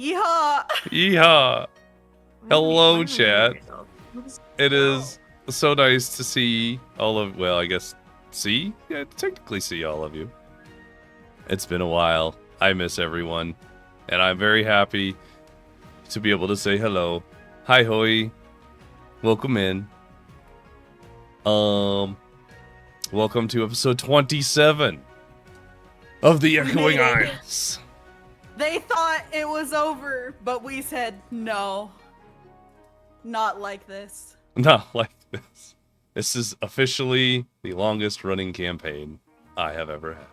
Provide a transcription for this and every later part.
Yeehaw! Yeehaw! Hello, Why chat. yourself? It is so nice to see all of, well, I guess, see? Yeah, technically see all of you. It's been a while. I miss everyone. And I'm very happy to be able to say hello. Hi, Hoi. Welcome in. Welcome to episode 27 of the Echoing Isles. They thought it was over, but we said no. Not like this. Not like this. This is officially the longest running campaign I have ever had.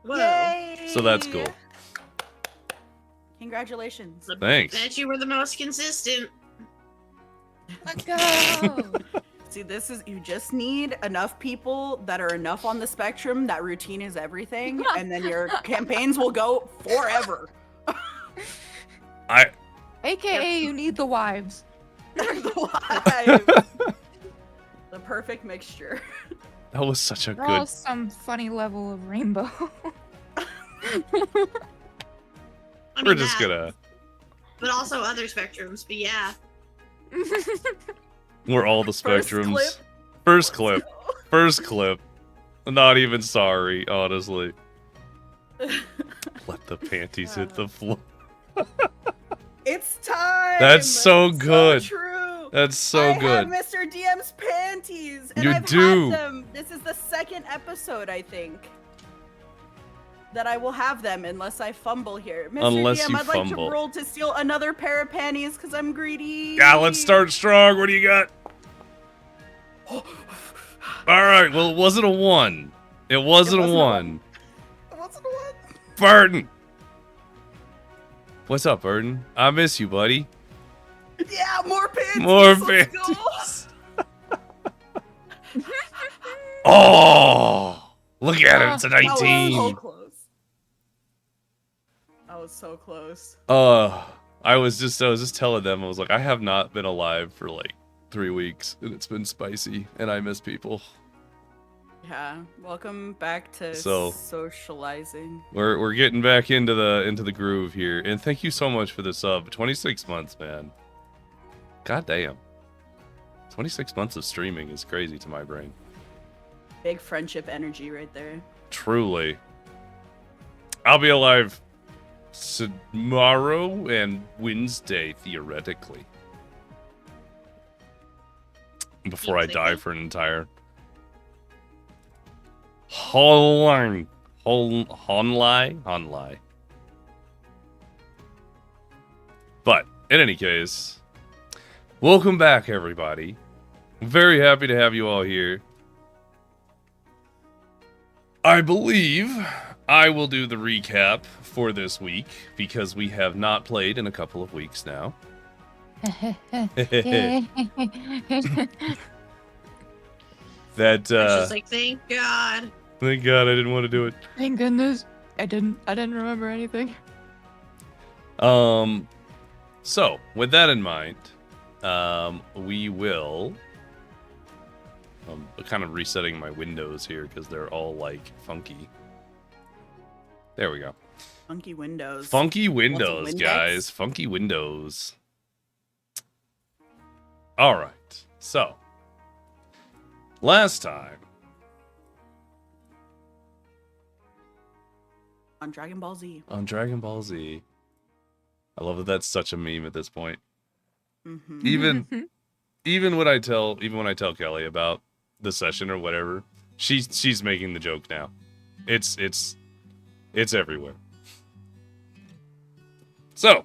Whoa. Yay! So that's cool. Congratulations. Thanks. Bet you were the most consistent. Let's go. See, this is, you just need enough people that are enough on the spectrum that routine is everything, and then your campaigns will go forever. AKA, you need the wives. The perfect mixture. That was such a They're all good... some funny level of rainbow. I We're mean just that, gonna... But also other spectrums, but yeah. We're all the First spectrums. clip. First clip. First clip. Not even sorry, honestly. Let the panties hit the floor. It's time. That's so good. So true. That's so I good. have Mr. DM's panties, and You I've do. had them. This is the second episode, I think, that I will have them unless I fumble here. Mr. Unless DM, you I'd like fumble. to roll to steal another pair of panties because I'm greedy. Yeah, let's start strong. What do you got? Alright, well, it wasn't a 1. It wasn't a 1. What's the one? Burden! What's up, Burden? I miss you, buddy. Yeah, more panties. More Let's panties. Oh! Look at it, it's a Go. That was so 19. close. That was so close. I was just telling them, I was like, I have not been alive for like 3 weeks, and it's been spicy, and I miss people. Yeah, welcome back to So- socializing. We're getting back into the groove here, and thank you so much for the sub. 26 months, man. God damn. 26 months of streaming is crazy to my brain. Big friendship energy right there. Truly. I'll be alive tomorrow and Wednesday, theoretically. Before I die for an entire... Honlai. But, in any case, welcome back, everybody. I'm very happy to have you all here. I believe I will do the recap for this week, because we have not played in a couple of weeks now. That, It's just like, thank God. thank God I didn't want to do it. Thank goodness. I didn't remember anything. So, with that in mind, we will... I'm kind of resetting my windows here, because they're all, like, funky. There we go. Funky windows. Funky windows, Windex? guys. Funky windows. Alright, so... Last time... On Dragon Ball Z. On Dragon Ball Z... I love that that's such a meme at this point. Mm-hmm. Even when I tell Kelly about the session or whatever, she's making the joke now. It's everywhere. So,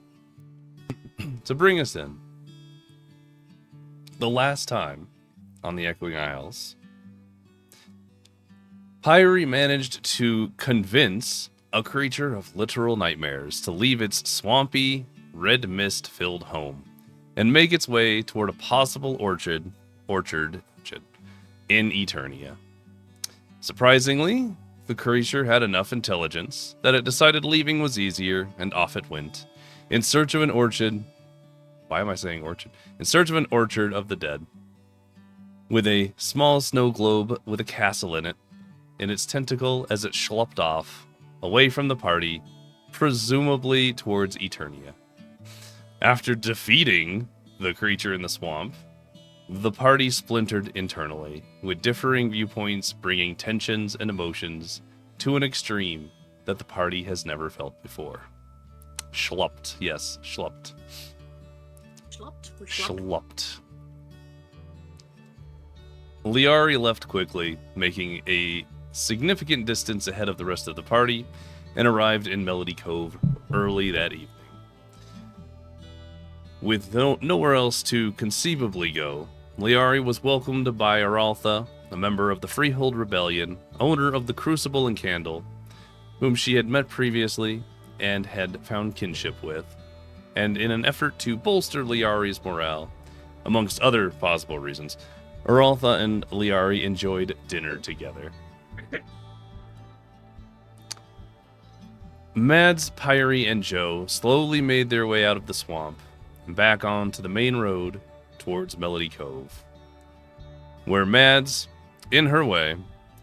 to bring us in, the last time on the Echoing Isles, Pyrie managed to convince a creature of literal nightmares to leave its swampy, red mist-filled home and make its way toward a possible orchard in Eternia. Surprisingly, the creature had enough intelligence that it decided leaving was easier, and off it went, in search of an orchard. Why am I saying orchard? In search of an orchard of the dead, with a small snow globe with a castle in its tentacle as it schlopped off, away from the party, presumably towards Eternia. After defeating the creature in the swamp, the party splintered internally, with differing viewpoints bringing tensions and emotions to an extreme that the party has never felt before. Schlupped, yes, schlupped. Schlupped? Or schlupped? Schlupped. Liari left quickly, making a significant distance ahead of the rest of the party, and arrived in Melody Cove early that evening. With nowhere else to conceivably go, Liari was welcomed by Araltha, a member of the Freehold Rebellion, owner of the Crucible and Candle, whom she had met previously and had found kinship with, and in an effort to bolster Liari's morale, amongst other possible reasons, Araltha and Liari enjoyed dinner together. Mads, Pyrie, and Joe slowly made their way out of the swamp and back onto the main road towards Melody Cove, where Mads, in her way,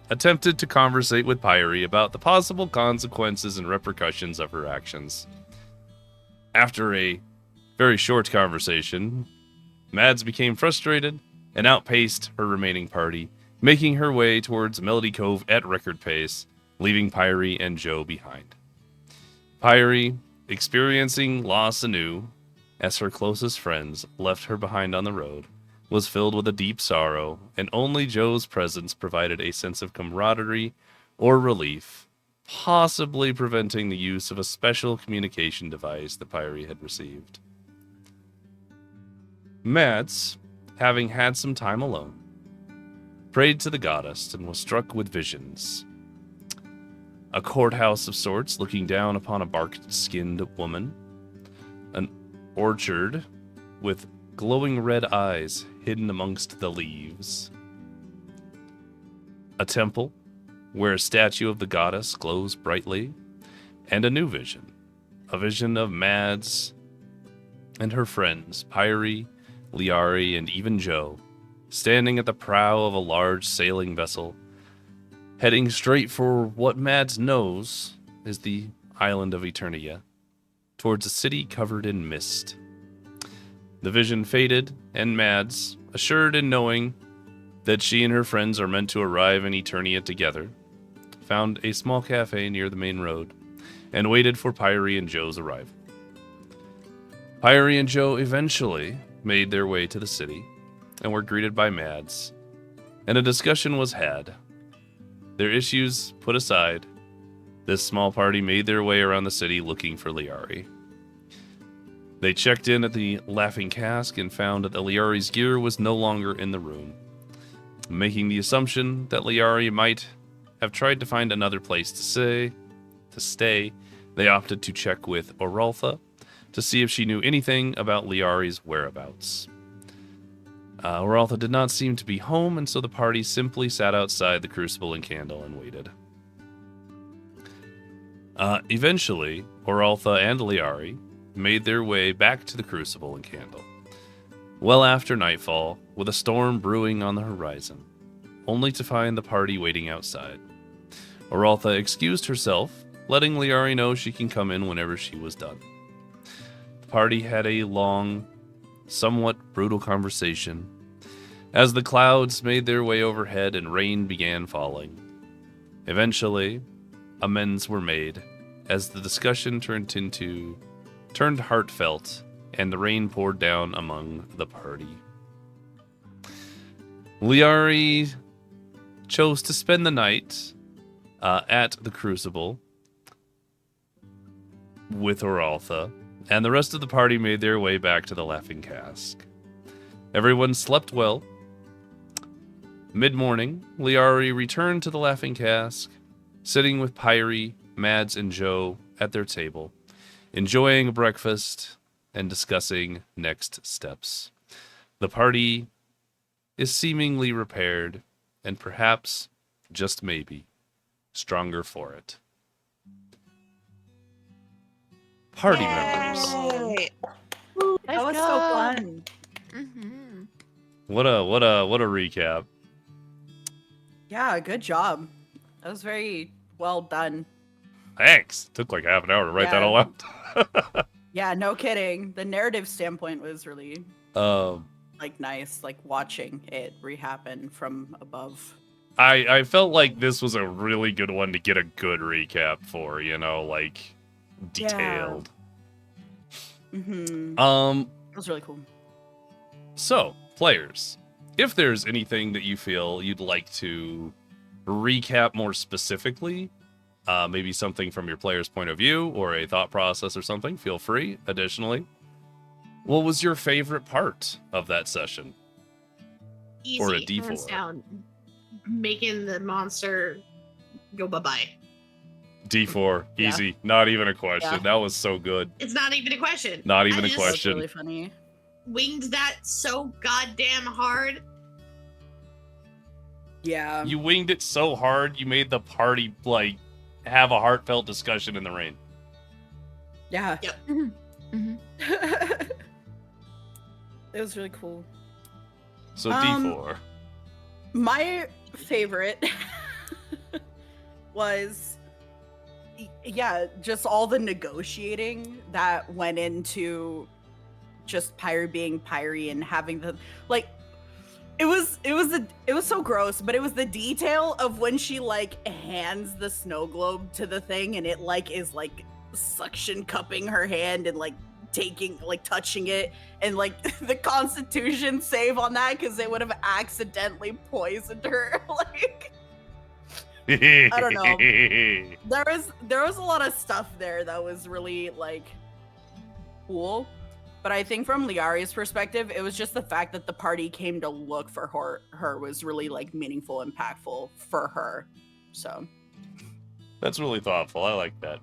attempted to conversate with Pyrie about the possible consequences and repercussions of her actions. After a very short conversation, Mads became frustrated and outpaced her remaining party, making her way towards Melody Cove at record pace, leaving Pyrie and Joe behind. Pyrie, experiencing loss anew, as her closest friends left her behind on the road, was filled with a deep sorrow, and only Joe's presence provided a sense of camaraderie or relief, possibly preventing the use of a special communication device that Pyrie had received. Mads, having had some time alone, prayed to the goddess and was struck with visions. A courthouse of sorts looking down upon a bark-skinned woman, an orchard with glowing red eyes hidden amongst the leaves, a temple where a statue of the goddess glows brightly, and a new vision, a vision of Mads and her friends, Pyrie, Liari, and even Joe, standing at the prow of a large sailing vessel, heading straight for what Mads knows is the island of Eternia, towards a city covered in mist. The vision faded, and Mads, assured in knowing that she and her friends are meant to arrive in Eternia together, found a small cafe near the main road, and waited for Pyrie and Joe's arrival. Pyrie and Joe eventually made their way to the city, and were greeted by Mads, and a discussion was had. Their issues put aside, this small party made their way around the city looking for Liari. They checked in at the Laughing Cask and found that Liari's gear was no longer in the room. Making the assumption that Liari might have tried to find another place to stay, they opted to check with Araltha to see if she knew anything about Liari's whereabouts. Araltha did not seem to be home, and so the party simply sat outside the Crucible and Candle and waited. Eventually, Araltha and Liari made their way back to the Crucible and Candle, well after nightfall, with a storm brewing on the horizon, only to find the party waiting outside. Araltha excused herself, letting Liari know she can come in whenever she was done. The party had a long, somewhat brutal conversation as the clouds made their way overhead and rain began falling. Eventually, amends were made as the discussion turned heartfelt and the rain poured down among the party. Liari chose to spend the night at the Crucible with Araltha, and the rest of the party made their way back to the Laughing Cask. Everyone slept well. Mid-morning, Liari returned to the Laughing Cask, sitting with Pyrie, Mads, and Joe at their table, enjoying breakfast and discussing next steps. The party is seemingly repaired, and perhaps, just maybe, stronger for it. Party members. Yay. That was so fun. Mm-hmm. What a recap. Yeah, good job. That was very well done. Thanks. Took like half an hour to write that Yeah. all out. Yeah, no kidding. The narrative standpoint was really um, like nice, like watching it rehappen from above. I felt like this was a really good one to get a good recap for, you know, like detailed. Mm-hmm. It was really cool. So, players, if there's anything that you feel you'd like to recap more specifically, maybe something from your player's point of view or a thought process or something, feel free. Additionally, what was your favorite part of that session? Easy, Or a hands D4. down. Making the monster go bye-bye. D4, Yeah. easy, not even a question. Yeah. That was so good. It's not even a question. Not even I a just That was question. really funny. winged that so goddamn hard. Yeah. You winged it so hard, you made the party, like, have a heartfelt discussion in the rain. Yeah. Yep. Mhm. It was really cool. So D4. My favorite was, yeah, just all the negotiating that went into just Pyre being Pyre and having the, like, it was so gross, but it was the detail of when she like hands the snow globe to the thing and it like is like suction cupping her hand and like taking, like touching it, and like the constitution save on that because it would have accidentally poisoned her. Like, I don't know. There was a lot of stuff there that was really like cool. But I think from Liari's perspective, it was just the fact that the party came to look for her was really like meaningful, impactful for her. So That's really thoughtful. I like that.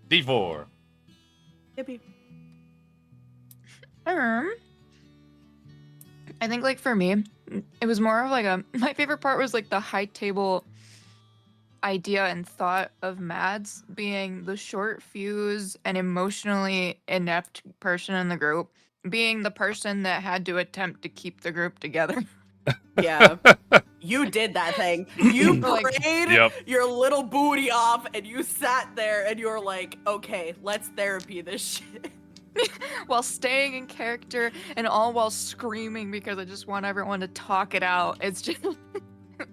D4. yippee. I think like for me, it was more of like my favorite part was like the high table idea and thought of Mads being the short fuse and emotionally inept person in the group, being the person that had to attempt to keep the group together. Yeah. You did that thing. You Like- prayed Yep. your little booty off and you sat there and you were like, okay, let's therapy this shit. While staying in character and all while screaming because I just want everyone to talk it out. It's just such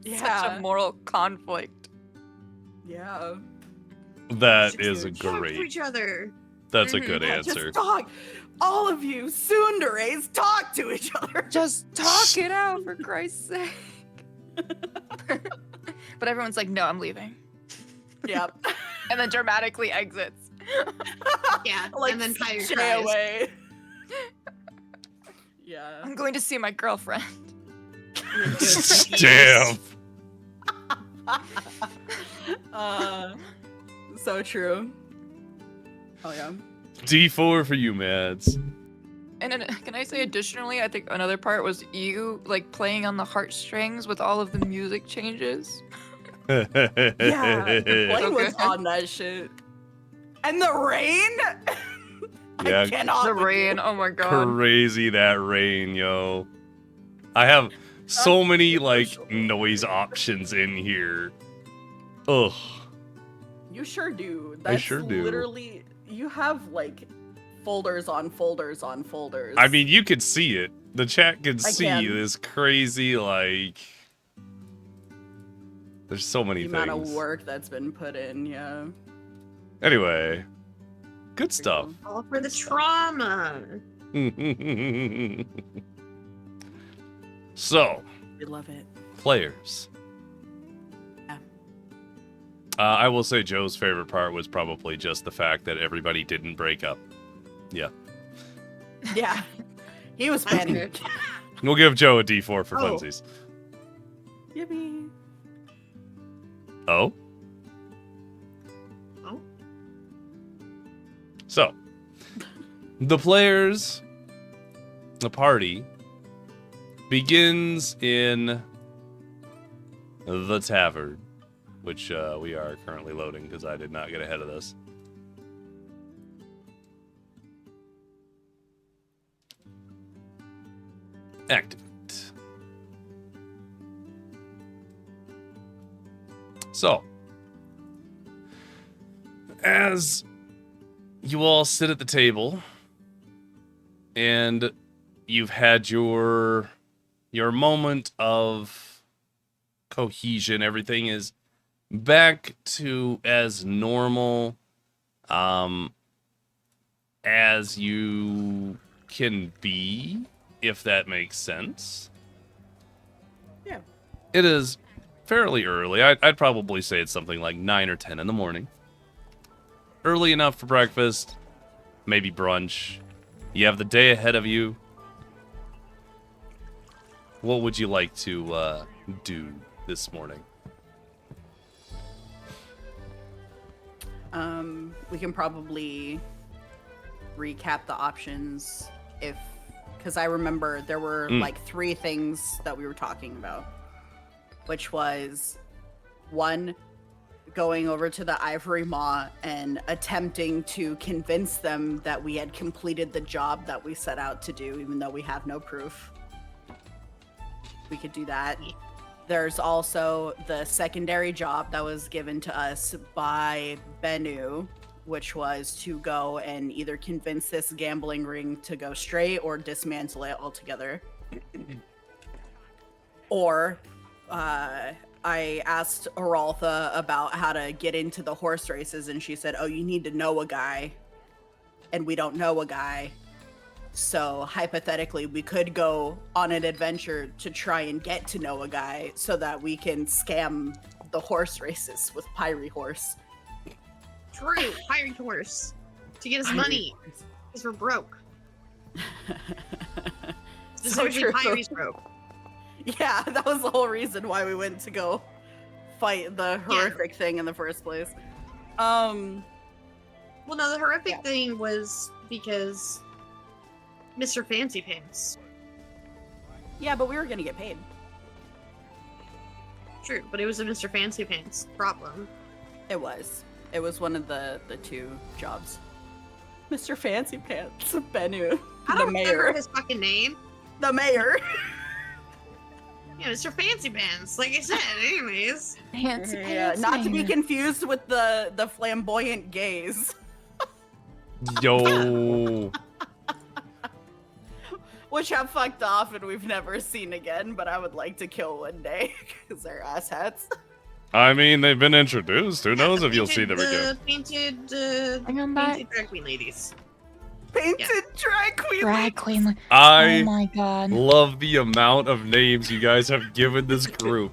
Yeah. a moral conflict. Yeah. That is a Talk to great. each other. That's a Mhm. good Yeah, answer. just talk. All of you tsunderes talk to each other. Just talk it out for Christ's sake. But everyone's like, no, I'm leaving. Yep. And then dramatically exits. Yeah, Like and then Pyre stay cries. away. Yeah. I'm going to see my girlfriend. And then goes to Damn. So true. Oh yeah. D4 for you, Mads. And then, can I say additionally, I think another part was you like playing on the heartstrings with all of the music changes. Yeah. The plane was Okay. on that shit. And the rain. Yeah. I cannot. The with rain, you. oh my god. Crazy that rain, yo. I have so many like controversial. noise options in here. Ugh. You sure do. I That's sure do. literally, you have like folders on folders on folders. I mean, you could see it. The chat could I see can. this crazy like. There's so many the things. amount of work that's been put in. Yeah. Anyway, good stuff. all for the trauma. So, We love it. players. Yeah. I will say Joe's favorite part was probably just the fact that everybody didn't break up. Yeah. Yeah. He was That's panning. good. We'll give Joe a D4 for Oh. funsies. Yippee. Oh? Oh. So, the players, the party, begins in the tavern, which we are currently loading because I did not get ahead of this. Activate. So, as you all sit at the table and you've had your moment of cohesion, everything is back to as normal as you can be, if that makes sense. Yeah. It is fairly early. I'd probably say it's something like 9 or 10 in the morning. Early enough for breakfast, maybe brunch. You have the day ahead of you. What would you like to do this morning? We can probably recap the options because I remember there were like 3 things that we were talking about, which was 1, going over to the Ivory Maw and attempting to convince them that we had completed the job that we set out to do, even though we have no proof. We could do that. There's also the secondary job that was given to us by Bennu, which was to go and either convince this gambling ring to go straight or dismantle it altogether. Or I asked Araltha about how to get into the horse races, and she said, oh, you need to know a guy, and we don't know a guy. So hypothetically, we could go on an adventure to try and get to know a guy so that we can scam the horse races with Pyrie Horse. True, Pyrie Horse. To get us money. Because we're broke. Specifically, Pyrie's broke. Yeah, that was the whole reason why we went to go fight the horrific thing in the first place. Well, no, the horrific thing was because Mr. Fancy Pants. Yeah, but we were gonna get paid. True, but it was a Mr. Fancy Pants problem. It was. It was one of the 2 jobs. Mr. Fancy Pants, Bennu, I the don't mayor. remember his fucking name. The mayor. Yeah, Mr. Fancy Pants, like I said, anyways. Fancy Yeah, pants, not to be man. confused with the flamboyant gays. Yo. Which have fucked off and we've never seen again, but I would like to kill one day because they're asshats. I mean, they've been introduced. Who knows if you'll see them again? Painted drag queen ladies. Painted drag queen. Drag queen. Oh I my god. love the amount of names you guys have given this group.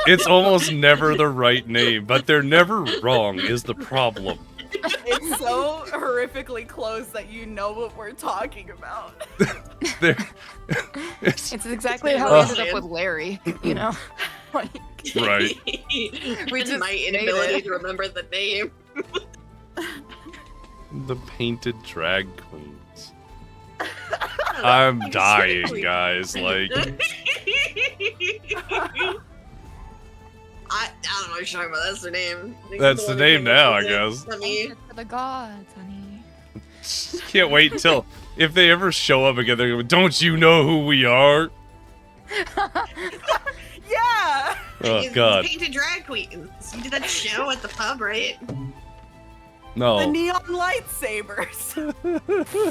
It's almost never the right name, but they're never wrong is the problem. It's so horrifically close that you know what we're talking about. It's It's exactly how we ended up with Larry, you know? Like, right. We just my made inability it. to remember the name. The painted drag queens. I'm dying, guys. Like, I don't know what you're talking about. That's their name. That's the name now, I guess. I mean, For the gods, honey. can't wait until if they ever show up again. They're going, don't you know who we are? Yeah. Oh God, Painted drag queens. You did that show at the pub, right? The no. neon lightsabers.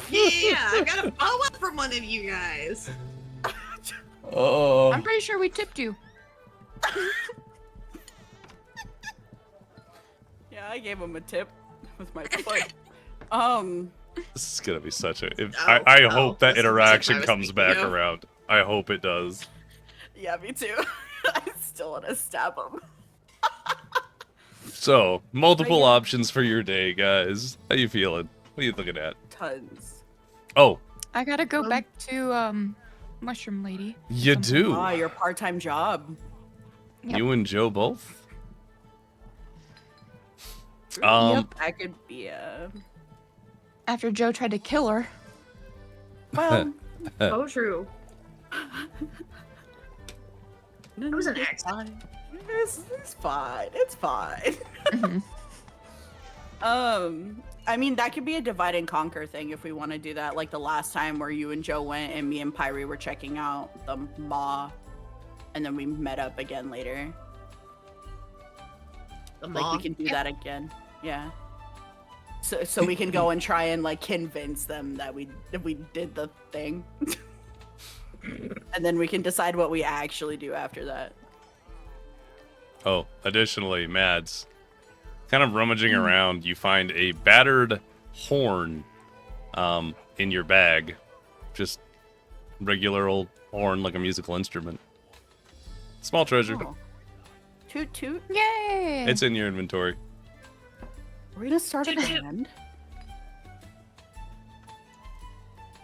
Yeah, I got a bow up from one of you guys. Oh, I'm pretty sure we tipped you. Yeah, I gave him a tip with my foot. this is gonna be such a. Oh, I hope that this is what interaction I was comes thinking back of. around. I hope it does. Yeah, me too. I still want to stab him. So, multiple yeah. options for your day, guys. How you feeling? What are you looking at? Tons. Oh, I gotta go back to Mushroom Lady. you do. Ah, your part-time job. Yep. You and Joe both. Yep, that could be a. After Joe tried to kill her. Well, Oh, true. no, It was an it's accident. fine. It's fine. It's fine. Mhm. I mean, that could be a divide and conquer thing if we want to do that. Like the last time where you and Joe went and me and Pyrie were checking out the maw, and then we met up again later. The Like mom. we can do that again. Yeah. So we can go and try and like convince them that we did the thing. And then we can decide what we actually do after that. Oh, additionally, Mads, kind of rummaging around, you find a battered horn in your bag. Just regular old horn, like a musical instrument. Small treasure. Oh. Toot toot. Yay! It's in your inventory. We're gonna start a Toot toot. band.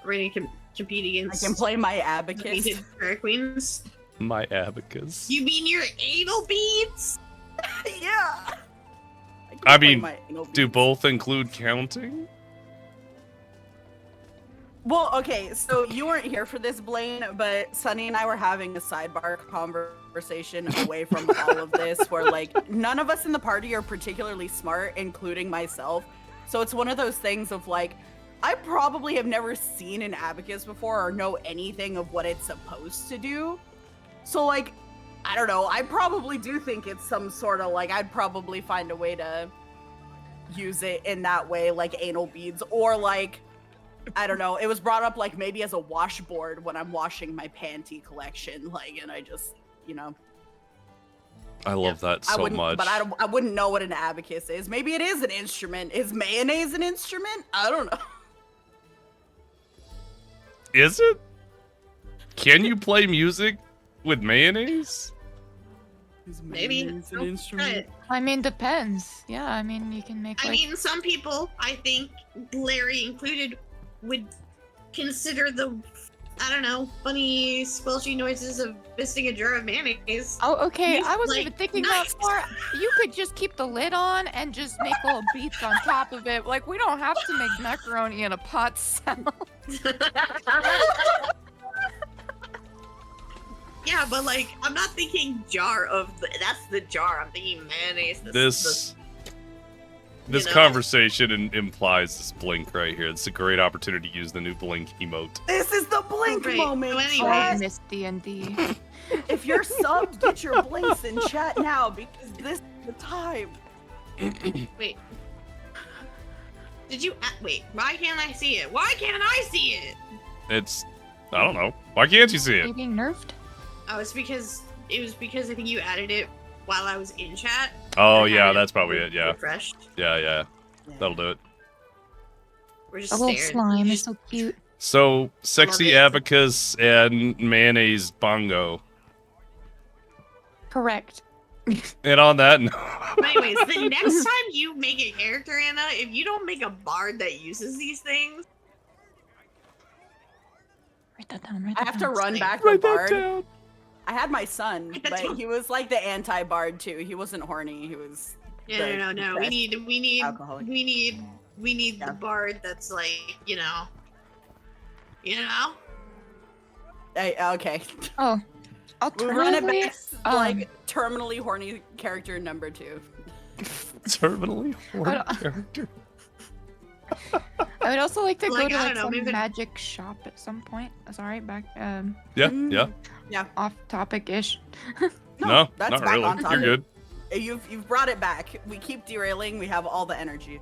We're gonna compete I against can play my abacus. painted drag queens. My abacus. You mean your anal beads? Yeah. can I play mean, my anal Do beads. both include counting? Well, okay, so you weren't here for this, Blaine, but Sunny and I were having a sidebar conversation away from all of this, where like none of us in the party are particularly smart, including myself. So it's one of those things of like, I probably have never seen an abacus before or know anything of what it's supposed to do. So like, I don't know, I probably do think it's some sort of like, I'd probably find a way to use it in that way, like anal beads, or like, I don't know, it was brought up like maybe as a washboard when I'm washing my panty collection, like, and I just, you know. I love that I so wouldn't, much. but I wouldn't know what an abacus is. Maybe it is an instrument. Is mayonnaise an instrument? I don't know. Is it? Can you play music with mayonnaise? Is Maybe. mayonnaise an Nope, instrument? try it. I mean, depends. Yeah, I mean, you can make I like. mean, some people, I think, Larry included, would consider the, I don't know, funny squelchy noises of fisting a jar of mayonnaise. Oh, okay. Use, I wasn't like, even thinking nice. that far. You could just keep the lid on and just make little beats on top of it. Like, we don't have to make macaroni in a pot sound. Yeah, but like, I'm not thinking jar of, that's the jar. I'm thinking mayonnaise. This you know? conversation implies this blink right here. It's a great opportunity to use the new blink emote. This is the blink Right, moment. so Oh, anyway. I chat. miss D&D. If you're subbed, get your blinks in chat now because this is the time. Wait. Did you, wait, why can't I see it? Why can't I see it? It's, I don't know. Why can't you see Are it? you being nerfed? Oh, it was because I think you added it while I was in chat. Oh I yeah, had that's probably it. Yeah, Refreshed. yeah. That'll do it. We're just A little staring. slime We're is so cute. So sexy it. abacus and mayonnaise bongo. Correct. And on that note, But anyways, the next time you make a character, Anna, if you don't make a bard that uses these things, Write that down. Write I that have to down. run back the write that bard. down. I had my son, Write that but down. he was like the anti-bard too. He wasn't horny. He was no. We depressed need alcoholic. the Yeah. bard that's like, you know. Okay. Oh, We run it alternatively, back like terminally horny character number 2. Terminally horny Hold on. character. I would also like to Like, go to I like don't know, some maybe- magic shop at some point. Sorry, back Yeah. off topic-ish. No, that's not back really. on topic. You're good. You've brought it back. We keep derailing. We have all the energy.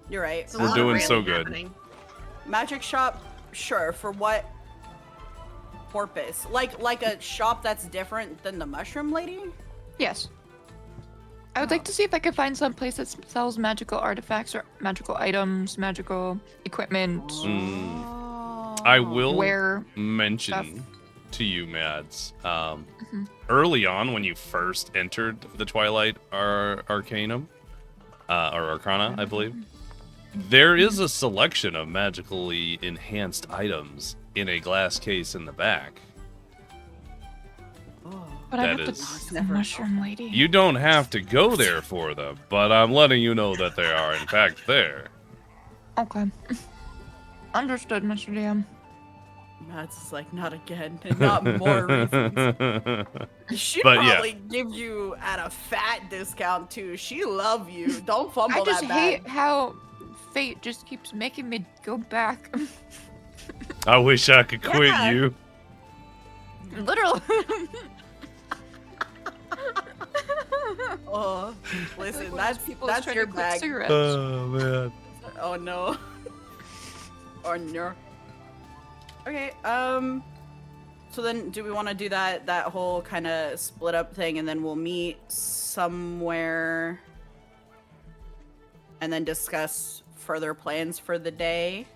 You're right. It's a We're lot of doing so railing good. happening. Magic shop, sure. For what purpose? Like a shop that's different than the Mushroom Lady? Yes. I would like to see if I could find some place that sells magical artifacts or magical items, magical equipment, I will where mention stuff. to you, Mads. Mhm. Early on, when you first entered the Twilight Arcanum, or Arcana, I believe, there is a selection of magically enhanced items in a glass case in the back. But I That have to is- talk to the mushroom lady. You don't have to go there for them, but I'm letting you know that they are in fact there. Okay. Understood, Mr. DM. Matt's is like, not again, and not more reasons. She'd But yeah. probably give you at a fat discount too. She love you. Don't fumble I just that hate bad. how fate just keeps making me go back. I wish I could quit Yeah. you. Literally. Oh, listen, Like one of those people that's trying your to quit bag. cigarettes. Oh man. Oh no. Oh no. Okay. So then, do we want to do that whole kind of split up thing, and then we'll meet somewhere, and then discuss further plans for the day,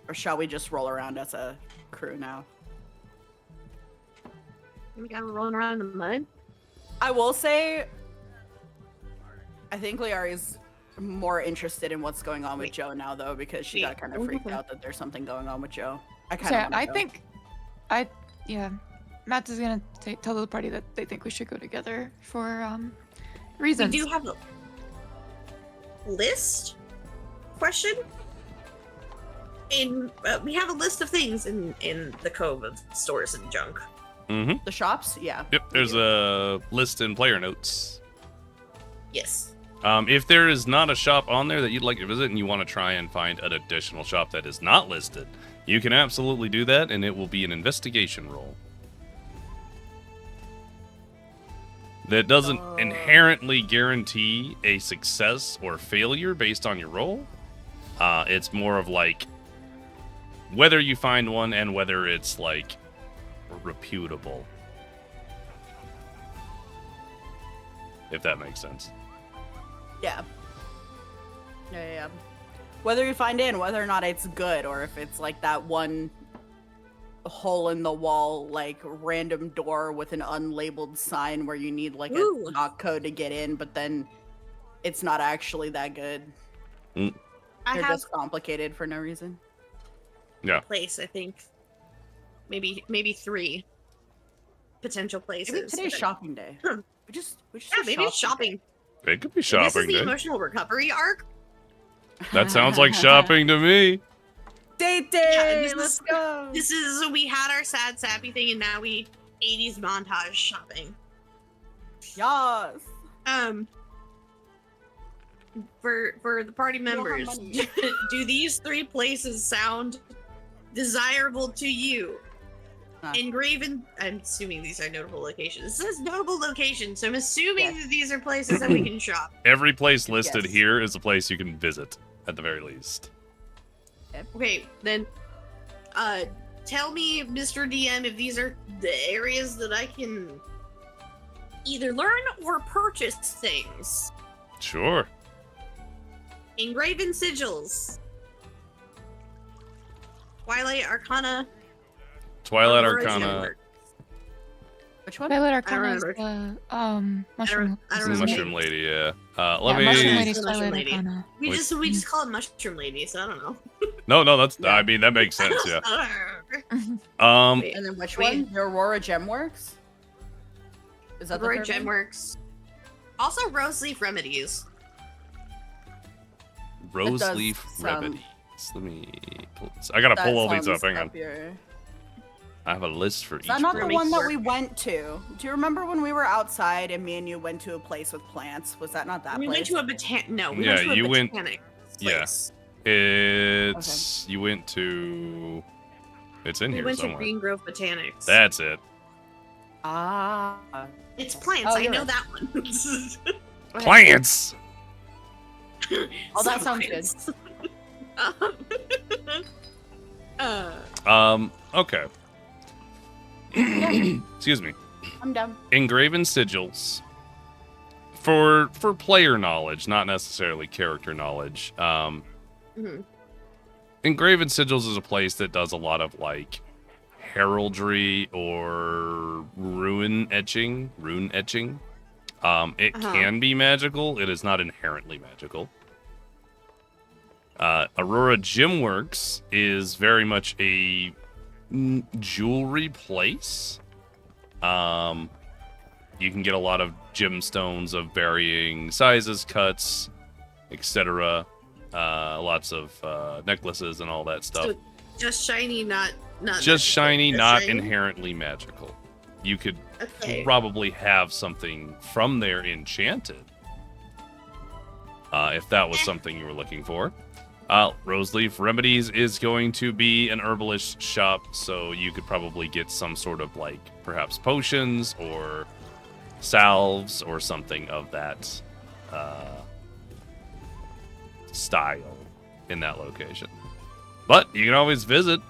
or shall we just roll around as a crew now? We got rolling around in the mud. I will say, I think Liari's more interested in what's going on with Wait. Joe now, though, because she Wait. got kind of freaked out that there's something going on with Joe. I kind So of. yeah, I think, Matt is gonna tell the party that they think we should go together for We reasons. do have a list? Question? We have a list of things in the Cove of stores and junk. Mm-hmm. The shops, yeah. Yep. There's a list in player notes. Yes. If there is not a shop on there that you'd like to visit and you want to try and find an additional shop that is not listed, you can absolutely do that, and it will be an investigation roll. That doesn't inherently guarantee a success or failure based on your roll. It's more of like whether you find one and whether it's like reputable. If that makes sense. Yeah. Yeah. Whether you find it and whether or not it's good, or if it's like that one hole in the wall, like random door with an unlabeled sign where you need like Ooh. a knock code to get in, but then it's not actually that good. I They're have just complicated for no reason. Yeah. a place, I think. Maybe 3 potential places. Maybe today's that- shopping day. Hmm. We just Yeah, maybe it's shopping. It could be This is shopping the day. emotional recovery arc. That sounds like shopping to me. Date Yeah, day. this Let's is- go. This is we had our sad sappy thing, and now we 80s montage shopping. Yes. For the party don't have members, money. do these 3 places sound desirable to you? Huh. Engraven, I'm assuming these are notable locations. It says notable locations, so I'm assuming Yes. that these are places that we can shop. Every place listed Yes. here is a place you can visit, at the very least. Okay, then, tell me, Mr. DM, if these are the areas that I can either learn or purchase things. Sure. Engraven sigils. Twilight Arcana. Twilight Aurora Arcana. Gemworks. Which one? Violet Arcana is remember. the mushroom. I don't This is remember. Mushroom Lady, yeah. Let Yeah, me. Mushroom Lady. Lady's Mushroom Violet Lady. Arcana. We Wait. just call it Mushroom Lady, so I don't know. No, that's. Yeah. I mean, that makes sense. Yeah. Wait. And then which Wait. one? The Aurora Gemworks? Is that Aurora the third one? Gemworks. Also, Rose Leaf Remedies. Rose does leaf sound- remedies. Let me. I gotta That pull all these sounds up. Hang on. happier. I have a list for Is each. that not the Remake one that work. we went to? Do you remember when we were outside and me and you went to a place with plants? Was that not that We place? went to a No, we Yeah, went to a you went- botanic yeah. place. It's you went to. It's in We here went to somewhere. Green Grove Botanics. That's it. Ah. It's plants. Oh, I you're know right. that one. Okay. Plants. Oh, that Some sounds good. plants. Okay. Excuse me. I'm done. Engraven sigils. For player knowledge, not necessarily character knowledge. Mhm. Engraven sigils is a place that does a lot of like heraldry or rune etching. It Uh-huh. can be magical. It is not inherently magical. Aurora Gemworks is very much a jewelry place. You can get a lot of gemstones of varying sizes, cuts, etc. Lots of necklaces and all that stuff. So just shiny, not Just shiny, just not shiny? inherently magical. You could Okay. probably have something from there enchanted. If that was something you were looking for. Roseleaf Remedies is going to be an herbalist shop, so you could probably get some sort of like perhaps potions or salves or something of that style in that location. But you can always visit.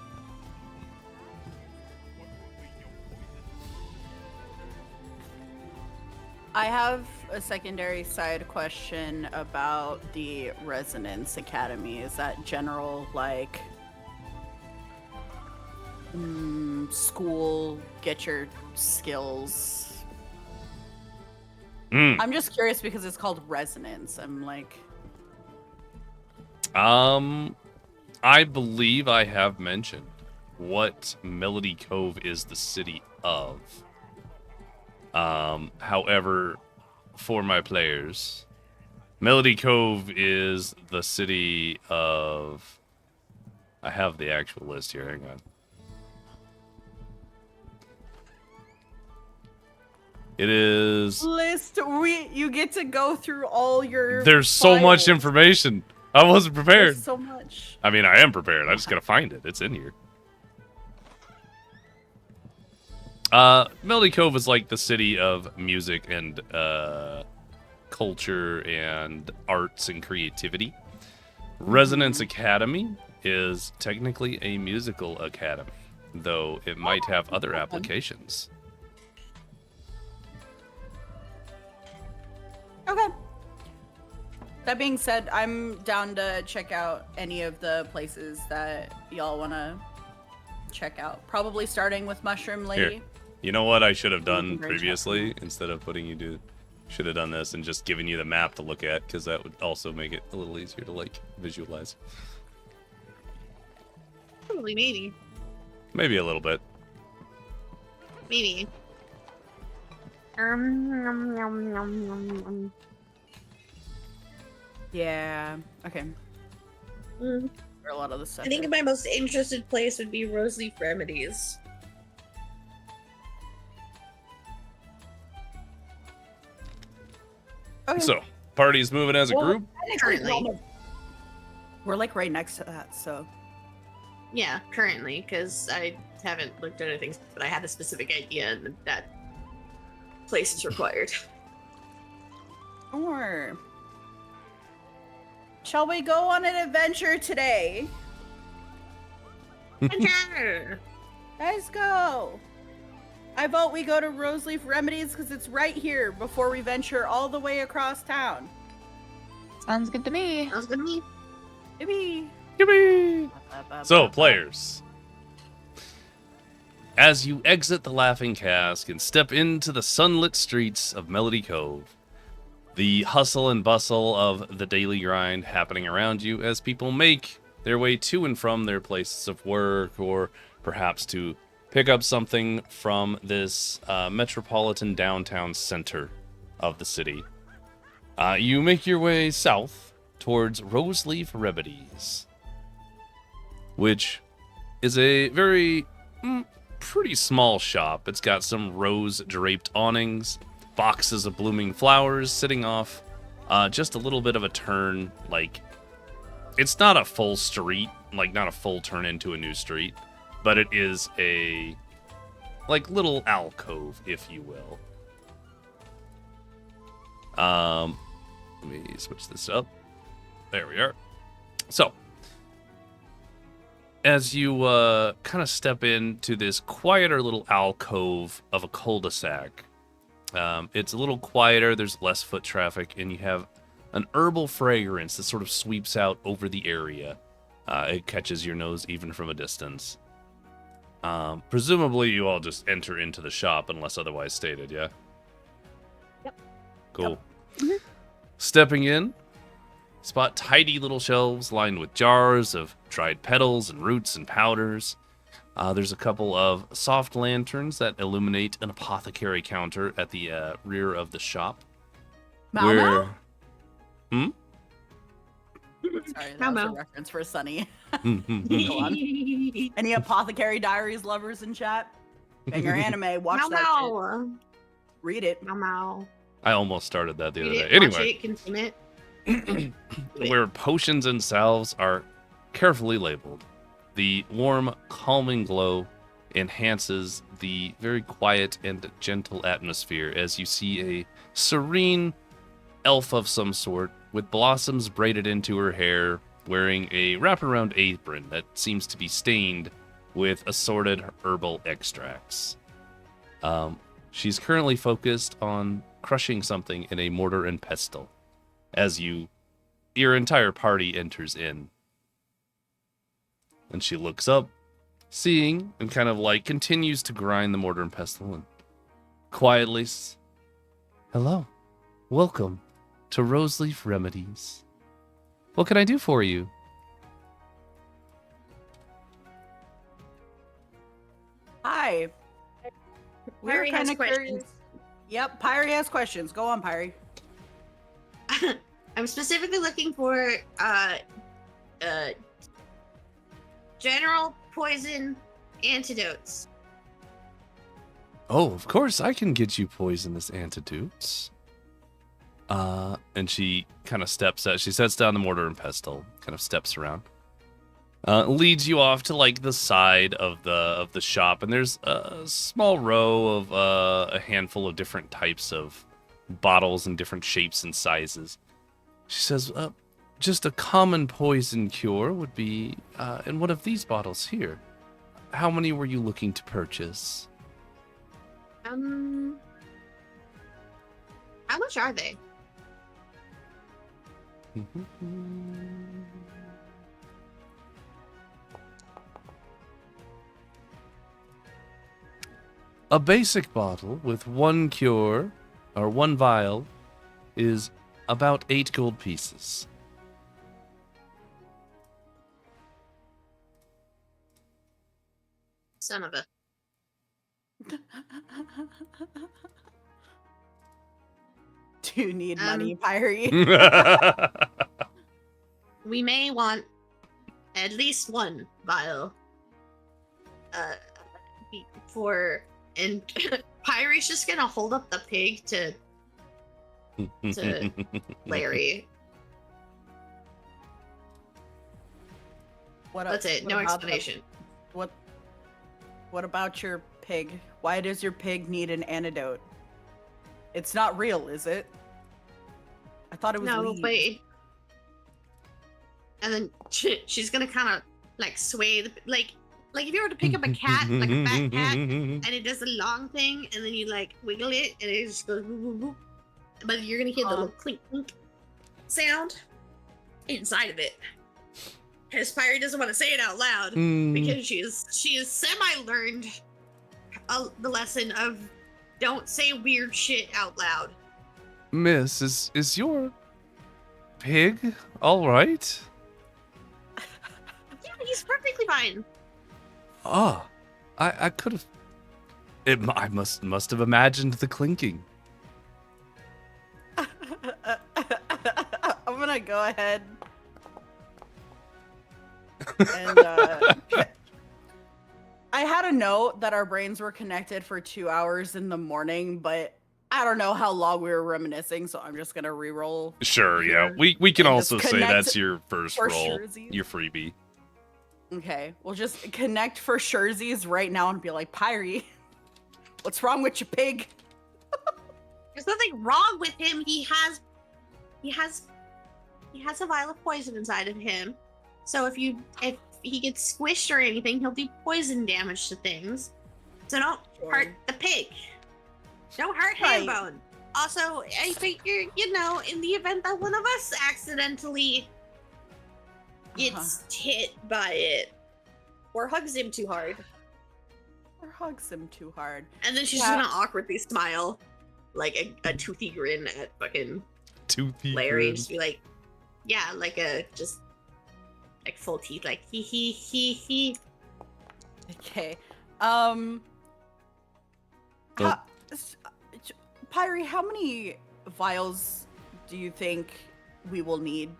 I have a secondary side question about the Resonance Academy. Is that general, like, school, get your skills? I'm just curious because it's called Resonance. I'm like... I believe I have mentioned what Melody Cove is the city of. However, for my players, Melody Cove is the city of... I have the actual list here, hang on. It is... List, you get to go through all your There's so much files. information. I wasn't prepared. There's so much. I mean, I am prepared. I just gotta find it. It's in here. Melody Cove is like the city of music and culture and arts and creativity. Resonance Academy is technically a musical academy, though it might have other applications. Okay. That being said, I'm down to check out any of the places that y'all want to check out. Probably starting with Mushroom Lady. Here. You know what I should have done Very previously? Instead of putting you to... Should have done this and just given you the map to look at, because that would also make it a little easier to, like, visualize. Probably, maybe. Maybe a little bit. Maybe. Yeah. Okay. Mm. For a lot of the stuff. I think my most interested place would be Roseleaf Remedies. Okay. So, party's moving as a Well, group. Currently. We're like right next to that, so. Yeah, currently, because I haven't looked at anything, but I had a specific idea and that place is required. Or shall we go on an adventure today? Adventure! Guys, go. I vote we go to Roseleaf Remedies because it's right here before we venture all the way across town. Sounds good to me. Sounds good to me. Yippee. Yippee! So, players, as you exit the Laughing Cask and step into the sunlit streets of Melody Cove, the hustle and bustle of the daily grind happening around you as people make their way to and from their places of work, or perhaps to pick up something from this metropolitan downtown center of the city. You make your way south towards Roseleaf Remedies, which is a very pretty small shop. It's got some rose-draped awnings, boxes of blooming flowers sitting off just a little bit of a turn. Like, it's not a full street, like not a full turn into a new street, but it is a, like, little alcove, if you will. Let me switch this up. There we are. So, as you kind of step into this quieter little alcove of a cul-de-sac, it's a little quieter, there's less foot traffic, and you have an herbal fragrance that sort of sweeps out over the area. It catches your nose even from a distance. Presumably you all just enter into the shop unless otherwise stated, yeah? Yep. Cool. Yep. Mm-hmm. Stepping in, spot tidy little shelves lined with jars of dried petals and roots and powders. There's a couple of soft lanterns that illuminate an apothecary counter at the rear of the shop. Malmo? Hmm? Sorry, that was a Malmo. reference for Sunny. Hmm. Go on. Any Apothecary Diaries lovers in chat? Banger anime, watch that shit. Read it. Meow. I almost started that the other Read day. it, watch Anyway, it, consume it. where potions and salves are carefully labeled. The warm, calming glow enhances the very quiet and gentle atmosphere as you see a serene elf of some sort with blossoms braided into her hair, wearing a wraparound apron that seems to be stained with assorted herbal extracts. She's currently focused on crushing something in a mortar and pestle as your entire party enters in. And she looks up, seeing, and kind of like continues to grind the mortar and pestle and quietly, "Hello, welcome to Roseleaf Remedies. What can I do for you?" Hi. We're Pyrie has kind of questions. curious. Yep, Pyrie has questions. Go on, Pyrie. I'm specifically looking for general poison antidotes. "Oh, of course, I can get you poisonous antidotes." And she kind of she sets down the mortar and pestle, kind of steps around. Leads you off to like the side of the shop, and there's a small row of a handful of different types of bottles in different shapes and sizes. She says, "Just a common poison cure would be in one of these bottles here. How many were you looking to purchase?" How much are they? A basic bottle with one cure, or one vial, is about 8 gold pieces. Son of a. Do you need money, Pyrie? We may want at least one vial. And Pyrie's just gonna hold up the pig to Larry. That's it. No explanation. What about your pig? Why does your pig need an antidote? It's not real, is it? I thought it was No, weed. but and then she's gonna kind of like sway like if you were to pick up a cat, like a fat cat, and it does a long thing, and then you like wiggle it, and it just goes whoop, whoop, whoop. But you're gonna hear the little clink clink sound inside of it. Because Pyrie doesn't want to say it out loud because she is semi-learned the lesson of don't say weird shit out loud. "Miss, is your pig all right?" Yeah, he's perfectly fine. "Ah, I could have. I must have imagined the clinking." I'm gonna go ahead and I had a note that our brains were connected for 2 hours in the morning, but I don't know how long we were reminiscing, so I'm just gonna re-roll. Sure, yeah. here We can and also just say connect that's your first for roll, suresies. your freebie. Okay, we'll just connect for suresies right now and be like, Pyrie, what's wrong with your pig? There's nothing wrong with him. He has a vial of poison inside of him. So if he gets squished or anything, he'll do poison damage to things. So don't hurt the pig. Don't hurt Right. Hambone. Also, I figure, in the event that one of us accidentally gets hit by it or hugs him too hard. Or hugs him too hard. And then she's Yeah. just gonna awkwardly smile, like a toothy grin at fucking Toothy Larry, grin. and just be like, yeah, like full teeth, like he. Okay. Oh. Pyrie, how many vials do you think we will need?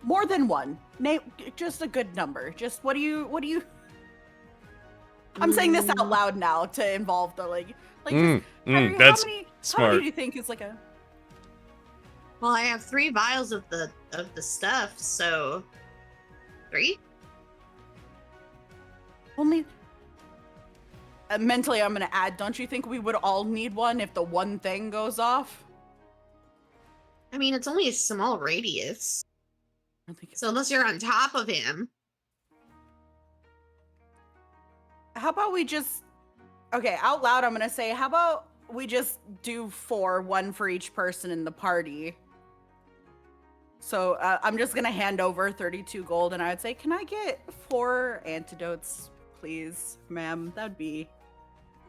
More than one. Name just a good number. Just what do you I'm saying this out loud now to involve the like just, Pyrie, that's how many smart. do you think is like a Well, I have 3 vials of the stuff, so 3. only mentally, I'm gonna add. Don't you think we would all need one if the one thing goes off? I mean, it's only a small radius. I think So unless you're on top of him. How about we just? Okay, out loud, I'm gonna say, how about we just do 4, 1 for each person in the party. So I'm just gonna hand over 32 gold, and I would say, can I get 4 antidotes, please, ma'am? That'd be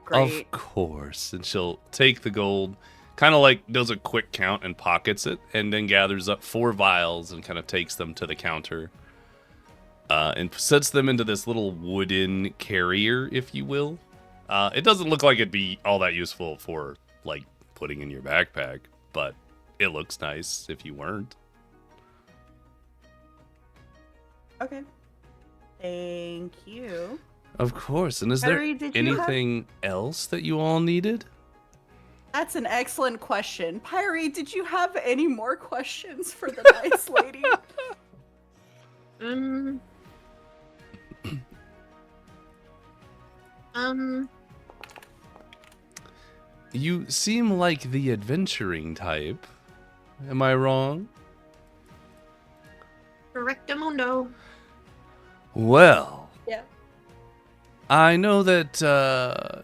great. Of course. And she'll take the gold, kind of like does a quick count and pockets it, and then gathers up 4 vials and kind of takes them to the counter. And sets them into this little wooden carrier, if you will. It doesn't look like it'd be all that useful for, like, putting in your backpack, but it looks nice if you weren't. Okay. Thank you. Of course. And is Harry, there did you have- anything else that you all needed? That's an excellent question. Pyrie, did you have any more questions for the nice lady? You seem like the adventuring type. Am I wrong? Correctamundo. Well, Yeah. I know that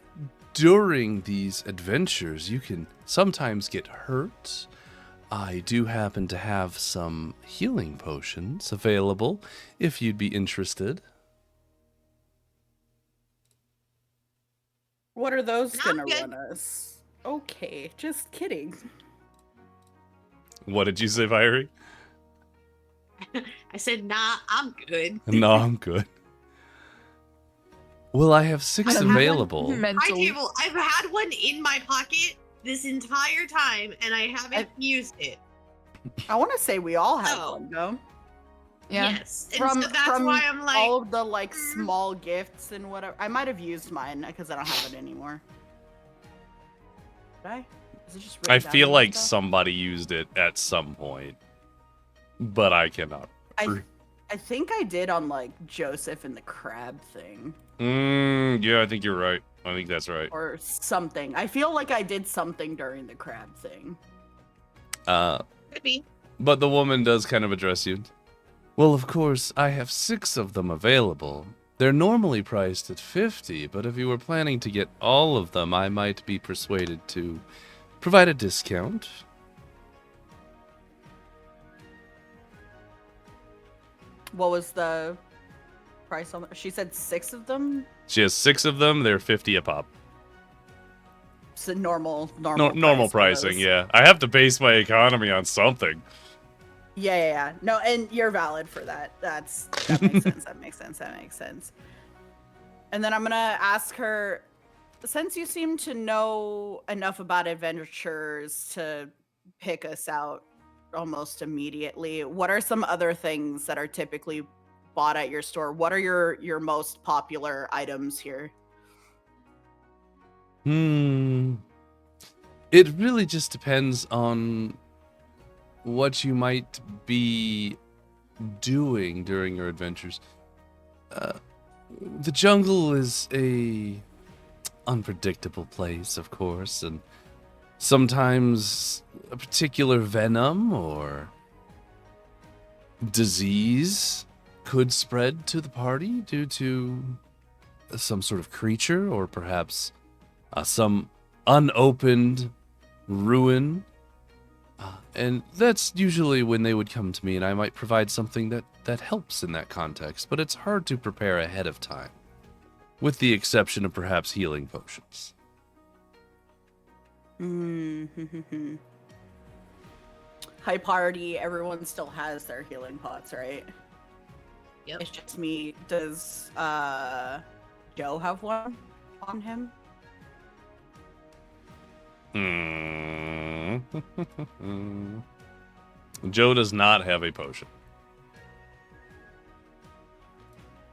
during these adventures you can sometimes get hurt. I do happen to have some healing potions available if you'd be interested. What are those I'm gonna good. run us? Okay, just kidding. What did you say, Fiery? I said, nah, I'm good. No, I'm good. Well, I have 6 I have one available. My Mentally. table, I've had one in my pocket this entire time, and I haven't used it. I want to say we all have Oh. one, though. Yeah. Yes. And so that's why I'm like, all of the like small gifts and whatever. I might have used mine because I don't have it anymore. Did I? Is it just I written down feel in like stuff? somebody used it at some point, but I cannot. I think I did on like Joseph and the crab thing Yeah, I think you're right. I think that's right. or something. I feel like I did something during the crab thing. could be. But the woman does kind of address you. Well, of course, I have 6 of them available. They're normally priced at 50, but if you were planning to get all of them, I might be persuaded to provide a discount. What was the price on? She said 6 of them. She has 6 of them. They're 50 a pop. It's a normal Normal price for pricing, those. yeah. I have to base my economy on something. Yeah. No, and you're valid for that. That makes sense. That makes sense. And then I'm gonna ask her, since you seem to know enough about adventures to pick us out almost immediately, what are some other things that are typically bought at your store? What are your most popular items here? It really just depends on what you might be doing during your adventures. The jungle is a unpredictable place, of course, and sometimes a particular venom or disease could spread to the party due to some sort of creature or perhaps some unopened ruin. And that's usually when they would come to me, and I might provide something that helps in that context, but it's hard to prepare ahead of time, with the exception of perhaps healing potions. High party, everyone still has their healing pots, right? Yep. It's just me. Does Joe have one on him? Joe does not have a potion.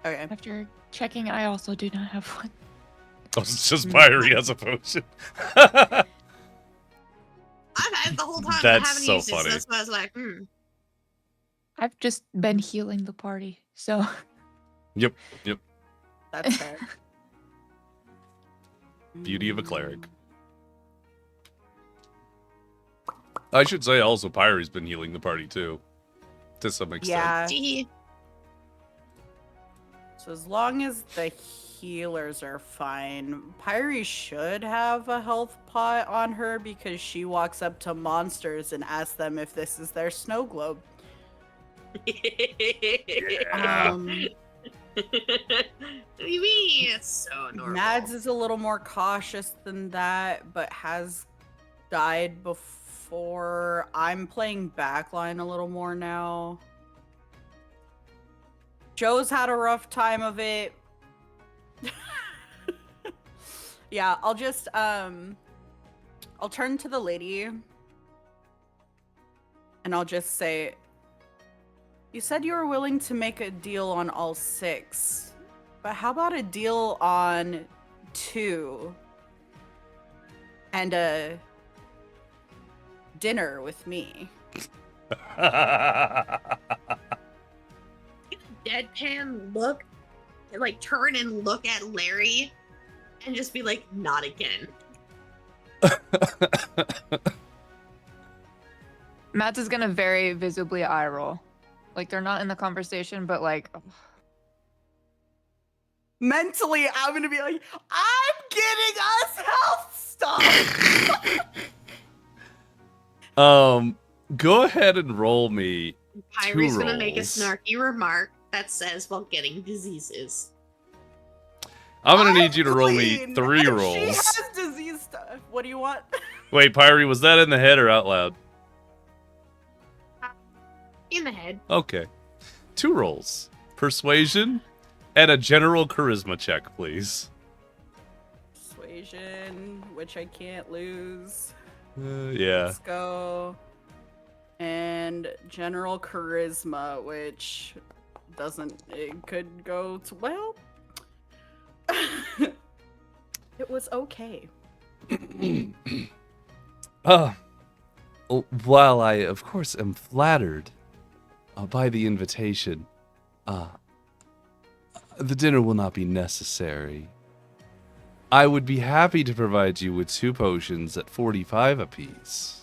Okay. After checking, I also do not have one. Oh, it's just Pyrie has a potion. I've had it the whole time. That's I haven't so used it, so funny. that's why I was like, I've just been healing the party, so Yep. That's fair. Beauty of a cleric. I should say also Pyre's been healing the party too. To some extent. Yeah. See? So as long as the healers are fine, Pyre should have a health pot on her because she walks up to monsters and asks them if this is their snow globe. Um, It's so normal. Mads is a little more cautious than that, but has died before. I'm playing backline a little more now. Joe's had a rough time of it. Yeah, I'll just I'll turn to the lady and I'll just say, you said you were willing to make a deal on all 6, but how about a deal on 2 and a dinner with me? Deadpan look, like turn and look at Larry and just be like, not again. Mads is gonna very visibly eye roll. Like they're not in the conversation, but like Mentally, I'm gonna be like, I'm getting us health stuff. Go ahead and roll me Pyre's 2 gonna make a rolls. snarky remark that says, while getting diseases. I'm gonna need you to roll me clean, 3 and rolls. She has disease stuff. What do you want? Wait, Pyre, was that in the head or out loud? In the head. Okay. 2 rolls. Persuasion and a general charisma check, please. Persuasion, which I can't lose. Yeah. Let's go. And general charisma, which doesn't. It could go to well. It was okay. While I, of course, am flattered by the invitation, the dinner will not be necessary. I would be happy to provide you with 2 potions at 45 apiece.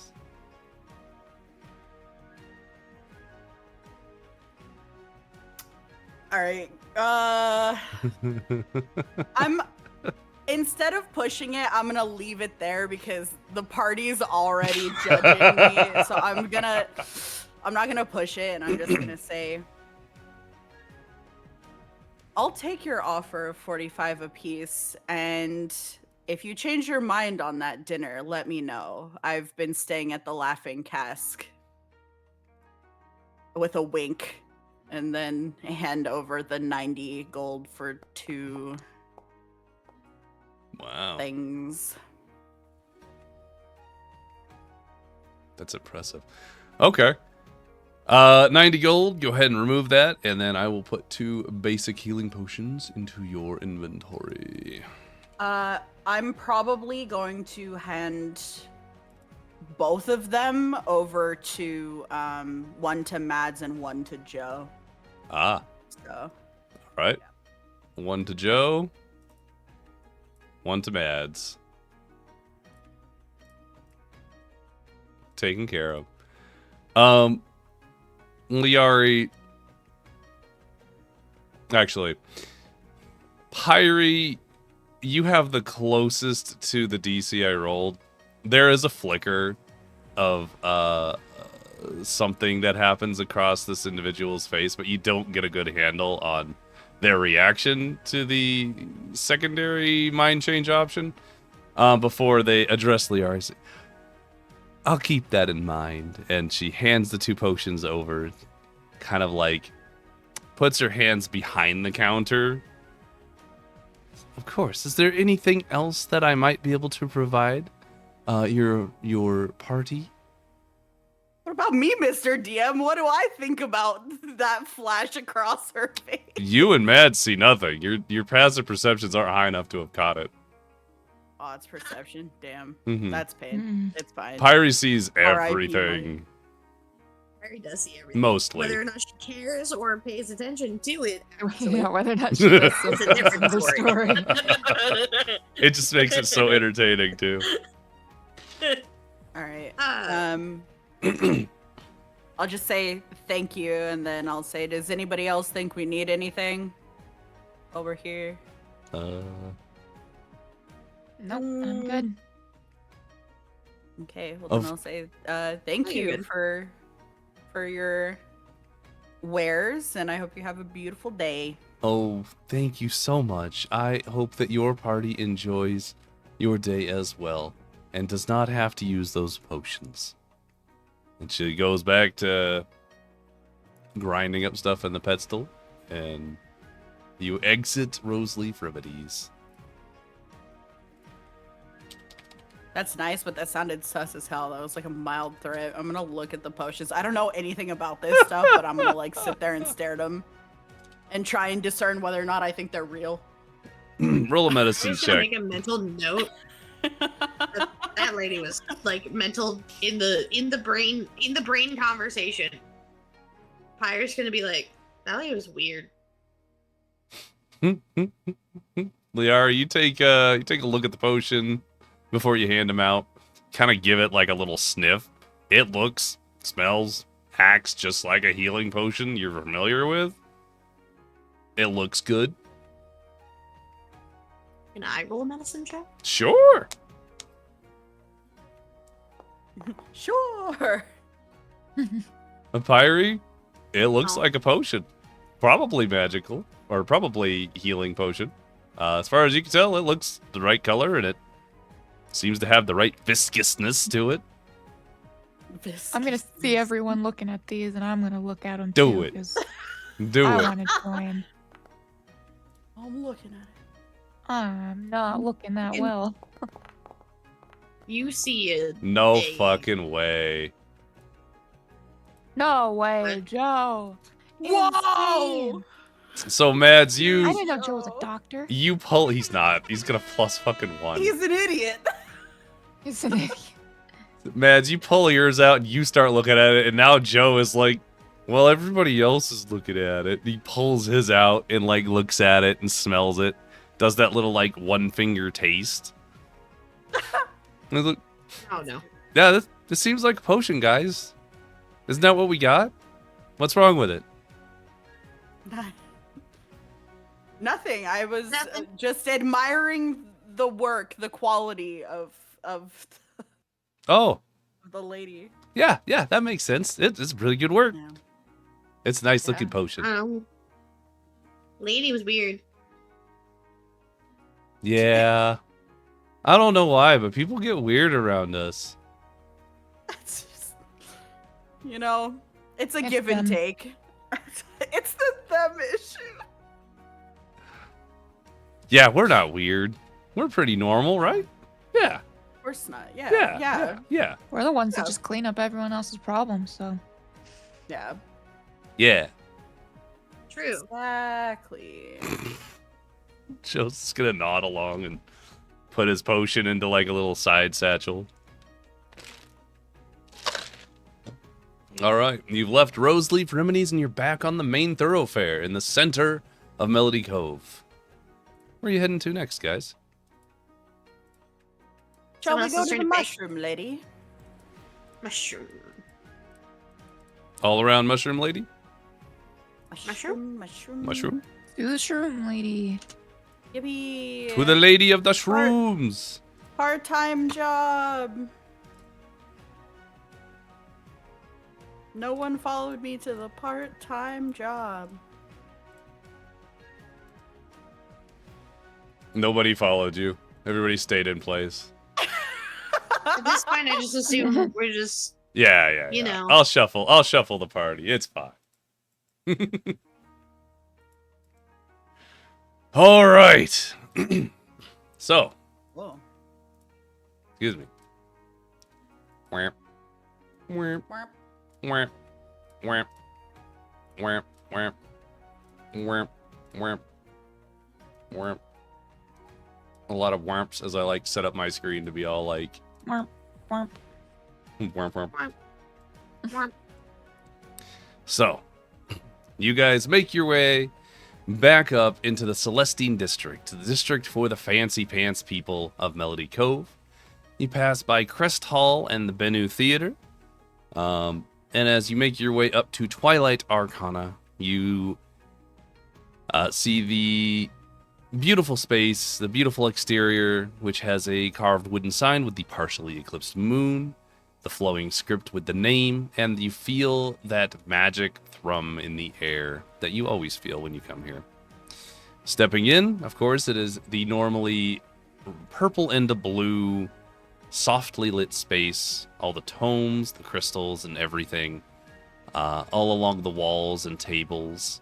All right. I'm instead of pushing it, I'm gonna leave it there because the party's already judging me. So I'm not gonna push it, and I'm just gonna say, I'll take your offer of 45 apiece, and if you change your mind on that dinner, let me know. I've been staying at the Laughing Cask. With a wink. And then hand over the 90 gold for 2 Wow. things. That's impressive. Okay. 90 gold. Go ahead and remove that, and then I will put 2 basic healing potions into your inventory. I'm probably going to hand both of them over to one to Mads and one to Joe. Ah. So, All right. 1 to Joe. 1 to Mads. Taken care of. Liari. Actually, Pyre, you have the closest to the DC I rolled. There is a flicker of something that happens across this individual's face, but you don't get a good handle on their reaction to the secondary mind change option before they address Liari. I'll keep that in mind. And she hands the 2 potions over, kind of like puts her hands behind the counter. Of course. Is there anything else that I might be able to provide your party? what about me, Mr. DM? What do I think about that flash across her face? You and Mad see nothing. Your passive perceptions aren't high enough to have caught it. Oh, it's perception. Damn. Mhm. That's pain. It's fine. Pyre sees R.I.P. everything. Mary does see everything. Mostly. Whether or not she cares or pays attention to it, actually, Yeah, whether or not she does it's a something, different another story. It just makes it so entertaining too. All right. Uh, I'll just say thank you, and then I'll say, does anybody else think we need anything over here? Nope, I'm good. Okay, well then I'll say thank Oh, you're you good. for your wares, and I hope you have a beautiful day. Oh, thank you so much. I hope that your party enjoys your day as well and does not have to use those potions. And she goes back to grinding up stuff in the pedestal, and you exit Roseleaf Remedies. That's nice, but that sounded sus as hell. That was like a mild threat. I'm gonna look at the potions. I don't know anything about this stuff, but I'm gonna like sit there and stare at them and try and discern whether or not I think they're real. Roll a I'm medicine just gonna check. make a mental note. That lady was like mental in the brain conversation. Pyre's gonna be like, that lady was weird. Liara, you take a look at the potion before you hand them out. Kind of give it like a little sniff. It looks, smells, acts just like a healing potion you're familiar with. It looks good. Can I roll a medicine check? Sure. Sure. A Pyre, it looks Oh. like a potion. Probably magical, or probably healing potion. As far as you can tell, it looks the right color, and it seems to have the right viscousness to it. I'm gonna see everyone looking at these, and I'm gonna look at them Do too, it. 'cause Do I it. want to join. I'm looking at it. I'm not looking that And- well. You see it. No Hey. fucking way. No way, What? Joe. Whoa! Insane. So, Mads, I you didn't know Joe was a doctor. pull. He's not. He's gonna plus fucking one. He's an idiot. He's an idiot. Mads, you pull yours out and you start looking at it, and now Joe is like, well, everybody else is looking at it. He pulls his out and like looks at it and smells it. Does that little like one finger taste. And look, Oh no. yeah, this seems like a potion, guys. Isn't that what we got? What's wrong with it? Nothing. I was Nothing. just admiring the work, the quality of Oh, the lady. yeah, that makes sense. It's really good work. Yeah. It's a nice Yeah. looking potion. Lady was weird. Yeah. I don't know why, but people get weird around us. It's just, you know, it's a It's give and them. take. It's the them issue. Yeah, we're not weird. We're pretty normal, right? Yeah. Of course not. Yeah. Yeah. Yeah. Yeah. We're the ones Yeah. that just clean up everyone else's problems, so. Yeah. Yeah. True. Exactly. Joe's just gonna nod along and put his potion into like a little side satchel. All right, you've left Roseleaf Remedies and you're back on the main thoroughfare in the center of Melody Cove. Where are you heading to next, guys? Shall Someone we else go is to the trying to bake. mushroom lady? Mushroom. All around Mushroom Lady? Mushroom. Mushroom? To the shroom lady. Yippee. To the Lady of the Shrooms! Part-time job. No one followed me to the part-time job. Nobody followed you. Everybody stayed in place. At this point, I just assume we're just. Yeah. You know. I'll shuffle the party. It's fine. All right. So, Whoa. excuse me. Wamp. Wamp. Warp. Wamp. Wamp. Wamp. Wamp. Wamp. Wamp. Wamp. A lot of wamps as I like set up my screen to be all like Womp, womp. wamp wamp. Womp. So, you guys make your way back up into the Celestine District, the district for the fancy pants people of Melody Cove. You pass by Crest Hall and the Bennu Theater. And as you make your way up to Twilight Arcana, you see the beautiful space, the beautiful exterior, which has a carved wooden sign with the partially eclipsed moon, the flowing script with the name, and you feel that magic thrum in the air that you always feel when you come here. Stepping in, of course, it is the normally purple and blue, softly lit space, all the tomes, the crystals, and everything, all along the walls and tables.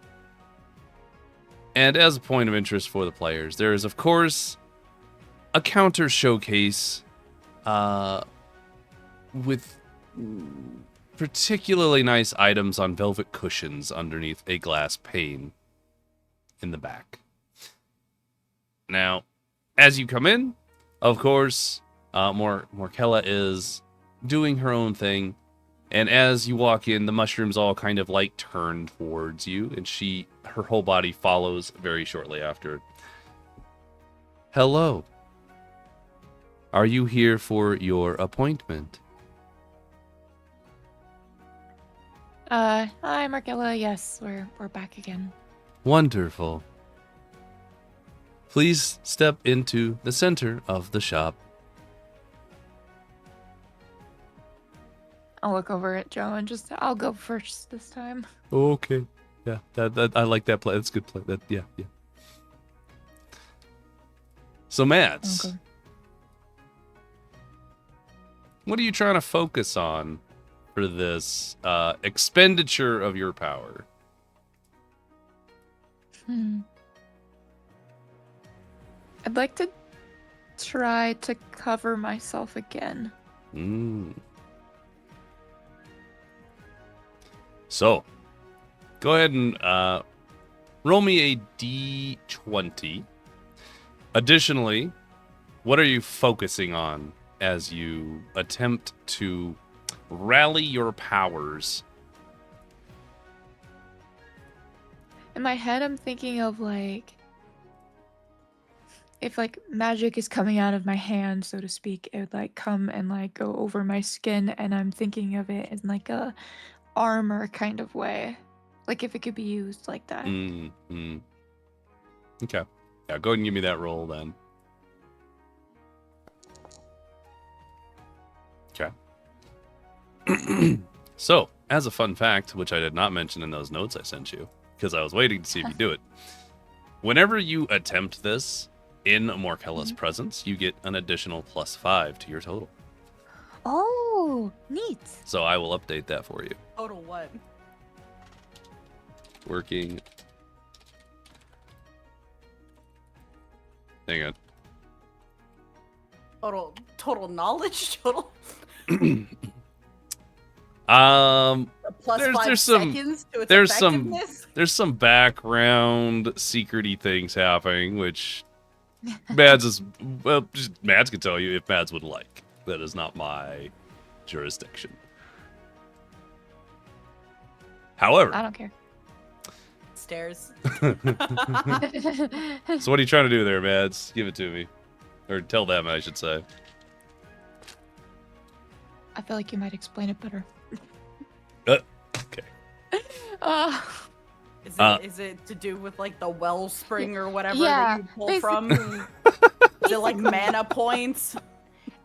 And as a point of interest for the players, there is, of course, a counter showcase with particularly nice items on velvet cushions underneath a glass pane in the back. Now, as you come in, of course, Morkella is doing her own thing, and as you walk in, the mushrooms all kind of like turn towards you, and her whole body follows very shortly after. Hello. Are you here for your appointment? Hi, Markella. Yes, we're back again. Wonderful. Please step into the center of the shop. I'll look over at Joe and I'll go first this time. Okay. Yeah, that I like that play. That's a good play. Yeah. So, Mads, Okay. what are you trying to focus on for this expenditure of your power? I'd like to try to cover myself again. So, go ahead and roll me a d20. Additionally, what are you focusing on as you attempt to rally your powers? In my head, I'm thinking of if magic is coming out of my hand, so to speak, it would come and go over my skin, and I'm thinking of it in a armor kind of way, if it could be used like that. Okay. Yeah, go ahead and give me that roll then. Okay. So, as a fun fact, which I did not mention in those notes I sent you, because I was waiting to see if you do it. Whenever you attempt this in Morkella's presence, you get an additional +5 to your total. Oh, neat. So I will update that for you. Total what? Working. Hang on. Total knowledge? Total? Um, Plus there's 5 some- seconds to its there's some- effectiveness? there's some background secrety things happening, which Mads is, well, just Mads can tell you if Mads would like. That is not my jurisdiction. However, I don't care. Stairs. so what are you trying to do there, Mads? Give it to me. Or tell them, I should say. I feel like you might explain it better. Okay. Is it to do with the wellspring or whatever Yeah, that you pull from? Is it mana points?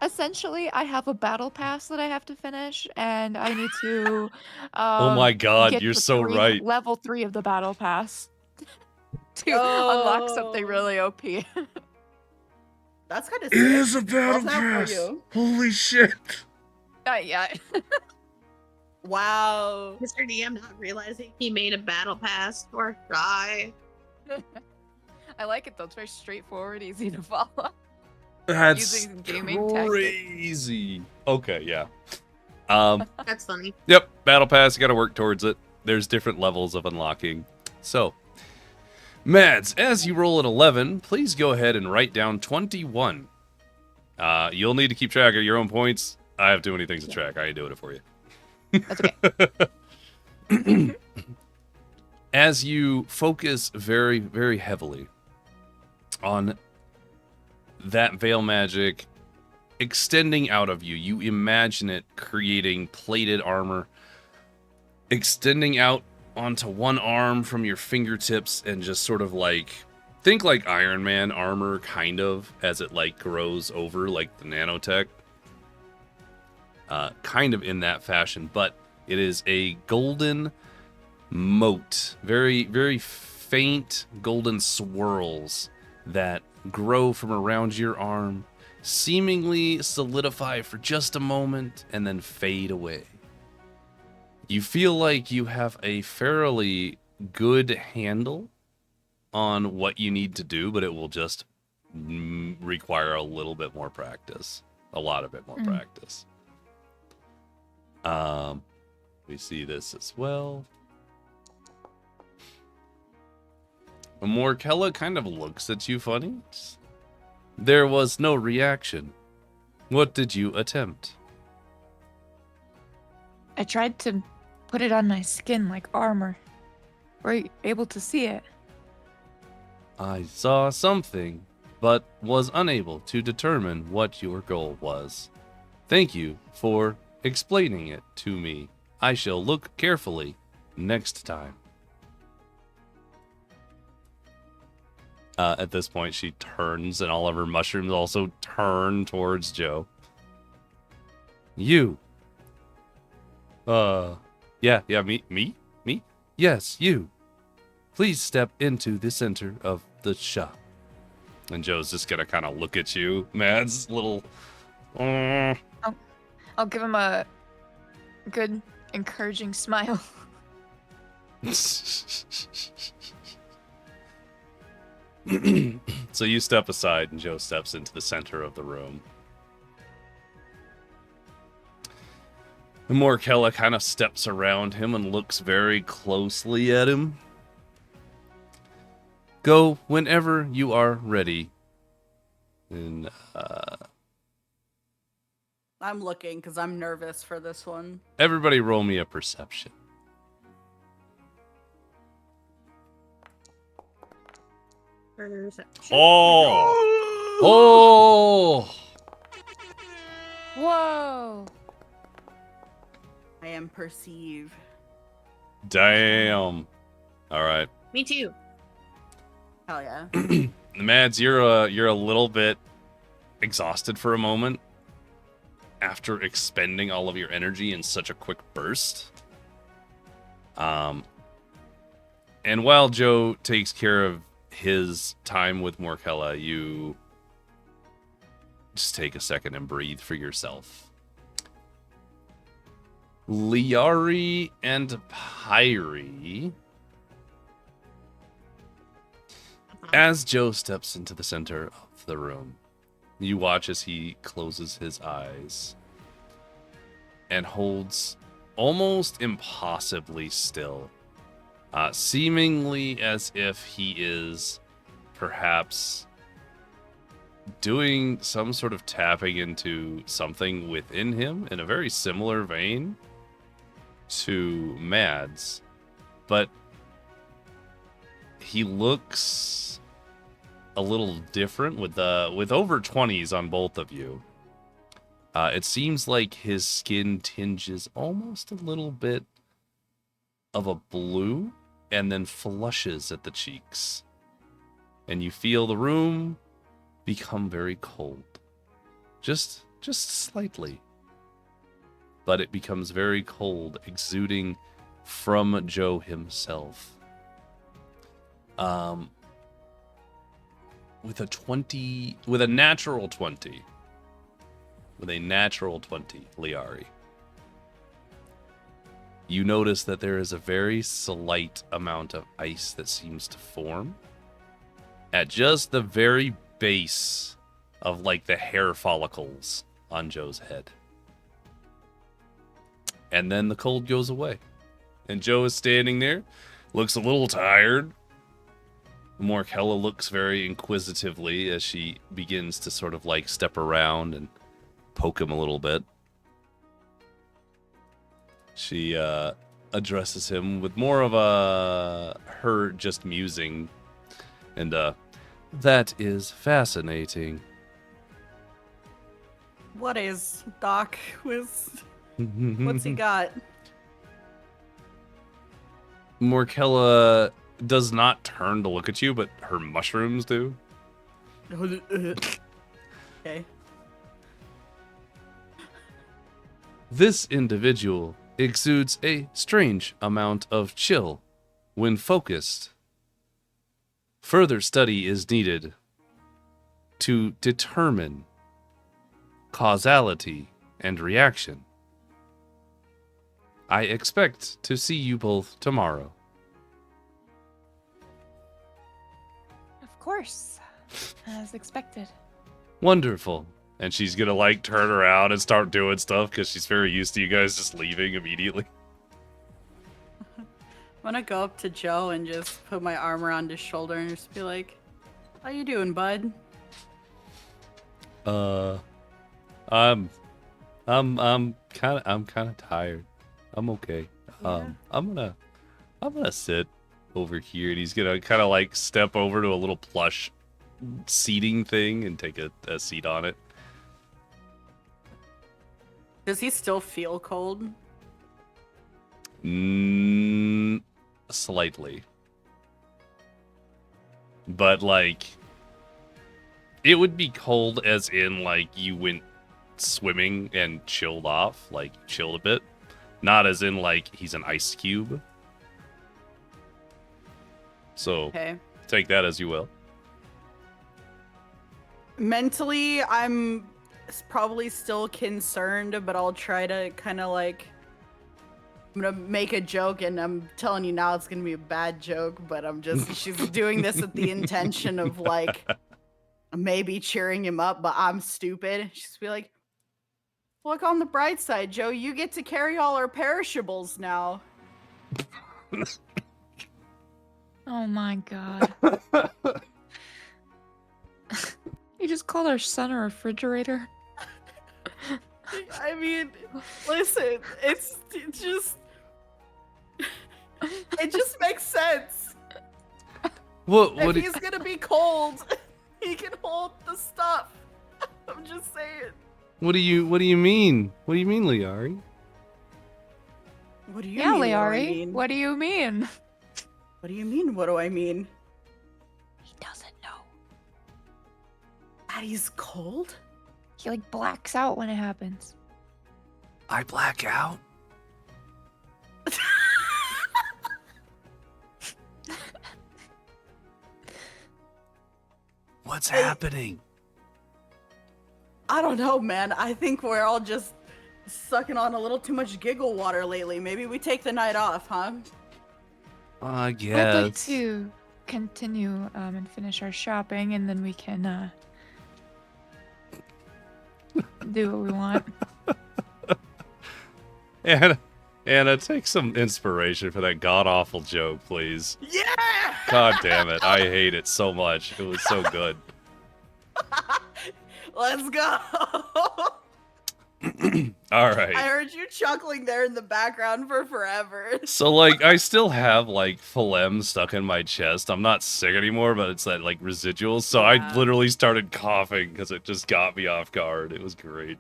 Essentially, I have a battle pass that I have to finish, and I need to. Oh my god, get you're to so right. Level 3 of the battle pass to unlock something really OP. That's kind of It is a battle pass. Holy shit. Not yet. Wow. Mr. DM not realizing he made a battle pass or try. I like it though. It's very straightforward, easy to follow. That's Using gaming tactics. crazy. Okay, yeah. That's funny. Yep, battle pass, you gotta work towards it. There's different levels of unlocking. So, Mads, as you roll an 11, please go ahead and write down 21. You'll need to keep track of your own points. I have too many things to track. I ain't doing it for you. That's okay. As you focus very, very heavily on that veil magic extending out of you, you imagine it creating plated armor, extending out onto one arm from your fingertips and just sort of like, think like Iron Man armor, kind of, as it like grows over like the nanotech. Kind of in that fashion, but it is a golden moat, very, very faint golden swirls that grow from around your arm, seemingly solidify for just a moment and then fade away. You feel like you have a fairly good handle on what you need to do, but it will just require a little bit more practice. A lot of it more practice. We see this as well. Morkella kind of looks at you funny. There was no reaction. What did you attempt? I tried to put it on my skin like armor. Were you able to see it? I saw something, but was unable to determine what your goal was. Thank you for explaining it to me. I shall look carefully next time. At this point, she turns, and all of her mushrooms also turn towards Joe. You. Yeah, me? Yes, you. Please step into the center of the shop. And Joe's just gonna kind of look at you, Mads, little... I'll give him a good, encouraging smile. So you step aside, and Joe steps into the center of the room. And Morkella kind of steps around him and looks very closely at him. Go whenever you are ready. And, I'm looking because I'm nervous for this one. everybody roll me a perception. Perception. Oh! Whoa! I am perceive. Damn. All right. Me too. Hell yeah. Mads, you're a little bit exhausted for a moment after expending all of your energy in such a quick burst. And while Joe takes care of his time with Morkella, you just take a second and breathe for yourself. Liari and Pyrie. As Joe steps into the center of the room, you watch as he closes his eyes and holds almost impossibly still, seemingly as if he is perhaps doing some sort of tapping into something within him in a very similar vein to Mads, but he looks a little different with over 20s on both of you. It seems like his skin tinges almost a little bit of a blue and then flushes at the cheeks. And you feel the room become very cold. Just slightly. But it becomes very cold, exuding from Joe himself. With a natural 20, Liari, you notice that there is a very slight amount of ice that seems to form at just the very base of like the hair follicles on Joe's head. And then the cold goes away. And Joe is standing there, looks a little tired. Morkella looks very inquisitively as she begins to sort of like step around and poke him a little bit. She addresses him with more of a her just musing. And that is fascinating. What is, Doc? What's he got? Morkella does not turn to look at you, but her mushrooms do. Okay. This individual exudes a strange amount of chill when focused. Further study is needed to determine causality and reaction. I expect to see you both tomorrow. Of course, as expected. Wonderful. And she's gonna like turn around and start doing stuff because she's very used to you guys just leaving immediately. I'm gonna go up to Joe and just put my arm around his shoulder and just be like, "How you doing, bud?" I'm kind of tired. I'm okay. Yeah. I'm gonna sit over here, and he's gonna kind of like step over to a little plush seating thing and take a seat on it. Does he still feel cold? Slightly. But like, it would be cold as in like you went swimming and chilled off, like chilled a bit. Not as in like he's an ice cube. So Okay. take that as you will. Mentally, I'm probably still concerned, but I'll try to kind of like. I'm gonna make a joke, and I'm telling you now it's gonna be a bad joke, but she's doing this with the intention of like maybe cheering him up, but I'm stupid. She's be like, look on the bright side, Joe, you get to carry all our perishables now. Oh my god. You just called our son a refrigerator? I mean, listen, it just makes sense. What If he's gonna be cold, he can hold the stuff. I'm just saying. do you mean? What do you mean, Liari? What do you Yeah, mean? What do I Liari. mean? What do you mean? What do you mean? What do I mean? He doesn't know. That he's cold? He like blacks out when it happens. I black out. What's happening? I don't know, man. I think we're all just sucking on a little too much giggle water lately. Maybe we take the night off, huh? I guess. I'd like to continue and finish our shopping, and then we can do what we want. Anna, take some inspiration for that god-awful joke, please. Yeah! God damn it. I hate it so much. It was so good. Let's go! All right. I heard you chuckling there in the background for forever. So, like, I still have, like, phlegm stuck in my chest. I'm not sick anymore, but it's that, like, residual. So I Yeah. literally started coughing because it just got me off guard. It was great.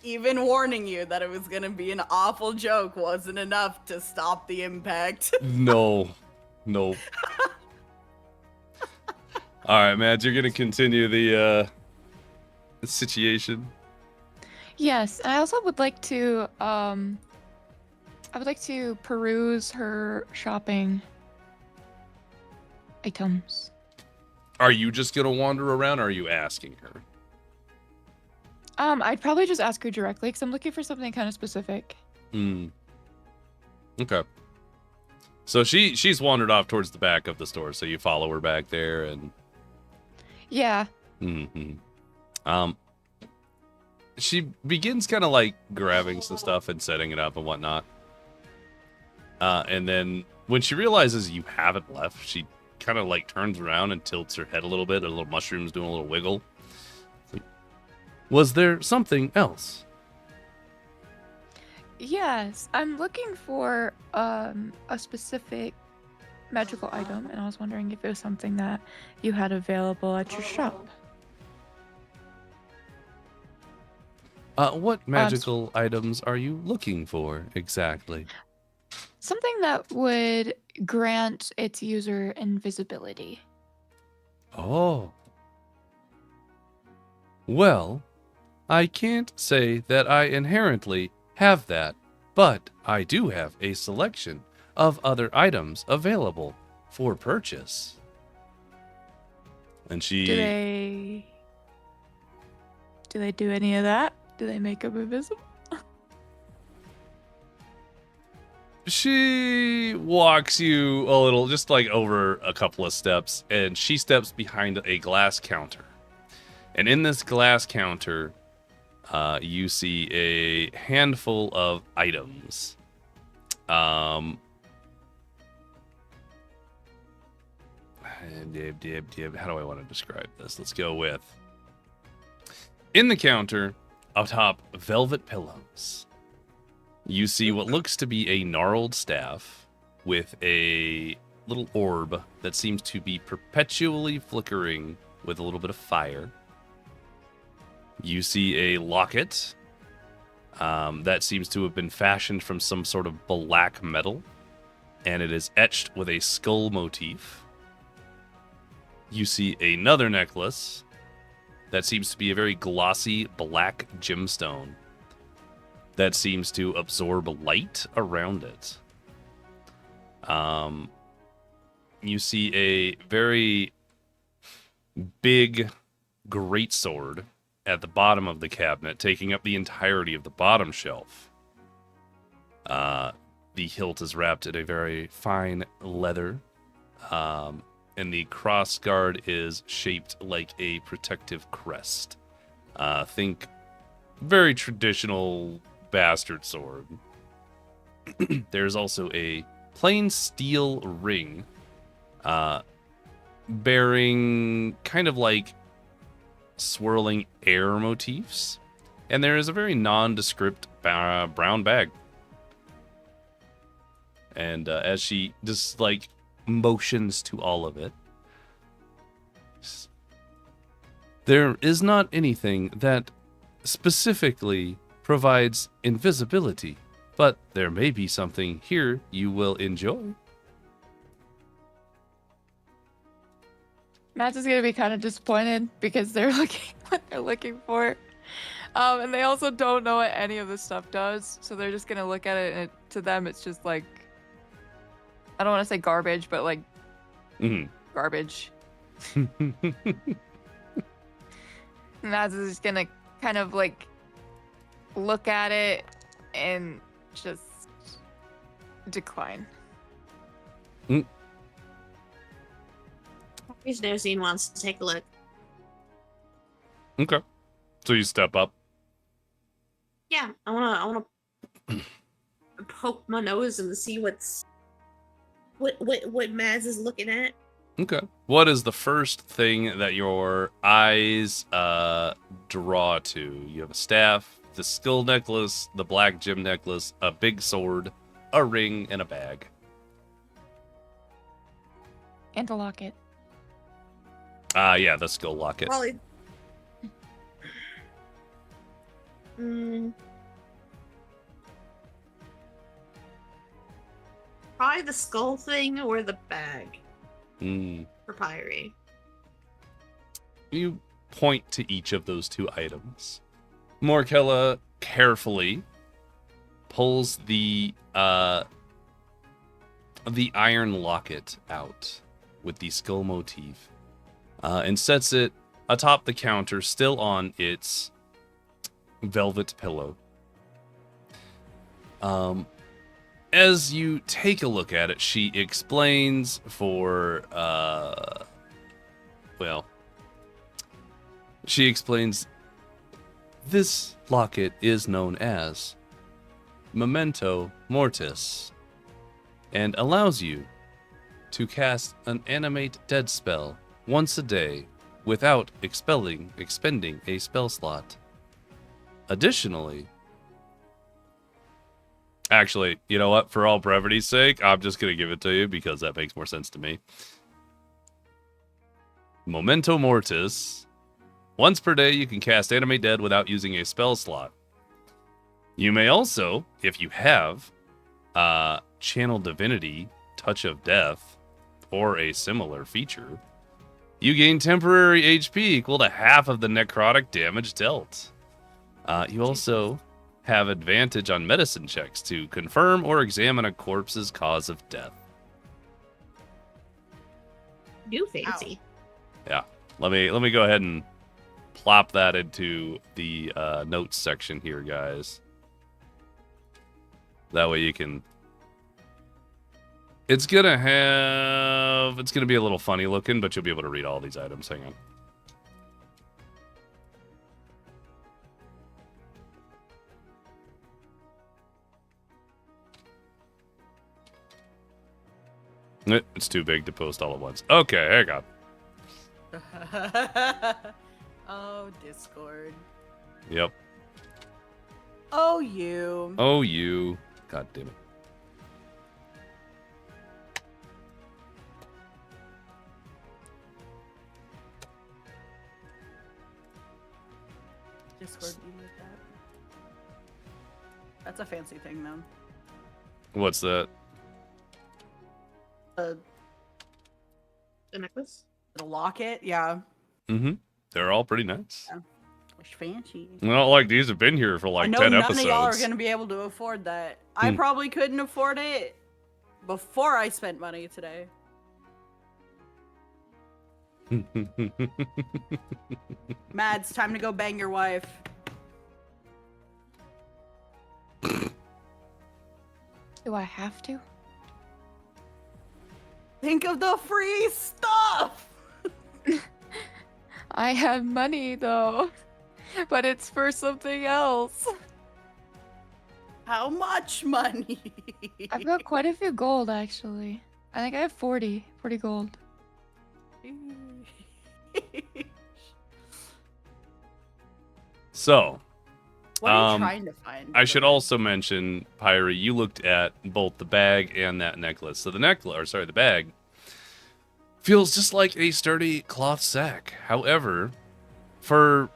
Even warning you that it was gonna be an awful joke wasn't enough to stop the impact. No. Nope. All right, Mads, you're going to continue the situation. Yes, and I also would like to peruse her shopping items. Are you just going to wander around, or are you asking her? I'd probably just ask her directly because I'm looking for something kind of specific. Okay. So she's wandered off towards the back of the store, so you follow her back there, and Yeah. she begins kind of like grabbing some stuff and setting it up and whatnot. And then when she realizes you haven't left, she kind of like turns around and tilts her head a little bit. Her little mushroom's doing a little wiggle. It's like, was there something else? Yes, I'm looking for a specific magical item, and I was wondering if it was something that you had available at your shop. What Um, magical items are you looking for exactly? Something that would grant its user invisibility. Oh, well, I can't say that I inherently have that, but I do have a selection of other items available for purchase. And Do she they do any of that? Do they make them invisible? she walks you a little, just like over a couple of steps, and she steps behind a glass counter. And in this glass counter, you see a handful of items. How do I want to describe this? Let's go with, in the counter, atop velvet pillows, you see what looks to be a gnarled staff with a little orb that seems to be perpetually flickering with a little bit of fire. You see a locket that seems to have been fashioned from some sort of black metal, and it is etched with a skull motif. You see another necklace that seems to be a very glossy black gemstone that seems to absorb light around it. You see a very big greatsword at the bottom of the cabinet, taking up the entirety of the bottom shelf. The hilt is wrapped in a very fine leather, and the cross guard is shaped like a protective crest. Think very traditional bastard sword. There's also a plain steel ring, bearing kind of like swirling air motifs, and there is a very nondescript brown bag. And as she just like motions to all of it, there is not anything that specifically provides invisibility, but there may be something here you will enjoy. Matt's is gonna be kind of disappointed because they're looking what they're looking for, and they also don't know what any of this stuff does, so they're just gonna look at it, and to them, it's just like, I don't want to say garbage, but like garbage. Matt's is just gonna kind of like look at it and just decline. Nosine wants to take a look. Okay. So you step up. Yeah, I wanna poke my nose and see what Maz is looking at. Okay. What is the first thing that your eyes draw to? You have a staff, the skull necklace, the black gem necklace, a big sword, a ring, and a bag. And a locket. Yeah, the skull locket. Probably. Probably the skull thing or the bag for Pyre. You point to each of those two items. Morkella carefully pulls the iron locket out with the skull motif and sets it atop the counter, still on its velvet pillow. As you take a look at it, she explains she explains this locket is known as Memento Mortis and allows you to cast an animate dead spell once a day without expending a spell slot. Additionally, Actually, you know what? For all brevity's sake, I'm just going to give it to you because that makes more sense to me. Memento Mortis. Once per day, you can cast Animate Dead without using a spell slot. You may also, if you have, Channel Divinity, Touch of Death, or a similar feature, you gain temporary HP equal to half of the necrotic damage dealt. You also have advantage on medicine checks to confirm or examine a corpse's cause of death. New fancy. Yeah. Let me go ahead and plop that into the notes section here, guys. That way you can... It's gonna be a little funny looking, but you'll be able to read all these items. Hang on. It's too big to post all at once. Okay, hang on. Oh, Discord. Yep. Oh, you. Oh, you. God damn it. Discord, you need that. That's a fancy thing, though. What's that? The necklace? The locket, yeah. Mm-hmm. They're all pretty nice. Yeah. It's fancy. Not like these have been here for like I know 10 none episodes. of y'all are gonna be able to afford that. I probably couldn't afford it before I spent money today. Mads, time to go bang your wife. Do I have to? Think of the free stuff! I have money though, but it's for something else. How much money? I've got quite a few gold actually. I think I have 40 gold. So, What are you trying to find? I should also mention, Pyre, you looked at both the bag and that necklace. So the bag feels just like a sturdy cloth sack. However, for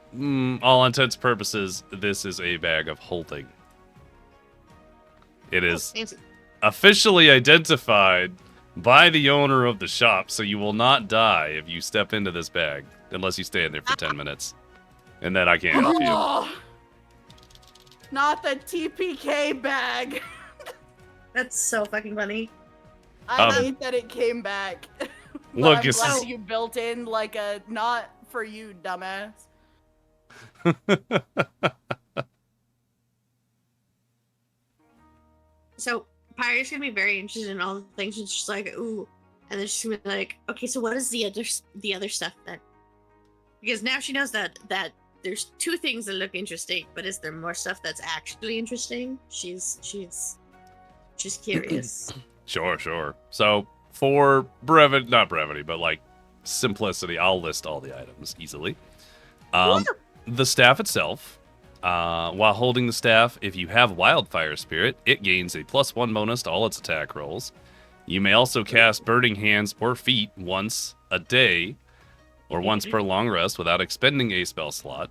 all intents and purposes, this is a bag of holding. It is officially identified by the owner of the shop, so you will not die if you step into this bag, unless you stay in there for 10 minutes. And then I can't help you. Oh, not the TPK bag. That's so fucking funny. I hate that it came back. Look, I'm it's glad you built in like a not for you, dumbass. So Pyre's gonna be very interested in all the things. She's just like, ooh, and then she's gonna be like, okay, so what is the other stuff then? Because now she knows that there's two things that look interesting, but is there more stuff that's actually interesting? She's curious. Sure. So for not brevity, but like simplicity, I'll list all the items easily. The staff itself, while holding the staff, if you have Wildfire Spirit, it gains a +1 bonus to all its attack rolls. You may also cast Burning Hands or Feet once a day, or once per long rest without expending a spell slot.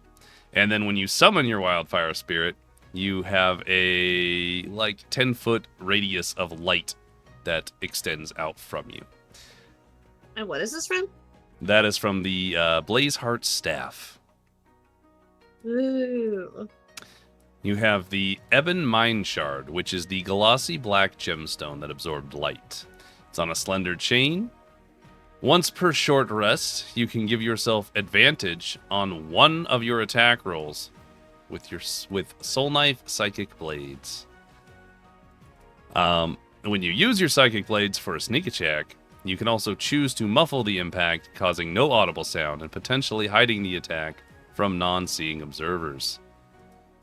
And then when you summon your Wildfire Spirit, you have a 10-foot radius of light that extends out from you. And what is this from? That is from the Blazeheart Staff. Ooh. You have the Ebon Mind Shard, which is the glossy black gemstone that absorbed light. It's on a slender chain. Once per short rest, you can give yourself advantage on one of your attack rolls with Soul Knife Psychic Blades. When you use your Psychic Blades for a sneak attack, you can also choose to muffle the impact, causing no audible sound and potentially hiding the attack from non-seeing observers.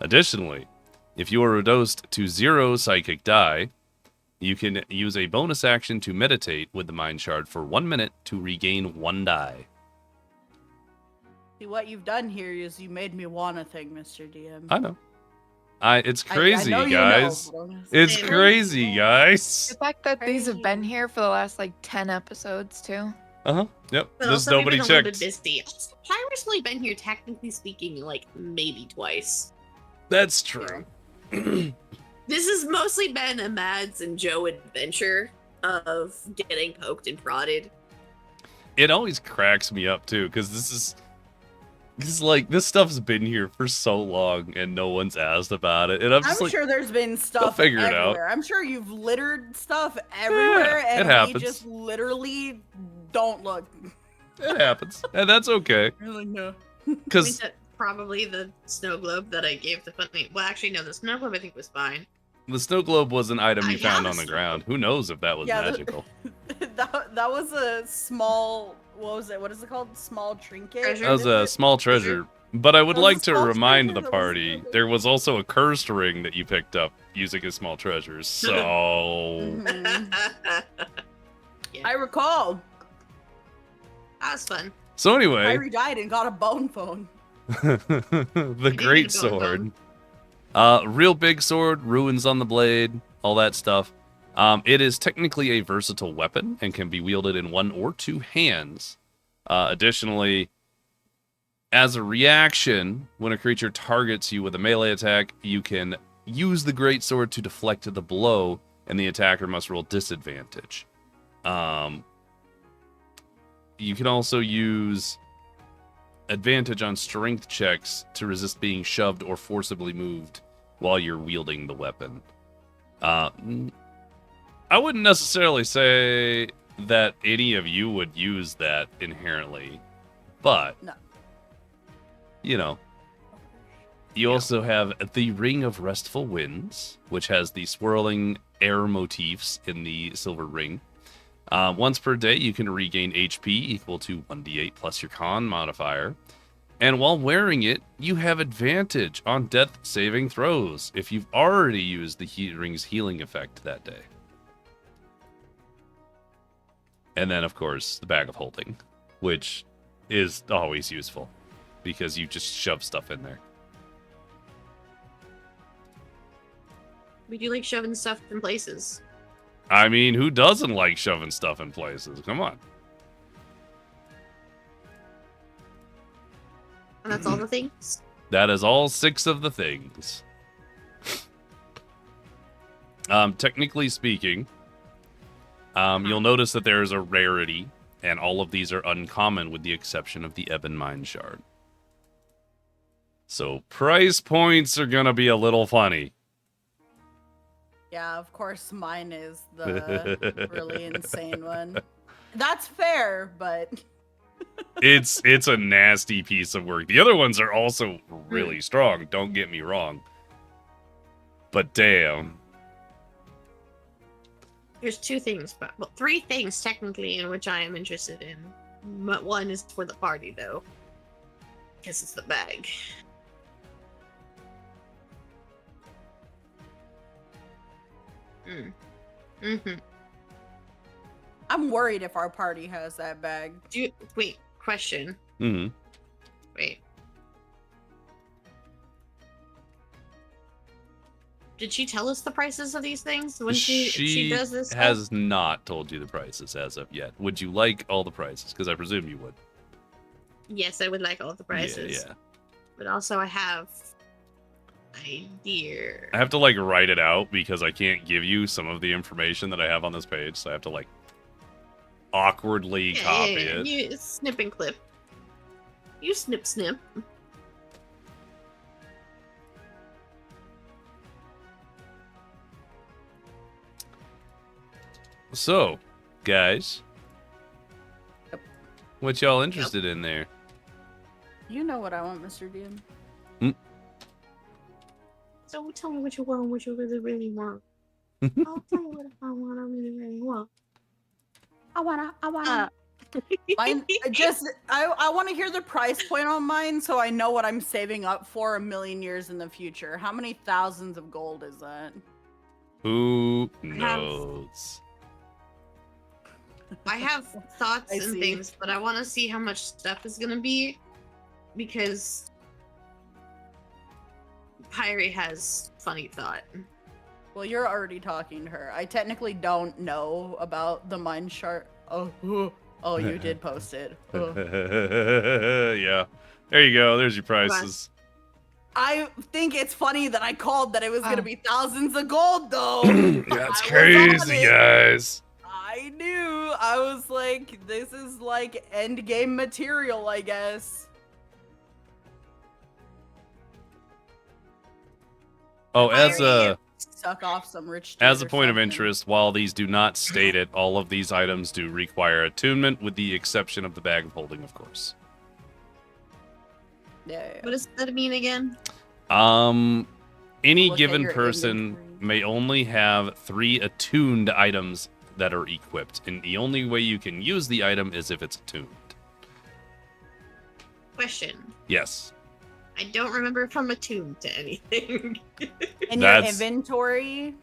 Additionally, if you are reduced to 0 psychic die, you can use a bonus action to meditate with the Mind Shard for 1 minute to regain 1 die. See, what you've done here is you made me want a thing, Mr. DM. I know. It's crazy, I know guys. you know, but It's Same. crazy, The guys. fact that these have been Crazy. here for the last like 10 episodes too. Uh-huh. Yep. But Just also, we've nobody been a little bit checked. busy. Also, Pyro's only been here, technically speaking, like maybe twice. That's true. This has mostly been a Mads and Joe adventure of getting poked and prodded. It always cracks me up too, because this stuff's been here for so long and no one's asked about it. And I'm just I'm like, sure there's been stuff figure it out. everywhere. I'm sure you've littered stuff everywhere, Yeah, it and happens. we just literally don't look. it happens. And that's okay. You're like, no. I think Because that probably the snow globe that I gave to Funny. Well, actually, no, the snow globe I think was fine. the snow globe was an item I you found have on the a snow ground. Who knows if that was Yeah, magical? that was a small. What was it? What is it called? Small trinket. Treasure? That was a small treasure. But I would That was like a to small remind treasure the that was party really- there was also a cursed ring that you picked up using a small treasure. So Mhm. I recall. That was fun. so anyway, Kyrie died and got a bone phone. the did great get a bone sword. Real big sword, ruins on the blade, all that stuff. It is technically a versatile weapon and can be wielded in 1 or 2 hands. Additionally, as a reaction, when a creature targets you with a melee attack, you can use the great sword to deflect the blow, and the attacker must roll disadvantage. You can also use advantage on strength checks to resist being shoved or forcibly moved while you're wielding the weapon. I wouldn't necessarily say that any of you would use that inherently, but No. you know, you also have the Ring of Restful Winds, which has the swirling air motifs in the silver ring. Once per day, you can regain HP equal to 1d8 plus your con modifier. And while wearing it, you have advantage on death saving throws if you've already used the ring's healing effect that day. And then, of course, the Bag of Holding, which is always useful because you just shove stuff in there. We do like shoving stuff in places. I mean, who doesn't like shoving stuff in places? Come on. And that's all the things. That is all 6 of the things. Technically speaking, you'll notice that there is a rarity, and all of these are uncommon with the exception of the Ebon Mine Shard. So price points are gonna be a little funny. Yeah, of course, mine is the really insane one. That's fair, but It's a nasty piece of work. The other ones are also really strong, don't get me wrong. But damn. There's 2 things, well, 3 things technically in which I am interested in. But 1 is for the party though, because it's the bag. Mm-hmm. I'm worried if our party has that bag. Wait, question. Mm-hmm. Wait. Did she tell us the prices of these things when she does this stuff? has not told you the prices as of yet. Would you like all the prices? Because I presume you would. Yes, I would like all the prices. Yeah. But also I have idea. I have to like write it out because I can't give you some of the information that I have on this page, so I have to like awkwardly copy it. You snip and clip. You snip. So, guys, Yep. what y'all interested in there? You know what I want, Mr. DM. So tell me what you want, what you really want. I'll tell you what I want, I really want. I wanna. Mine, I want to hear the price point on mine so I know what I'm saving up for a million years in the future. How many thousands of gold is that? Who knows? I have thoughts I and see. things, but I want to see how much stuff is gonna be because Pyrie has funny thought. Well, you're already talking to her. I technically don't know about the mind chart. Oh, you did post it. Yeah. There you go. There's your prices. I think it's funny that I called that it was gonna Wow. be thousands of gold, though. That's I was on crazy, it. guys. I knew. I was like, this is like end game material, I guess. Oh, as Pyrie, a suck off some rich. as a dude or point of something. interest, while these do not state it, all of these items do require attunement, with the exception of the bag of holding, of course. Yeah. What does that mean again? Any Look at given your person inventory. may only have 3 attuned items that are equipped, and the only way you can use the item is if it's attuned. Question. Yes. I don't remember if I'm attuned to anything. In your That's- inventory,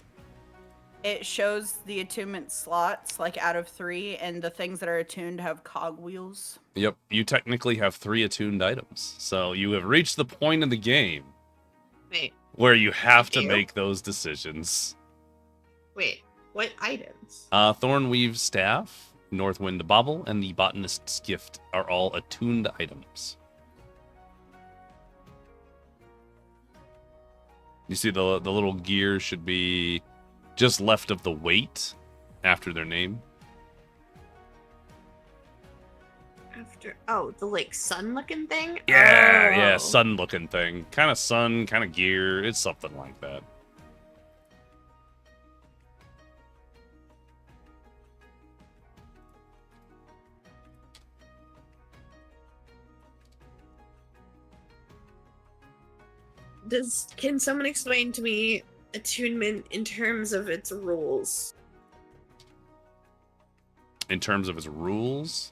it shows the attunement slots, like out of 3, and the things that are attuned have cogwheels. Yep. You technically have 3 attuned items, so you have reached the point in the game Wait, where you have to Ew. make those decisions. wait. What items? Thornweave Staff, Northwind Bauble, and the Botanist's Gift are all attuned items. You see the little gear should be just left of the weight after their name. After the like sun looking thing? Yeah, Oh. sun looking thing. Kind of sun, kind of gear. It's something like that. Can someone explain to me attunement in terms of its rules? In terms of its rules,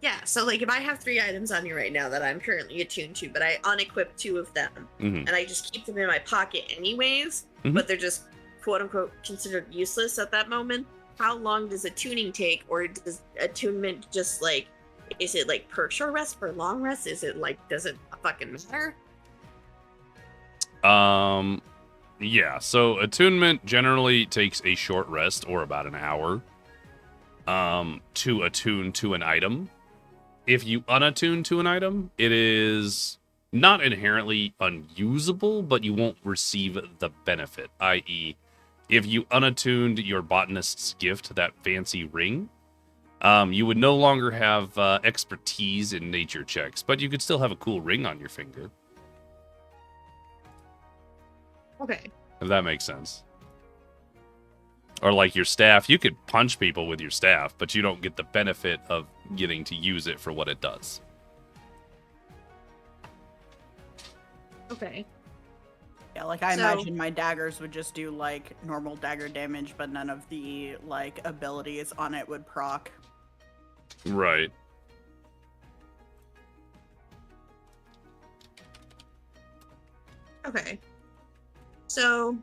Yeah, so like if I have 3 items on me right now that I'm currently attuned to, but I unequip 2 of them, Mhm. and I just keep them in my pocket anyways, Mhm. but they're just quote unquote considered useless at that moment, how long does attuning take, or does attunement just like, is it like per short rest, per long rest? Is it like, does it fucking matter? Yeah, so attunement generally takes a short rest or about an hour to attune to an item. If you unattune to an item, it is not inherently unusable, but you won't receive the benefit, i.e., if you unattuned your Botanist's Gift, that fancy ring, you would no longer have expertise in nature checks, but you could still have a cool ring on your finger, Okay. if that makes sense. Or like your staff, you could punch people with your staff, but you don't get the benefit of getting to use it for what it does. Okay. Yeah, like I So- imagine my daggers would just do like normal dagger damage, but none of the like abilities on it would proc. Right. Okay. So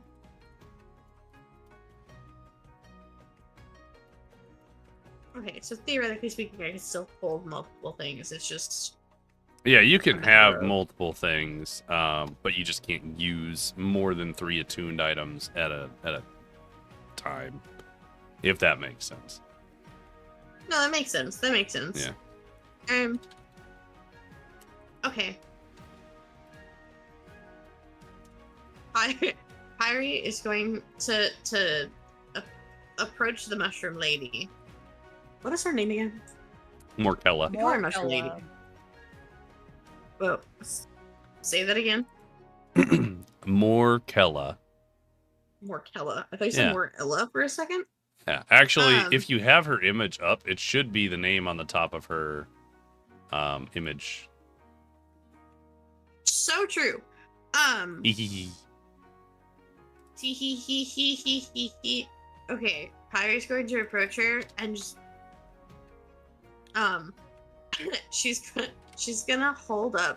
okay, so theoretically speaking, I can still hold multiple things. It's just Yeah, you can have Rogue. multiple things, but you just can't use more than 3 attuned items at a time, if that makes sense. no, that makes sense. That makes sense. Yeah. Okay. Pyrie is going to approach the mushroom lady. What is her name again? Morkella. Call her mushroom lady. Morkella. Whoa. Say that again. Morkella. Morkella. I thought you said Yeah. Morella for a second. Yeah, actually, Um, if you have her image up, it should be the name on the top of her image. So true. Okay, Pyrie's going to approach her and just she's gonna hold up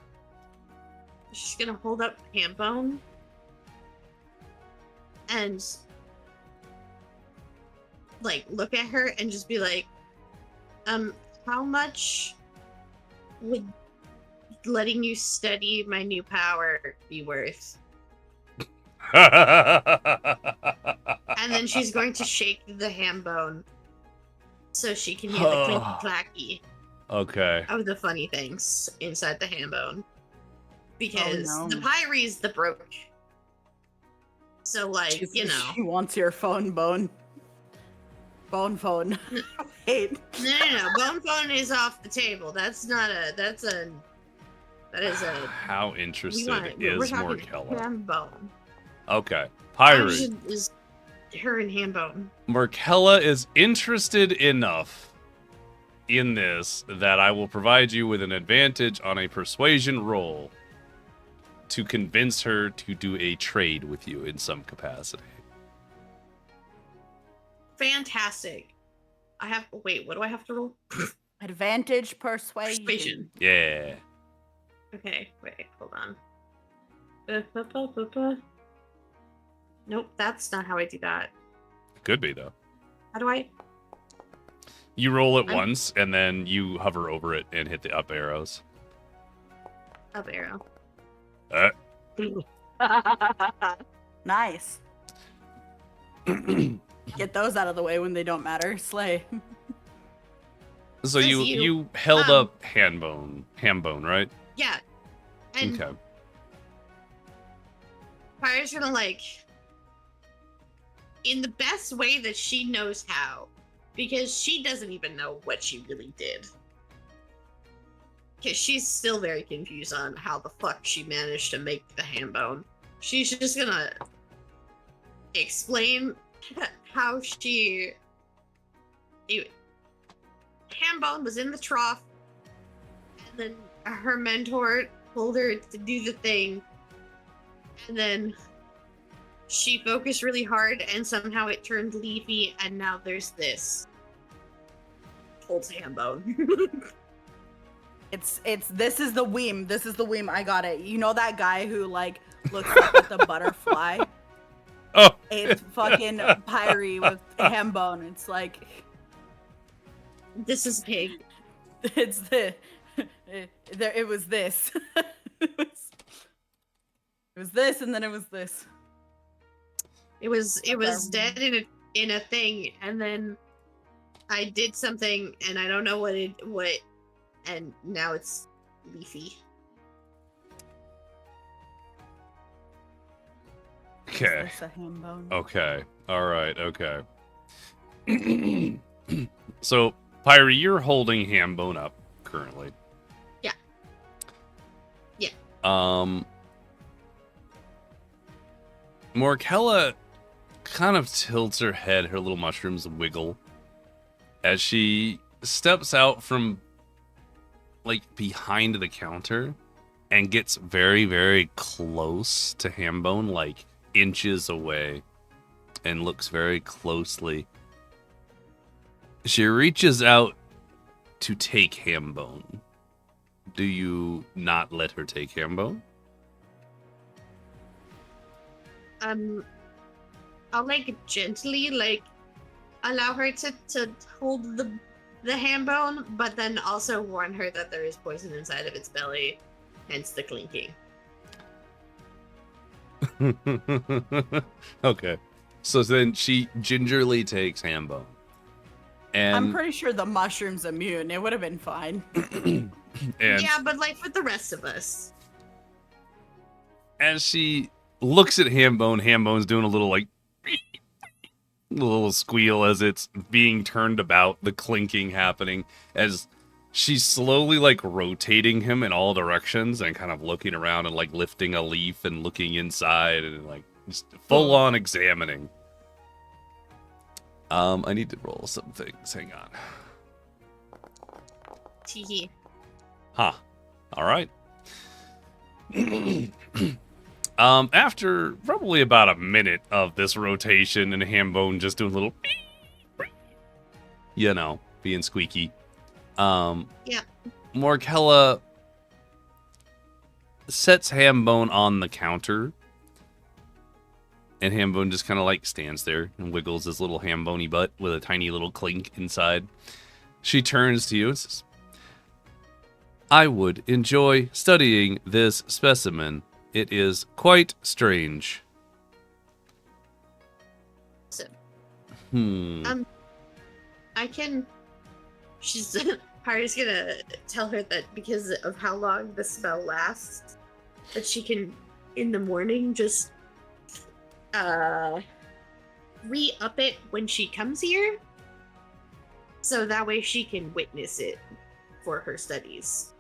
Pambone and like look at her and just be like, how much would letting you study my new power be worth? And then she's going to shake the ham bone so she can hear the clinky clacky Okay. of the funny things inside the ham bone. Because no. the pyre's the broke. So, like, She wants your phone, Bone. Phone. Wait. No. Bone phone is off the table. That is a. How interested we're is talking Morkella? ham bone. Okay. How Pyre. interested is her in ham bone? Morkella is interested enough in this that I will provide you with an advantage on a persuasion roll to convince her to do a trade with you in some capacity. Fantastic. What do I have to roll? Advantage persuasion. Persuasion. Yeah. Okay, wait, hold on. Nope, that's not how I do that. Could be, though. How do I? You roll it once, and then you hover over it and hit the up arrows. Up arrow. Nice. Get those out of the way when they don't matter. Slay. So Says you held up ham bone, right? Yeah. And Okay. Pyre's gonna, like, in the best way that she knows how, because she doesn't even know what she really did. Because she's still very confused on how the fuck she managed to make the ham bone. She's just gonna explain how ham bone was in the trough, and then her mentor told her to do the thing, and then she focused really hard, and somehow it turned leafy, and now there's this. Holds ham bone. This is the weem. This is the weem. I got it. You know that guy who, like, looks up at the butterfly? Oh. It's fucking Pyre with ham bone. It's like, This is pig. it's it was this. it was this, and then it was this. It was dead in a thing, and then I did something, and I don't know what, and now it's leafy. Okay. Is this a ham bone? Okay. All right. Okay. So, Pyre, you're holding ham bone up currently. Yeah. Yeah. Morkella kind of tilts her head, her little mushrooms wiggle as she steps out from, like, behind the counter and gets very, very close to Hambone, like inches away, and looks very closely. She reaches out to take Hambone. Do you not let her take Hambone? I'll, like, gently, like, allow her to hold the ham bone, but then also warn her that there is poison inside of its belly, hence the clinking. Okay. So then she gingerly takes Hambone. And I'm pretty sure the mushroom's immune. It would have been fine. and Yeah, but, like, for the rest of us. as she looks at Hambone, Hambone's doing a little, like, little squeal as it's being turned about, the clinking happening as she's slowly, like, rotating him in all directions and kind of looking around and, like, lifting a leaf and looking inside and, like, just full on examining. I need to roll some things. Hang on. Teehee. Huh. All right. After probably about a minute of this rotation and Hambone just doing a little, you know, being squeaky. Yeah. Morkella sets Hambone on the counter, and Hambone just kind of, like, stands there and wiggles his little Hambone butt with a tiny little clink inside. She turns to you and says, "I would enjoy studying this specimen. It is quite strange." I can. She's Harry's gonna tell her that because of how long the spell lasts, that she can, in the morning, just re-up it when she comes here, so that way she can witness it for her studies,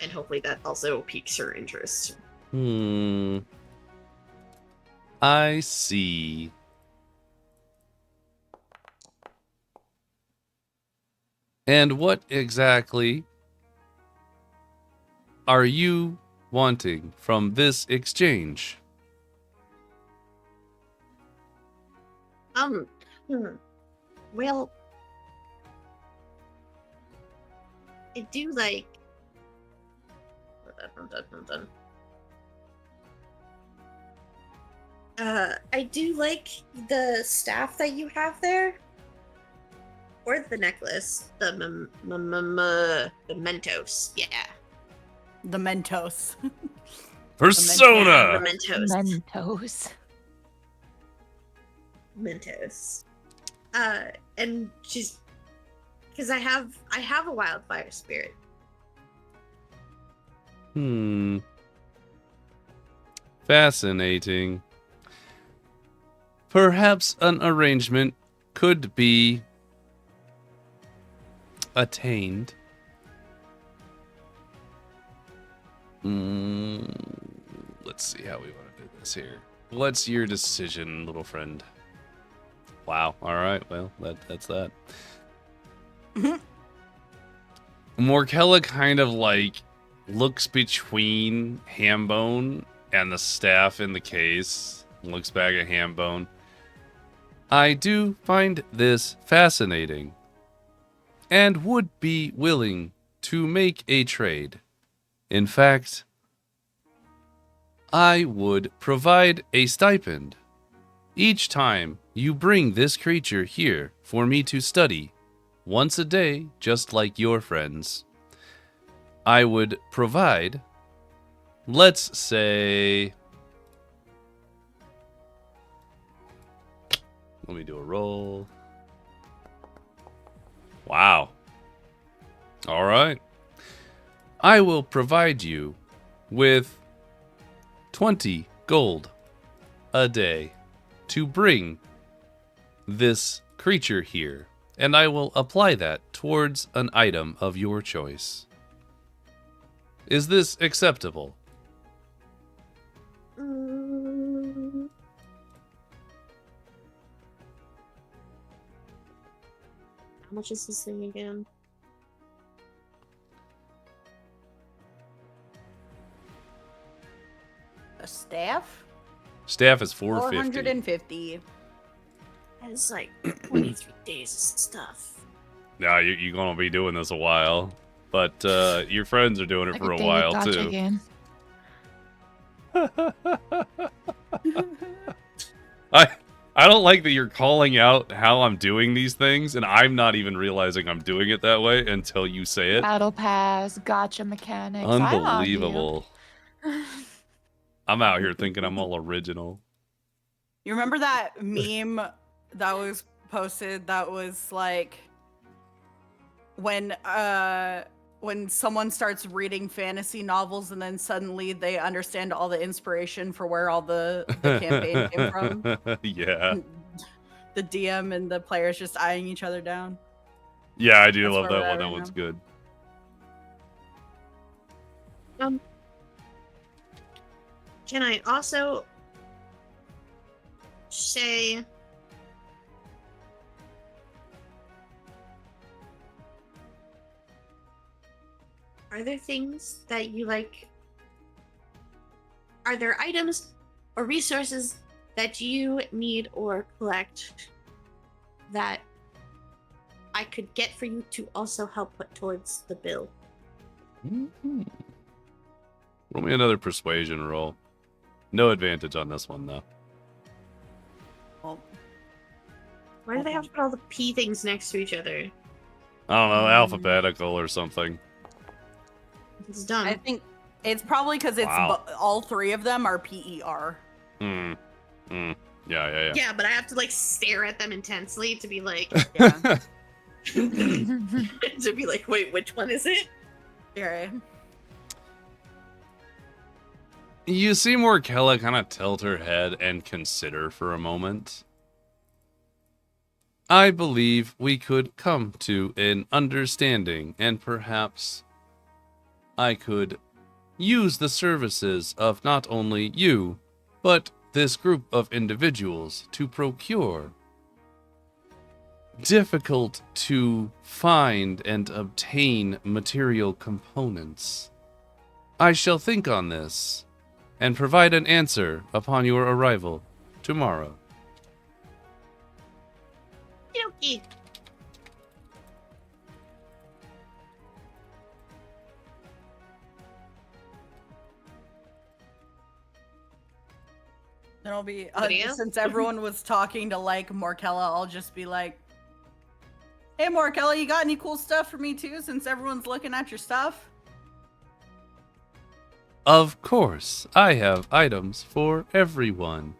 and hopefully that also piques her interest. I see. And what exactly are you wanting from this exchange? Well, I do like. I do like the staff that you have there, or the necklace, the Mentos. Yeah, The Mentos. Persona! the Mentos. Mentos. And she's, because I have a wildfire spirit. Fascinating. Perhaps an arrangement could be attained. Let's see how we want to do this here. What's your decision, little friend? Wow. All right. Well, that's that. Morkella kind of like looks between Hambone and the staff in the case. Looks back at Hambone. I do find this fascinating and would be willing to make a trade. In fact, I would provide a stipend each time you bring this creature here for me to study once a day, just like your friends. I would provide, let's say, let me do a roll. Wow. All right. I will provide you with 20 gold a day to bring this creature here, and I will apply that towards an item of your choice. Is this acceptable? How much is this thing again? A staff? Staff is 450. 450. That's like 23 days of stuff. Now you're gonna be doing this a while, but your friends are doing it Like for a a daily while gacha too. game. I don't like that you're calling out how I'm doing these things, and I'm not even realizing I'm doing it that way until you say it. Battle pass, gacha mechanics. Unbelievable. I'm on I'm out here thinking I'm all original. You remember that meme that was posted that was like when someone starts reading fantasy novels and then suddenly they understand all the inspiration for where all the campaign came from? Yeah. The DM and the players just eyeing each other down. Yeah, I do That's love where that we're one. at That right one's now. good. Can I also say are there things that you like? Are there items or resources that you need or collect that I could get for you to also help put towards the bill? Mm-hmm. Roll me another persuasion roll. No advantage on this one, though. Well, Why do they have to put all the P things next to each other? I don't know, alphabetical or something. It's dumb. I think it's probably because it's Wow. all three of them are PER. Yeah. Yeah, but I have to like stare at them intensely to be like, Yeah. to be like, wait, which one is it? Right. You see Morkella kind of tilt her head and consider for a moment. I believe we could come to an understanding, and perhaps I could use the services of not only you, but this group of individuals to procure difficult to find and obtain material components. I shall think on this and provide an answer upon your arrival tomorrow. Yoki. Then I'll be Video? since everyone was talking to like Morkella, I'll just be like, "Hey Morkella, you got any cool stuff for me too? Since everyone's looking at your stuff." Of course, I have items for everyone.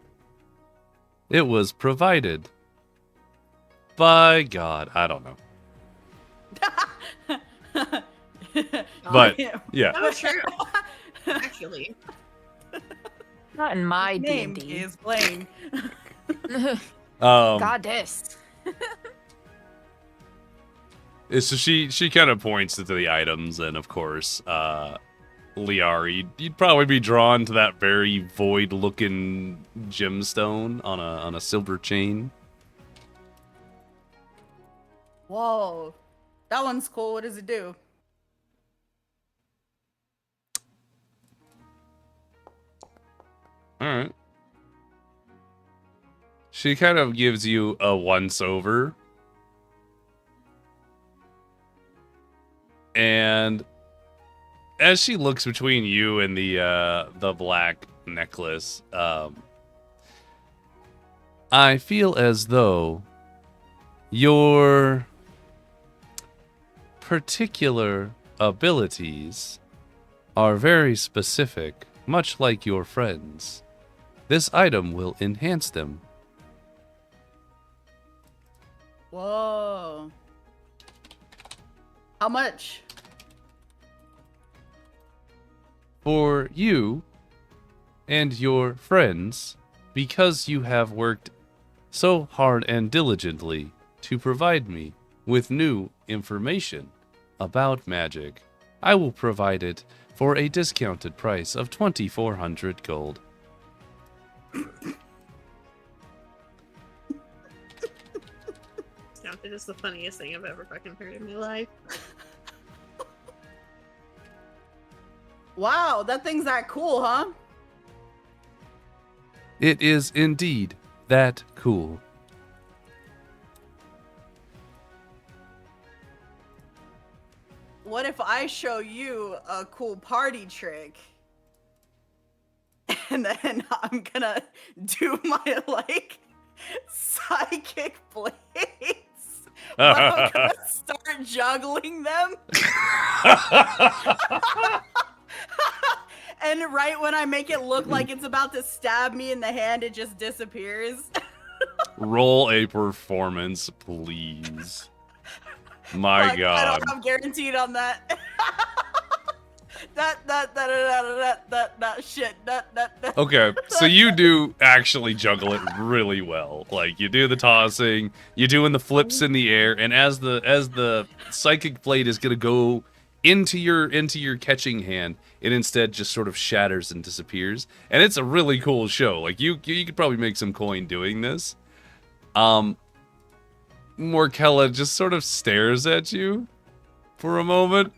It was provided by God. I don't know. But, yeah. Oh, sure. Actually, Not in my name D&D. is Blaine. Goddess. So she kind of points to the items, and of course, Liari, you'd probably be drawn to that very void-looking gemstone on a silver chain. Whoa, that one's cool. What does it do? All right. She kind of gives you a once-over. And as she looks between you and the black necklace, I feel as though your particular abilities are very specific, much like your friends. This item will enhance them. Whoa. How much? For you and your friends, because you have worked so hard and diligently to provide me with new information about magic, I will provide it for a discounted price of 2,400 gold. it is the funniest thing I've ever fucking heard in my life. Wow, that thing's that cool, huh? It is indeed that cool. What if I show you a cool party trick? And then I'm gonna do my, like, psychic blades. But I'm gonna start juggling them. And right when I make it look like it's about to stab me in the hand, it just disappears. Roll a performance, please. My Fuck, God. I don't have guaranteed on that. that shit. That. Okay, so you do actually juggle it really well. Like, you do the tossing, you're doing the flips in the air, and as the psychic blade is gonna go into your catching hand, it instead just sort of shatters and disappears. And it's a really cool show. Like, you could probably make some coin doing this. Morkella just sort of stares at you for a moment.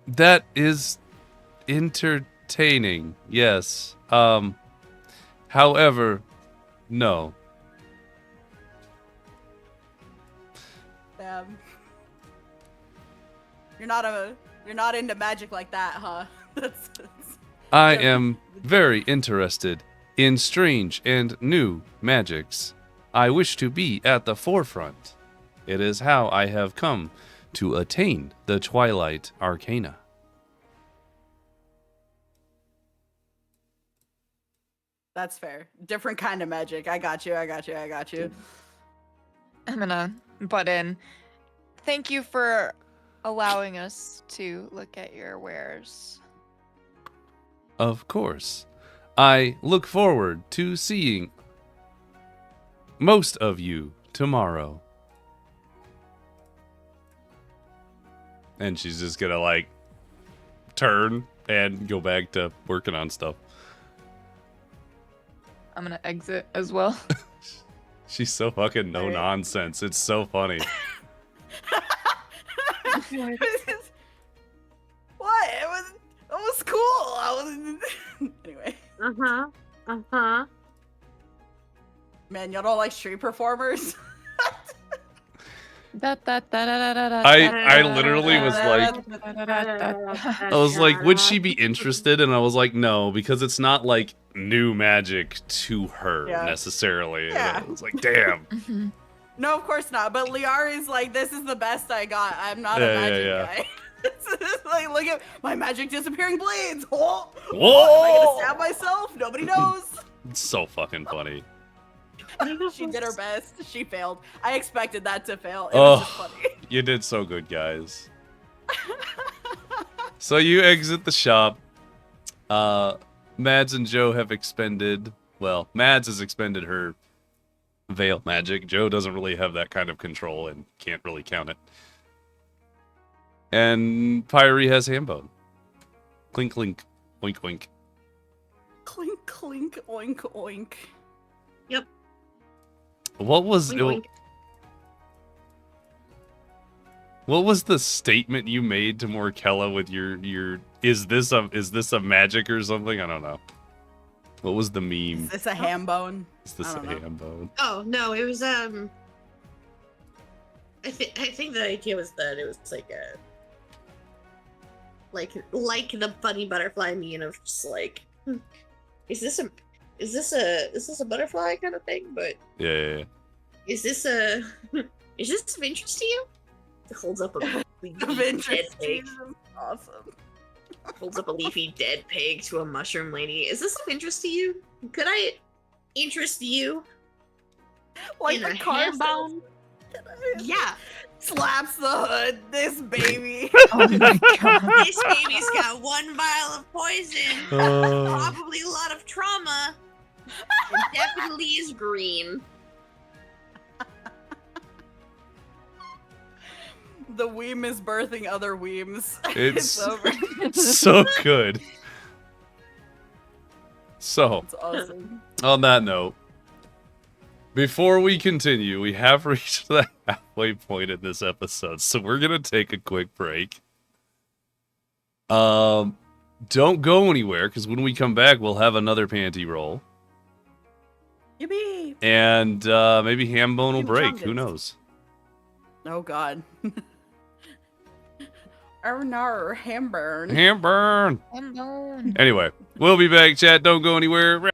That is entertaining, yes. However, no. You're not into magic like that, huh? That's I am very interested in strange and new magics. I wish to be at the forefront. It is how I have come to attain the Twilight Arcana. That's fair. Different kind of magic. I got you. I'm gonna butt in. Thank you for allowing us to look at your wares. Of course. I look forward to seeing most of you tomorrow. And she's just gonna, like, turn and go back to working on stuff. I'm gonna exit as well. She's so fucking no nonsense. It's so funny. What? It was cool. I was anyway. Man, y'all don't like street performers? I literally was like, would she be interested? And I was like, no, because it's not like new magic to her necessarily. Yeah. And I was like, damn. No, of course not. But Liari's like, this is the best I got. I'm not a magic guy. It's like, look at my magic disappearing blades. Oh, Whoa! Am I gonna stab myself? Nobody knows. It's so fucking funny. She did her best. She failed. I expected that to fail. It was just funny. You did so good, guys. So you exit the shop. Mads and Joe have expended. Well, Mads has expended her veil magic. Joe doesn't really have that kind of control and can't really count it. And Pyrie has Hambone. Clink, clink, oink, oink. Clink, clink, oink, oink. Yep. What was Oink, oink. What was the statement you made to Morkella with your is this a magic or something? I don't know. What was the meme? Is this a ham bone? Is this a ham bone? Oh no, it was I think the idea was that it was like a like the bunny butterfly meme of just like is this a butterfly kind of thing? But Yeah. is this of interest to you? It holds up a leafy dead pig. Awesome. Holds up a leafy dead pig to a mushroom lady. Is this of interest to you? Could I interest you? Like in the a car ham bone? Yeah. Slaps the hood. This baby. Oh my god. This baby's got one vial of poison. Probably a lot of trauma. And definitely is green. The weem is birthing other weems. It's over. so good. So, It's awesome. on that note, before we continue, we have reached the halfway point in this episode, so we're gonna take a quick break. Don't go anywhere, because when we come back, we'll have another panty roll. Yippee! And maybe Hambone will break. Who knows? Oh god. Oh no, hamburn. Hamburn! Hambone. Anyway, we'll be back, chat. Don't go anywhere.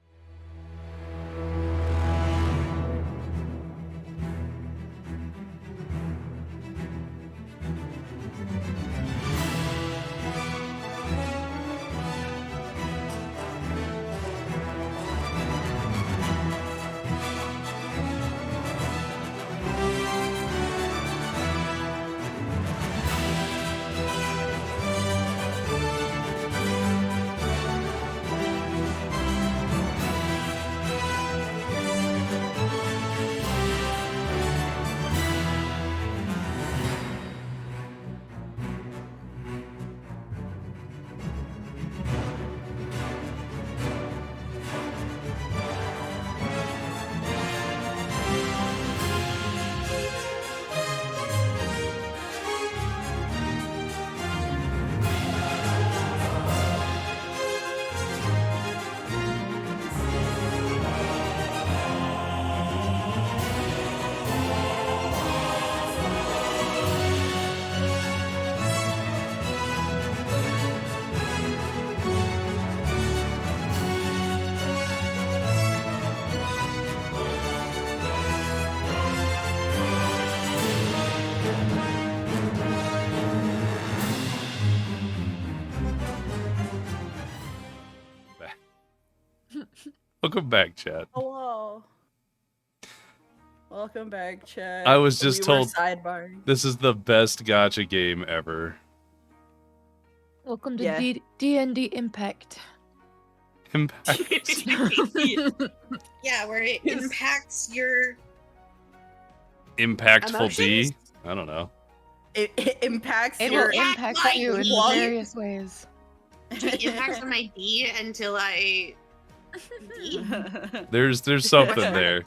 Welcome back, chat. Hello. Welcome back, chat. I was just we were told sidebarring. this is the best gacha game ever. Welcome to Yeah. D&D Impact. Impact. Yeah, where it impacts your Impactful emotions? D? I don't know. It impacts It your will impact my you in D. various ways. It impacts on my D until I D. There's something there.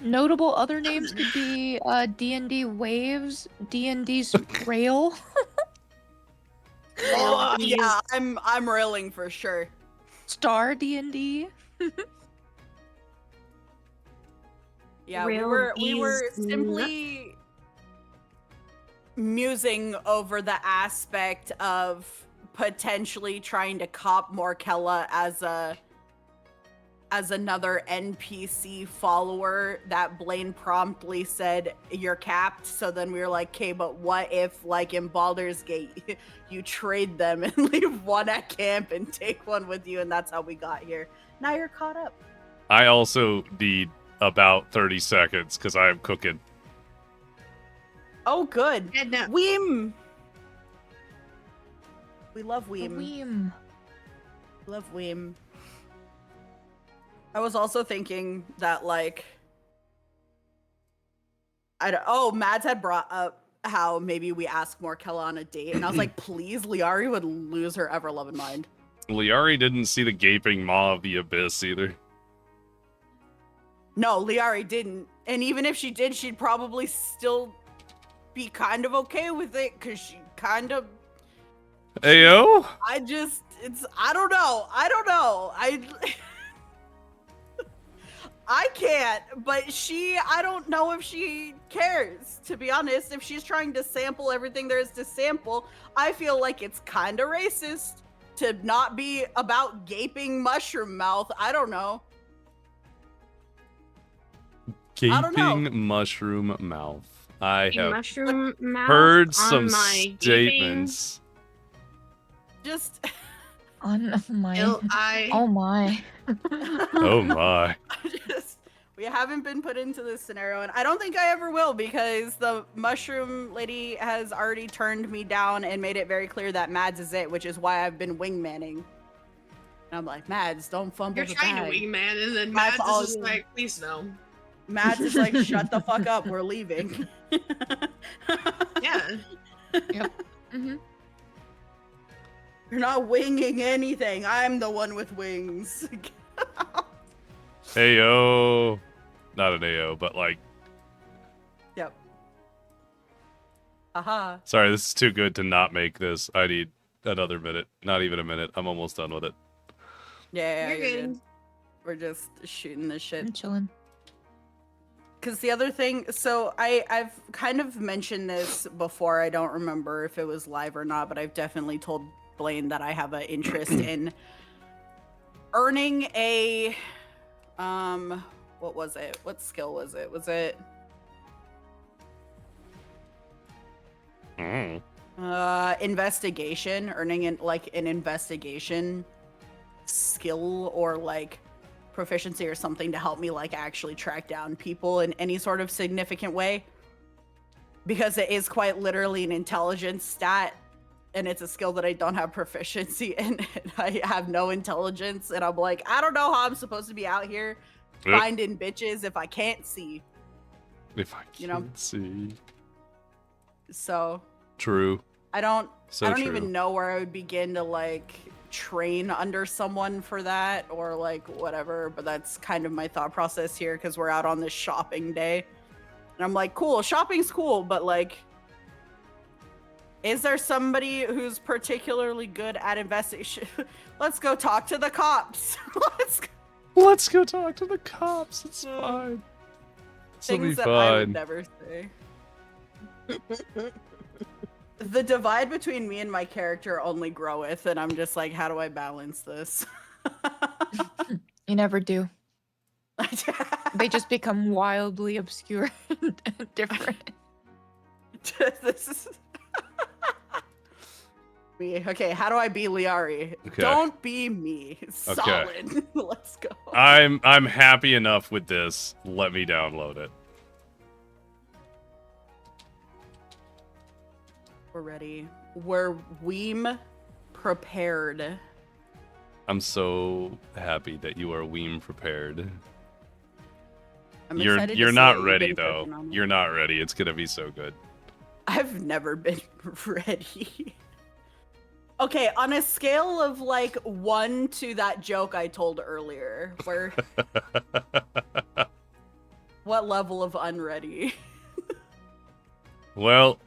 Notable other names could be D&D Waves, D&D's Rail. Oh, These- yeah, I'm railing for sure. Star D&D. Yeah, Real we were is simply musing over the aspect of potentially trying to cop Morkella as another NPC follower that Blaine promptly said you're capped. So then we were like, okay, but what if, like in Baldur's Gate, you trade them and leave one at camp and take one with you, and that's how we got here. Now you're caught up. I also need about 30 seconds because I am cooking. Oh, good. Yeah, no. Weem. We love Weem. Weem. Love Weem. I was also thinking that, like, Mads had brought up how maybe we ask Morkella on a date, and I was like, please, Liari would lose her ever-loving mind. Liari didn't see the gaping maw of the abyss either. No, Liari didn't. And even if she did, she'd probably still be kind of okay with it, because she kind of... Ayo? I don't know. I can't, but I don't know if she cares, to be honest. If she's trying to sample everything there is to sample, I feel like it's kind of racist to not be about gaping mushroom mouth. I don't know. I don't know. Gaping mushroom mouth. I have Mushroom mouth heard on some my statements. Just... On my. I Oh my. Oh my. We haven't been put into this scenario, and I don't think I ever will, because the mushroom lady has already turned me down and made it very clear that Mads is it, which is why I've been wingmanning. And I'm like, Mads, don't fumble You're the trying bag. to wingman, and then That's Mads all is just you. like, please no. Mads is like, shut the fuck up, we're leaving. Yeah. Mm-hmm. You're not winging anything. I'm the one with wings. Ayo. Not an AO, but like... Yep. Aha. Sorry, this is too good to not make this. I need another minute. Not even a minute. I'm almost done with it. Yeah, You're good. We're just shooting this shit. I'm chilling. Because the other thing, so I've kind of mentioned this before. I don't remember if it was live or not, but I've definitely told Blaine that I have an interest in earning a, what was it? What skill was it? Was it investigation? Earning an investigation skill or like proficiency or something to help me like actually track down people in any sort of significant way, because it is quite literally an intelligence stat, and it's a skill that I don't have proficiency in. And I have no intelligence, and I'm like, I don't know how I'm supposed to be out here finding bitches if I can't see. If I can't see. So True. I don't So true. even know where I would begin to like train under someone for that or like whatever, but that's kind of my thought process here, because we're out on this shopping day and I'm like, cool, shopping's cool, but like, is there somebody who's particularly good at investigation? Let's go talk to the cops. Let's go talk to the cops. It's fine. This'll be Things that I would fine. never say. The divide between me and my character only groweth, and I'm just like, how do I balance this? You never do. They just become wildly obscure and different. This is... Me. Okay, how do I be Liari? Okay. Don't be me. Solid. Let's go. I'm happy enough with this. Let me download it. We're ready. We're Weem prepared. I'm so happy that you are Weem prepared. I'm You're excited to you're see not what you've ready been though. cooking on. You're not ready. It's gonna be so good. I've never been ready. Okay, on a scale of like 1 to that joke I told earlier, where what level of unready? Well,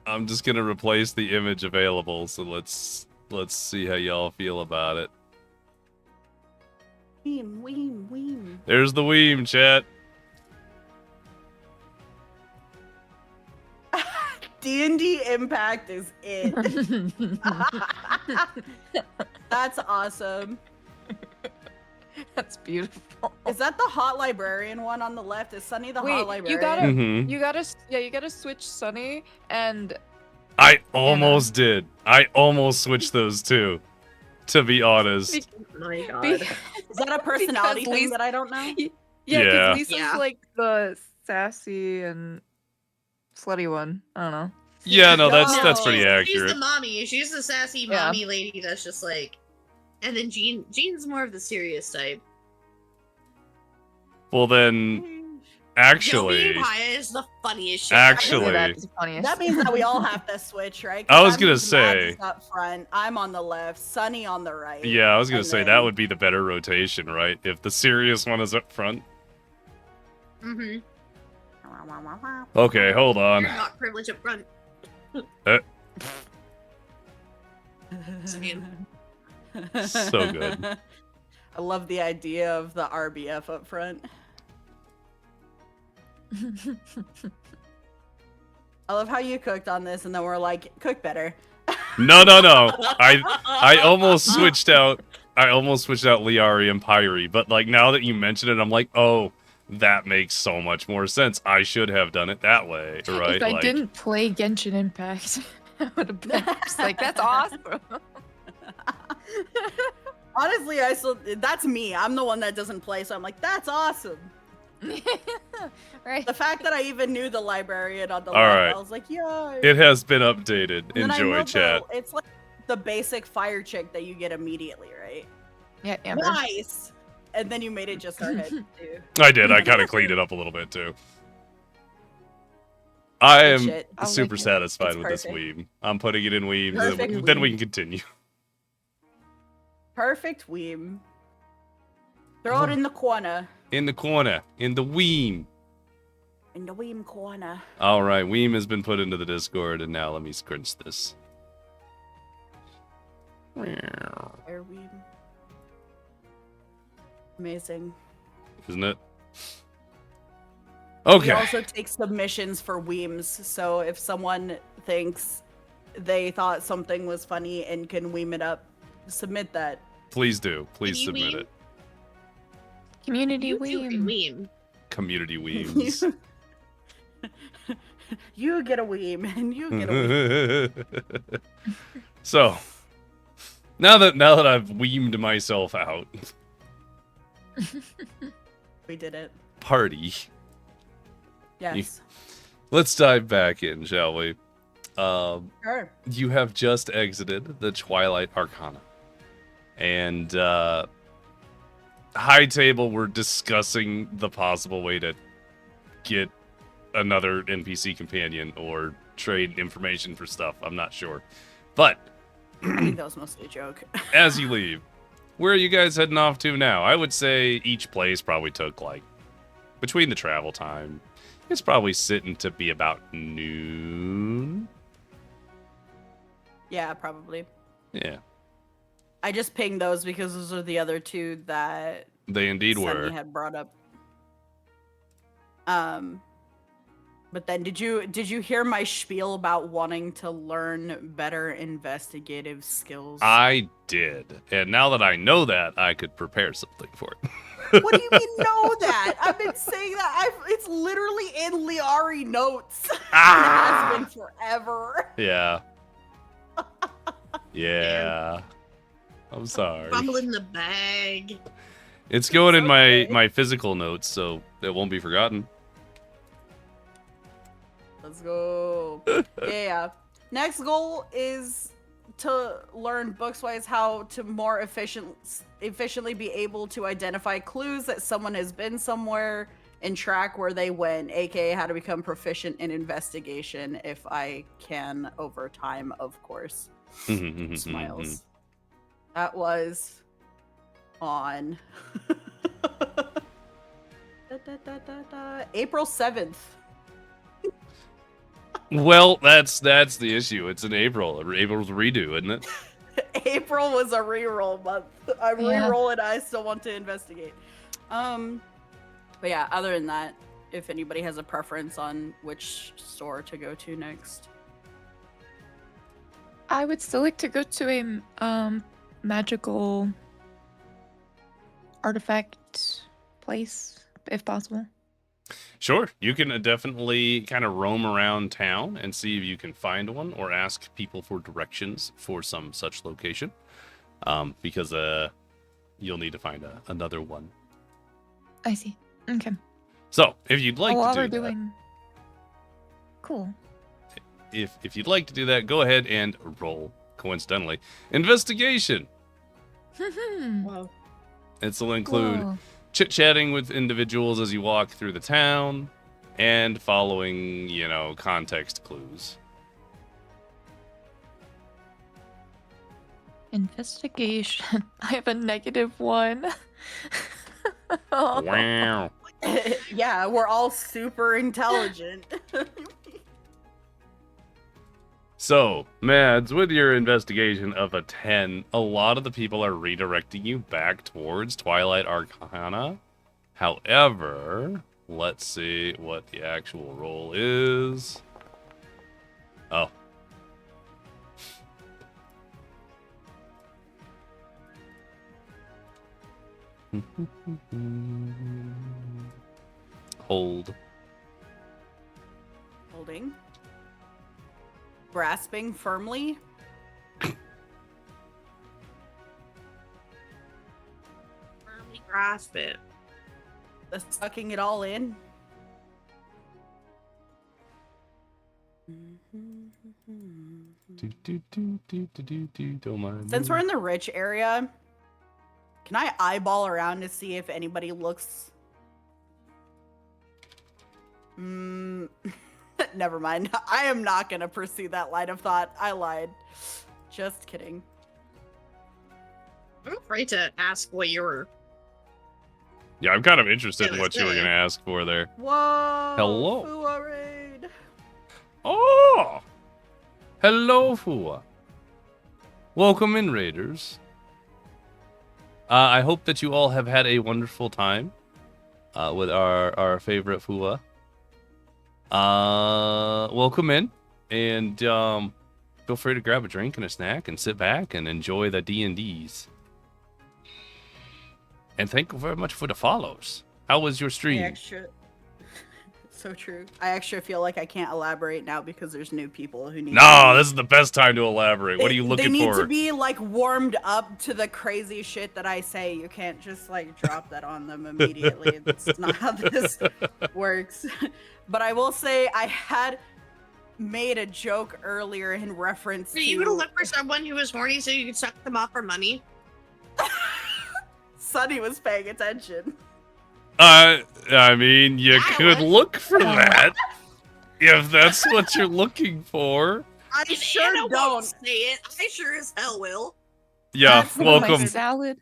I'm just gonna replace the image available, so let's see how y'all feel about it. Weem. There's the Weem, chat. D&D Impact is it. That's awesome. That's beautiful. Is that the hot librarian one on the left? Is Sunny the hot Wait, librarian? you gotta you gotta switch Sunny and I almost did. I almost switched those two, to be honest. Oh my god. Is that a personality Because thing Lisa- that I don't know? yeah, Yeah. because Lisa's Yeah. like the sassy and slutty one. I don't know. Yeah, no, that's No. pretty She's accurate. the mommy. She's the sassy Yeah. mommy lady that's just like. And then Jean's more of the serious type. Well then, actually, Joey Paya is the funniest shit. Actually- That's the funniest. That means that we all have to switch, right? I was That gonna means Mads say- is up front. I'm on the left. Sunny on the right. yeah, I was gonna and say then- that would be the better rotation, right? If the serious one is up front. Mm-hmm. Okay, hold You're on. not privileged up front. Saying. So good. I love the idea of the RBF up front. I love how you cooked on this, and then we're like, cook better. No. I almost switched out. I almost switched out Liari and Pyre, but like now that you mention it, I'm like, oh, that makes so much more sense. I should have done it that way, right? If I like, didn't play Genshin Impact, I would have been just like, that's awesome. Honestly, that's me. I'm the one that doesn't play, so I'm like, that's awesome. Right. The fact that I even knew the librarian on the All left, right. I was like, yeah. it has been updated. And then I Enjoy, know chat. It's like the basic fire chick that you get immediately, right? Yeah, Amber. Nice. And then you made it just our head too. I did. I kind of cleaned it up a little bit too. I am Shit. I like super it. satisfied It's with this perfect. weeb. I'm putting it in weeb. Perfect Then we weeb. can continue. Perfect weem. Throw it in the corner. In the corner, in the weem. In the weem corner. All right, weem has been put into the Discord, and now let me scrunch this. Fire weem. Amazing. Isn't it? We Okay. also take submissions for weems, so if someone thinks they thought something was funny and can weem it up, submit that. Please do. Please Can you submit weem? it. Community You two can Weem. meme. Community weems. You get a weem, and you get a weem. So, now that I've weemed myself out, We did it. party. Yes. Let's dive back in, shall we? Sure. You have just exited the Twilight Arcana. And High Table were discussing the possible way to get another NPC companion or trade information for stuff. I'm not sure. But I think that was mostly a joke. as you leave, where are you guys heading off to now? I would say each place probably took like between the travel time. It's probably sitting to be about noon. Yeah, probably. Yeah, I just pinged those because those are the other two that they indeed Sunny were. had brought up. But then did you hear my spiel about wanting to learn better investigative skills? I did. And now that I know that, I could prepare something for it. What do you mean know that? I've been saying that. It's literally in Liari notes. It has been forever. Yeah. Yeah. I'm sorry. Fumbling the bag. It's going in okay. my physical notes, so it won't be forgotten. Let's go. Yeah. Next goal is to learn books-wise how to more efficiently be able to identify clues that someone has been somewhere and track where they went, aka how to become proficient in investigation if I can over time, of course. Smiles. That was on April 7th. Well, that's the issue. It's in April. April's redo, isn't it? April was a reroll month. I'm rerolling. I still want to investigate. But yeah, other than that, if anybody has a preference on which store to go to next. I would still like to go to a magical artifact place, if possible. Sure, you can definitely kind of roam around town and see if you can find one, or ask people for directions for some such location, because you'll need to find another one. I see. Okay. So, if you'd like while to we're do that, doing... Cool. if you'd like to do that, go ahead and roll. Coincidentally, investigation. Whoa. It'll include Whoa. chit-chatting with individuals as you walk through the town, and following, context clues. Investigation. I have a -1. Wow. Yeah, we're all super intelligent. So, Mads, with your investigation of a 10, a lot of the people are redirecting you back towards Twilight Arcana. However, let's see what the actual roll is. Oh. Hold. Holding. Grasping firmly. Firmly grasp it. Sucking it all in. Don't mind. Since we're in the rich area, can I eyeball around to see if anybody looks... Never mind. I am not going to pursue that line of thought. I lied. Just kidding. I'm afraid to ask what you were. Yeah, I'm kind of interested in what you were going to ask for there. Whoa! Hello. Fua raid. Oh! Hello, Fua. Welcome in, Raiders. I hope that you all have had a wonderful time with our favorite Fua. Welcome in, and feel free to grab a drink and a snack and sit back and enjoy the D&Ds. And thank you very much for the follows. How was your stream? So true. I actually feel like I can't elaborate now because there's new people who need. No, this is the best time to elaborate. What are you looking for? They need to be like warmed up to the crazy shit that I say. You can't just like drop that on them immediately. That's not how this works. But I will say I had made a joke earlier in reference to. Are you gonna look for someone who is horny so you can suck them off for money? Sunny was paying attention. I mean, you could look for that if that's what you're looking for. I If sure Anna don't. won't say it. I sure as hell will. Yeah, That's welcome. My salad.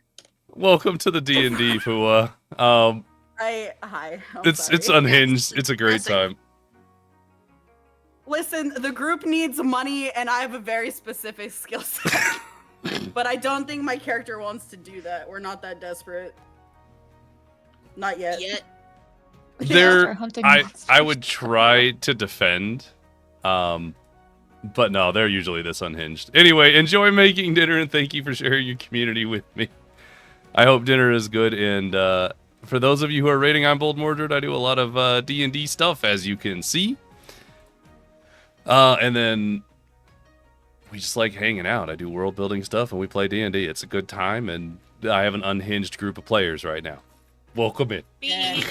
Welcome to the D&D, Fua. Hi. I'm It's sorry. unhinged. It's a great time. Listen, the group needs money, and I have a very specific skill set. But I don't think my character wants to do that. We're not that desperate. Not yet. There, Hunting I monsters. would try to defend, but no, they're usually this unhinged. Anyway, enjoy making dinner, and thank you for sharing your community with me. I hope dinner is good, and for those of you who are rating, I'm BoldMordred. I do a lot of D&D stuff, as you can see. And then we just like hanging out. I do world building stuff and we play D&D. It's a good time, and I have an unhinged group of players right now. Welcome in. Yeah.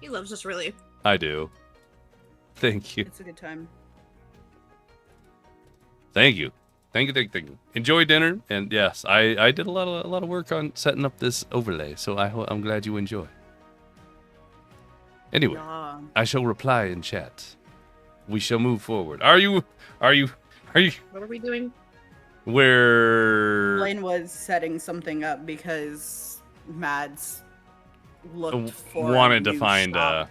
He loves us, really. I do. Thank you. It's a good time. Thank you. Thank you. Enjoy dinner, and yes, I did a lot of work on setting up this overlay, so I'm glad you enjoy. Anyway, Yeah. I shall reply in chat. We shall move forward. Are you? What are we doing? Where? Blaine was setting something up because Mads looked for wanted a to new find shop.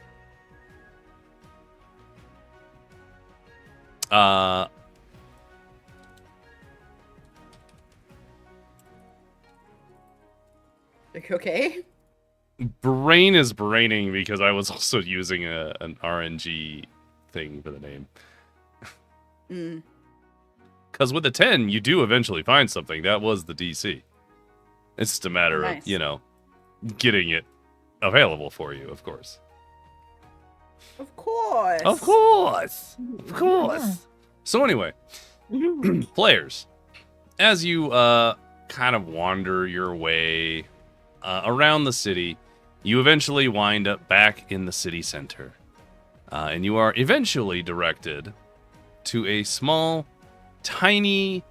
Like, okay. Brain is braining because I was also using an RNG thing for the name. Mm. Because with a 10, you do eventually find something. That was the DC. It's just a matter Nice. of, getting it available for you, of course. Of course. Of course. Of Yeah. course. So anyway, players, as you kind of wander your way around the city, you eventually wind up back in the city center. And you are eventually directed to a small, tiny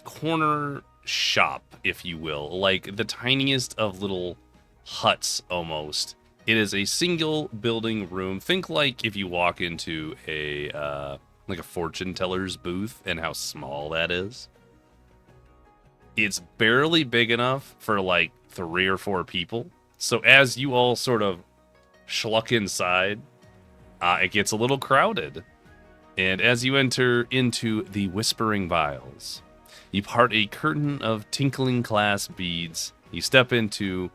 corner shop, if you will. Like the tiniest of little huts, almost. It is a single building room. Think like if you walk into a fortune teller's booth and how small that is. It's barely big enough for like 3 or 4 people. So as you all sort of schluck inside, it gets a little crowded. And as you enter into the Whispering Vials, you part a curtain of tinkling glass beads. You step into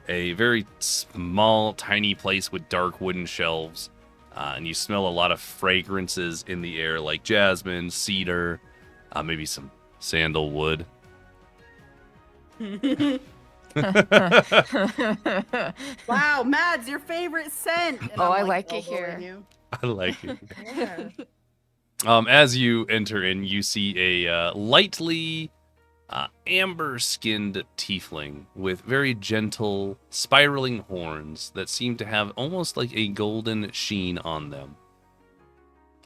a very small, tiny place with dark wooden shelves. And you smell a lot of fragrances in the air, like jasmine, cedar, maybe some sandalwood. Wow, Mads, your favorite scent. And Oh, I'm, I like it elbowing here. you. I like it. Yeah. As you enter in, you see a lightly amber-skinned tiefling with very gentle, spiraling horns that seem to have almost like a golden sheen on them.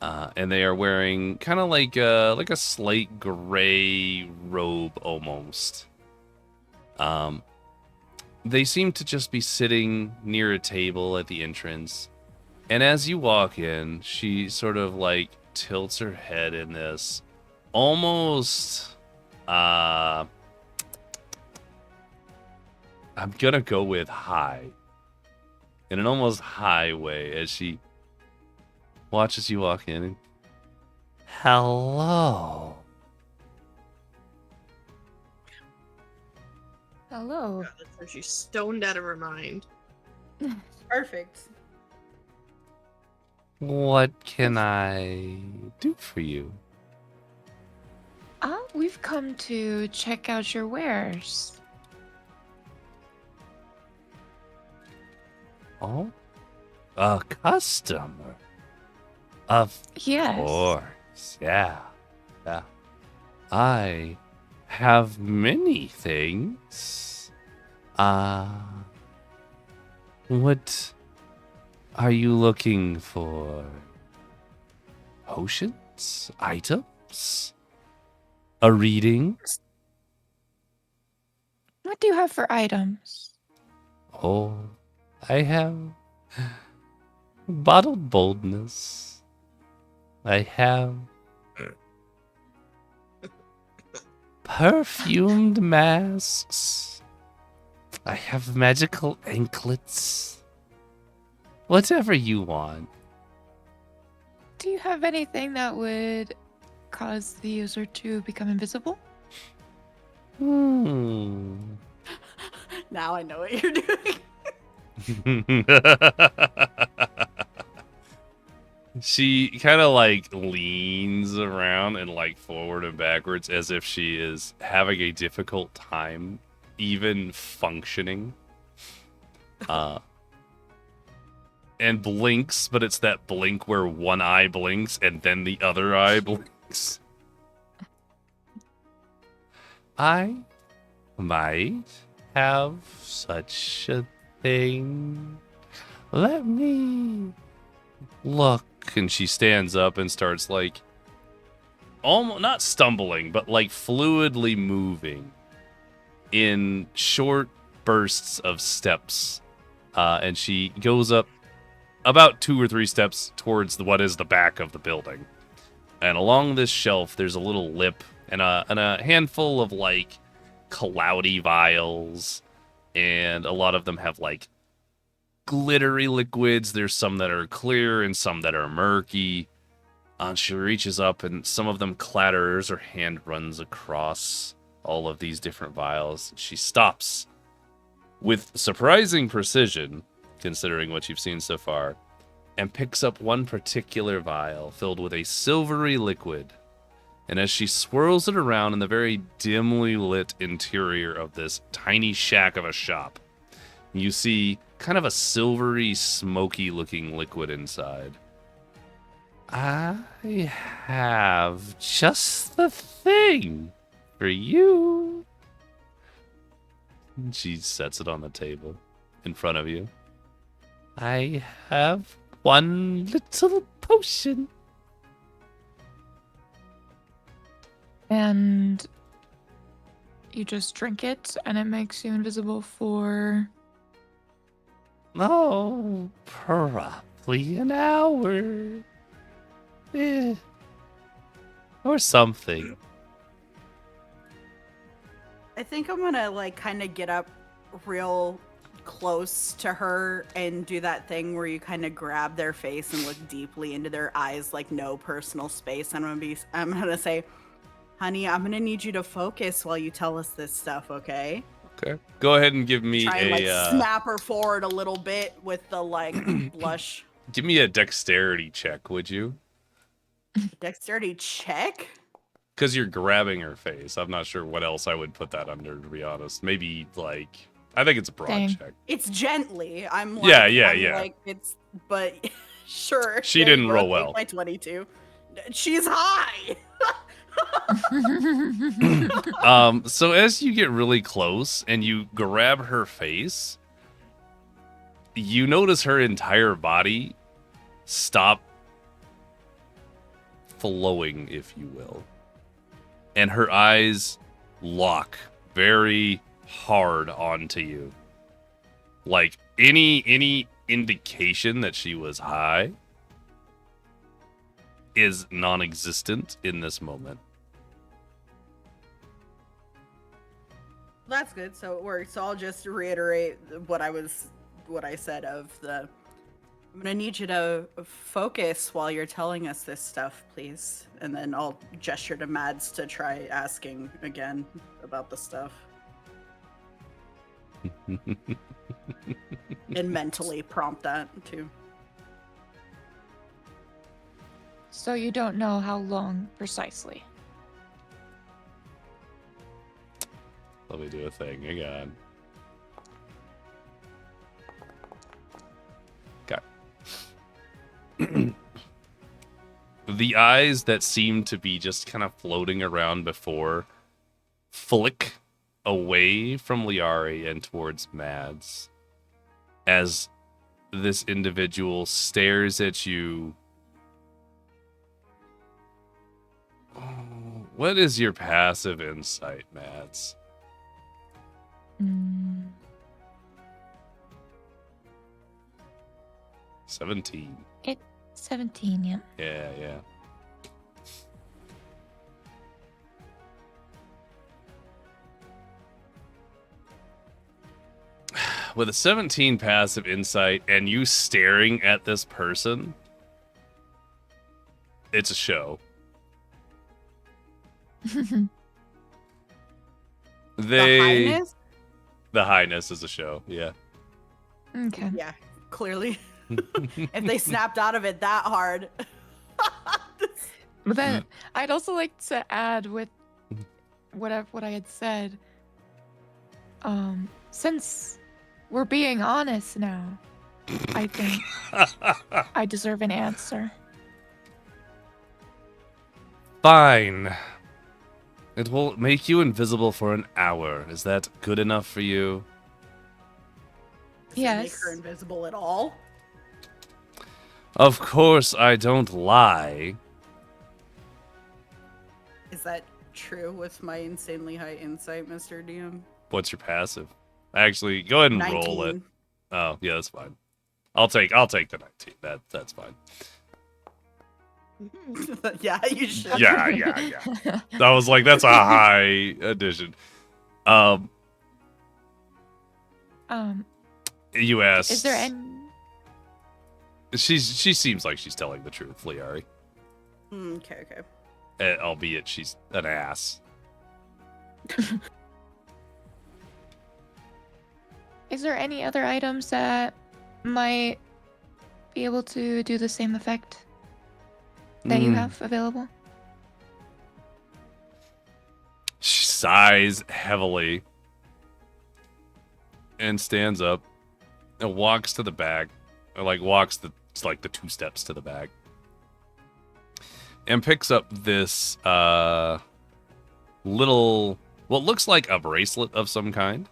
And they are wearing kind of like a slate gray robe almost. They seem to just be sitting near a table at the entrance. And as you walk in, she sort of like tilts her head in this almost I'm gonna go with high. In an almost high way as she watches you walk in and hello. Hello. God, that's when she's stoned out of her mind. Perfect. What can I do for you? We've come to check out your wares. Oh? A customer? Of Yes. course, yeah. Yeah. I have many things. What are you looking for? Potions? Items? A reading? What do you have for items? Oh, I have bottled boldness. I have perfumed masks. I have magical anklets. Whatever you want. Do you have anything that would cause the user to become invisible? Now I know what you're doing. She kind of like leans around and like forward and backwards as if she is having a difficult time even functioning. And blinks, but it's that blink where one eye blinks and then the other eye blinks. I might have such a thing. Let me look. And she stands up and starts like almost not stumbling, but like fluidly moving in short bursts of steps. And she goes up about 2 or 3 steps towards what is the back of the building. And along this shelf, there's a little lip and a handful of like cloudy vials, and a lot of them have like glittery liquids. There's some that are clear and some that are murky. She reaches up and some of them clatter as her hand runs across all of these different vials. She stops with surprising precision, considering what you've seen so far, and picks up one particular vial filled with a silvery liquid. And as she swirls it around in the very dimly lit interior of this tiny shack of a shop, you see kind of a silvery, smoky-looking liquid inside. I have just the thing for you. She sets it on the table in front of you. I have one little potion. And you just drink it, and it makes you invisible for... Oh, probably an hour. Or something. I think I'm gonna like kind of get up real close to her and do that thing where you kind of grab their face and look deeply into their eyes, like no personal space. I'm gonna say, honey, I'm gonna need you to focus while you tell us this stuff, okay? Okay. Go ahead and give me Try and like snap her forward a little bit with the like blush. Give me a dexterity check, would you? Dexterity check? Because you're grabbing her face. I'm not sure what else I would put that under, to be honest. Maybe like, I think it's a broad Dang. check. It's gently. I'm like, Yeah. Like it's, but sure. She there you didn't go, roll well. My 22. She's high. So as you get really close and you grab her face, you notice her entire body stop flowing, if you will. And her eyes lock very hard onto you. Like any indication that she was high is non-existent in this moment. That's good. So it works. So I'll just reiterate what I said of the. I'm gonna need you to focus while you're telling us this stuff, please. And then I'll gesture to Mads to try asking again about the stuff. And mentally prompt that too. So you don't know how long precisely. Let me do a thing again. Okay. The eyes that seem to be just kind of floating around before flick away from Liari and towards Mads as this individual stares at you. Oh, what is your passive insight, Mads? 17. 17, yeah. Yeah. With a 17 passive insight and you staring at this person, it's a show. The highness is a show, yeah. Okay. Yeah, clearly. If they snapped out of it that hard. But then I'd also like to add with what I had said. Since we're being honest now, I think I deserve an answer. Fine. It will make you invisible for an hour. Is that good enough for you? Does it make her Yes. invisible at all? Of course, I don't lie. Is that true with my insanely high insight, Mr. DM? What's your passive? Actually, go ahead and roll it. 19. Oh, yeah, that's fine. I'll take the 19. That's fine. Yeah, you should. Yeah. I was like, that's a high addition. You asked. Is there any? She seems like she's telling the truth, Liari. Okay. Albeit she's an ass. Is there any other items that might be able to do the same effect that you have available? She sighs heavily and stands up and walks to the bag. Or walks the 2 steps to the bag. And picks up this little, what looks like a bracelet of some kind.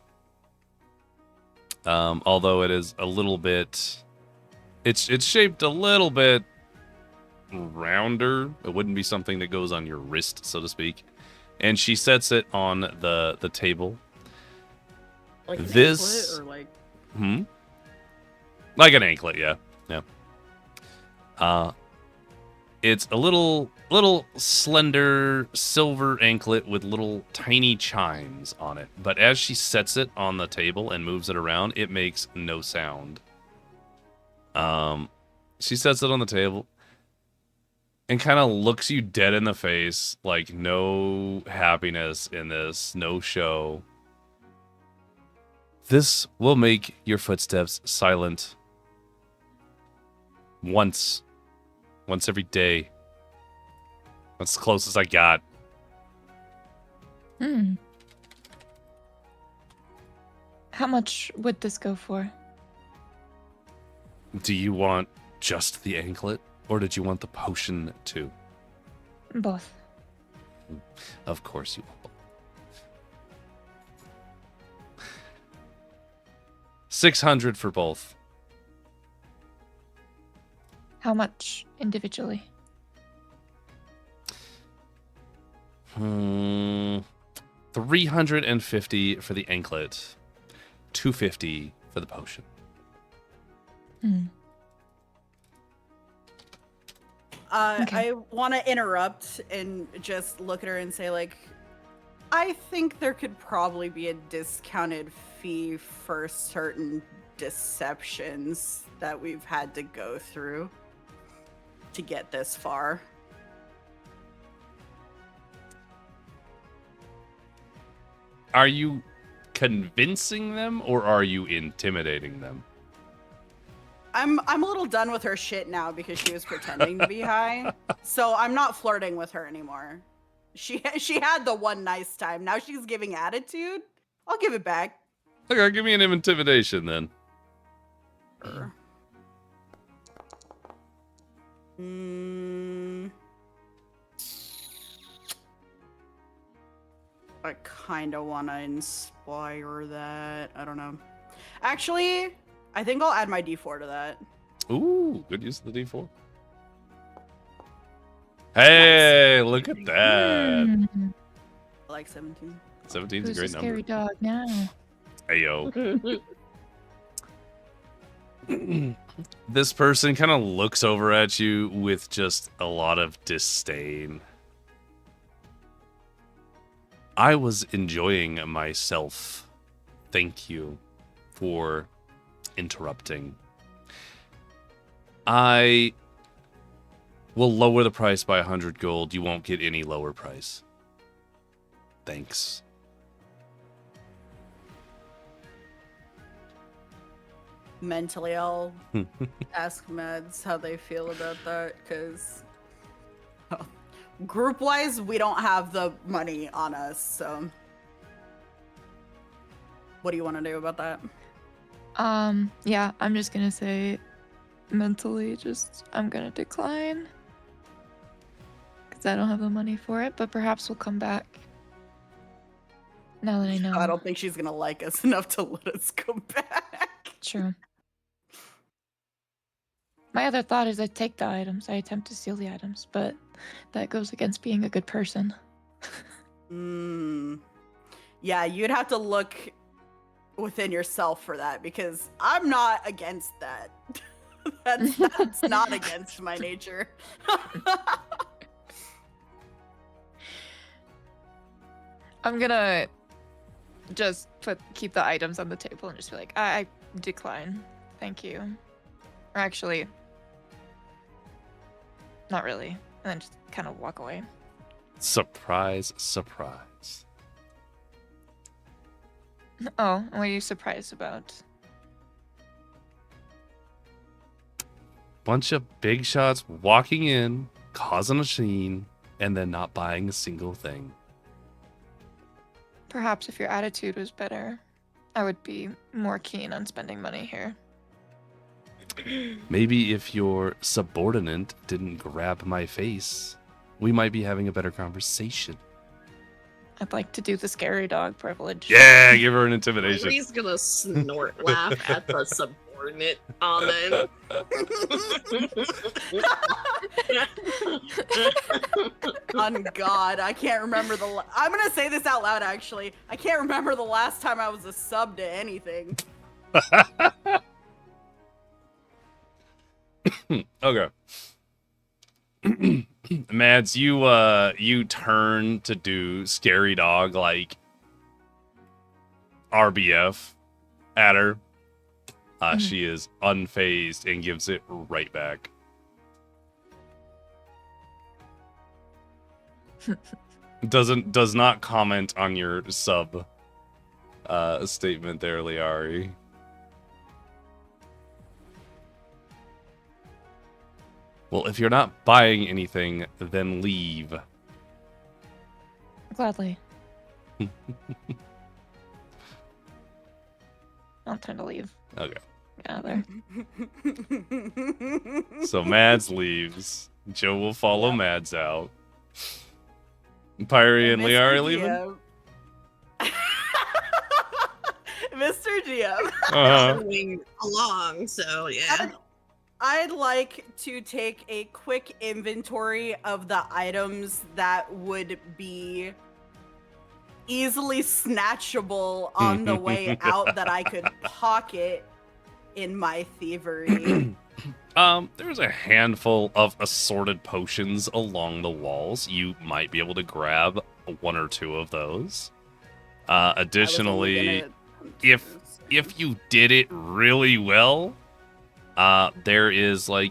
Although it is a little bit, it's shaped a little bit rounder. It wouldn't be something that goes on your wrist, so to speak. And she sets it on the table. Like an This- anklet or like Like an anklet, yeah. It's a little slender silver anklet with little tiny chimes on it. But as she sets it on the table and moves it around, it makes no sound. She sets it on the table and kind of looks you dead in the face, like no happiness in this, no show. This will make your footsteps silent once every day. That's the closest I got. How much would this go for? Do you want just the anklet, or did you want the potion too? Both. Of course you will. 600 for both. How much individually? 350 for the anklet. 250 for the potion. I want to interrupt and just look at her and say, like, I think there could probably be a discounted fee for certain deceptions that we've had to go through to get this far. Are you convincing them, or are you intimidating them? I'm a little done with her shit now because she was pretending to be high. So I'm not flirting with her anymore. She had the one nice time. Now she's giving attitude. I'll give it back. Okay, give me an intimidation then. I kind of want to inspire that. I don't know. Actually, I think I'll add my D4 to that. Ooh, good use of the D4. Hey, look at that. I like 17. 17's a Who's great a scary number. dog now? Hey, yo. This person kind of looks over at you with just a lot of disdain. I was enjoying myself. Thank you for interrupting. I will lower the price by 100 gold. You won't get any lower price. Thanks. Mentally, I'll ask Meds how they feel about that, because group-wise, we don't have the money on us, so... What do you want to do about that? Yeah, I'm just gonna say mentally, I'm gonna decline. Because I don't have the money for it, but perhaps we'll come back Now that I know. I don't think she's gonna like us enough to let us go back. True. My other thought is I take the items. I attempt to steal the items, but that goes against being a good person. Yeah, you'd have to look within yourself for that because I'm not against that. That's not against my nature. I'm gonna just keep the items on the table and just be like, I decline. Thank you. Or actually, not really. And then just kind of walk away. Surprise, surprise. Oh, what are you surprised about? Bunch of big shots walking in, causing a scene, and then not buying a single thing. Perhaps if your attitude was better, I would be more keen on spending money here. Maybe if your subordinate didn't grab my face, we might be having a better conversation. I'd like to do the scary dog privilege. Yeah, give her an intimidation. He's gonna snort laugh at the subordinate comment. On God, I can't remember I'm gonna say this out loud, actually. I can't remember the last time I was a sub to anything. Okay. Mads, you turn to do scary dog like RBF at her. She is unfazed and gives it right back. Does not comment on your sub statement there, Liari. Well, if you're not buying anything, then leave. Gladly. I'll try to leave. Okay. Get out of there. So Mads leaves. Joe will follow Mads out. Pyrie and Liari leaving? Mr. GM. Going along, so yeah. I'd like to take a quick inventory of the items that would be easily snatchable on the way out that I could pocket in my thievery. There's a handful of assorted potions along the walls. You might be able to grab one or two of those. Additionally, if you did it really well, there's a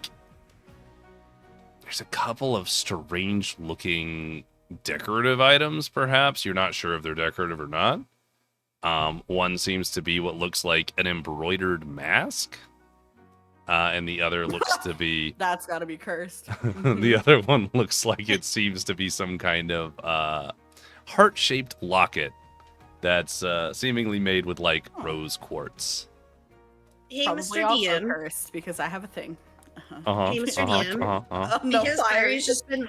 couple of strange looking decorative items, perhaps. You're not sure if they're decorative or not. One seems to be what looks like an embroidered mask. And the other looks to be... That's gotta be cursed. The other one looks like it seems to be some kind of heart-shaped locket that's seemingly made with, rose quartz. Hey, Probably Mr. also DM. cursed because I have a thing. Hey, Mr. DM. No, Because fire. Pyrie's just been...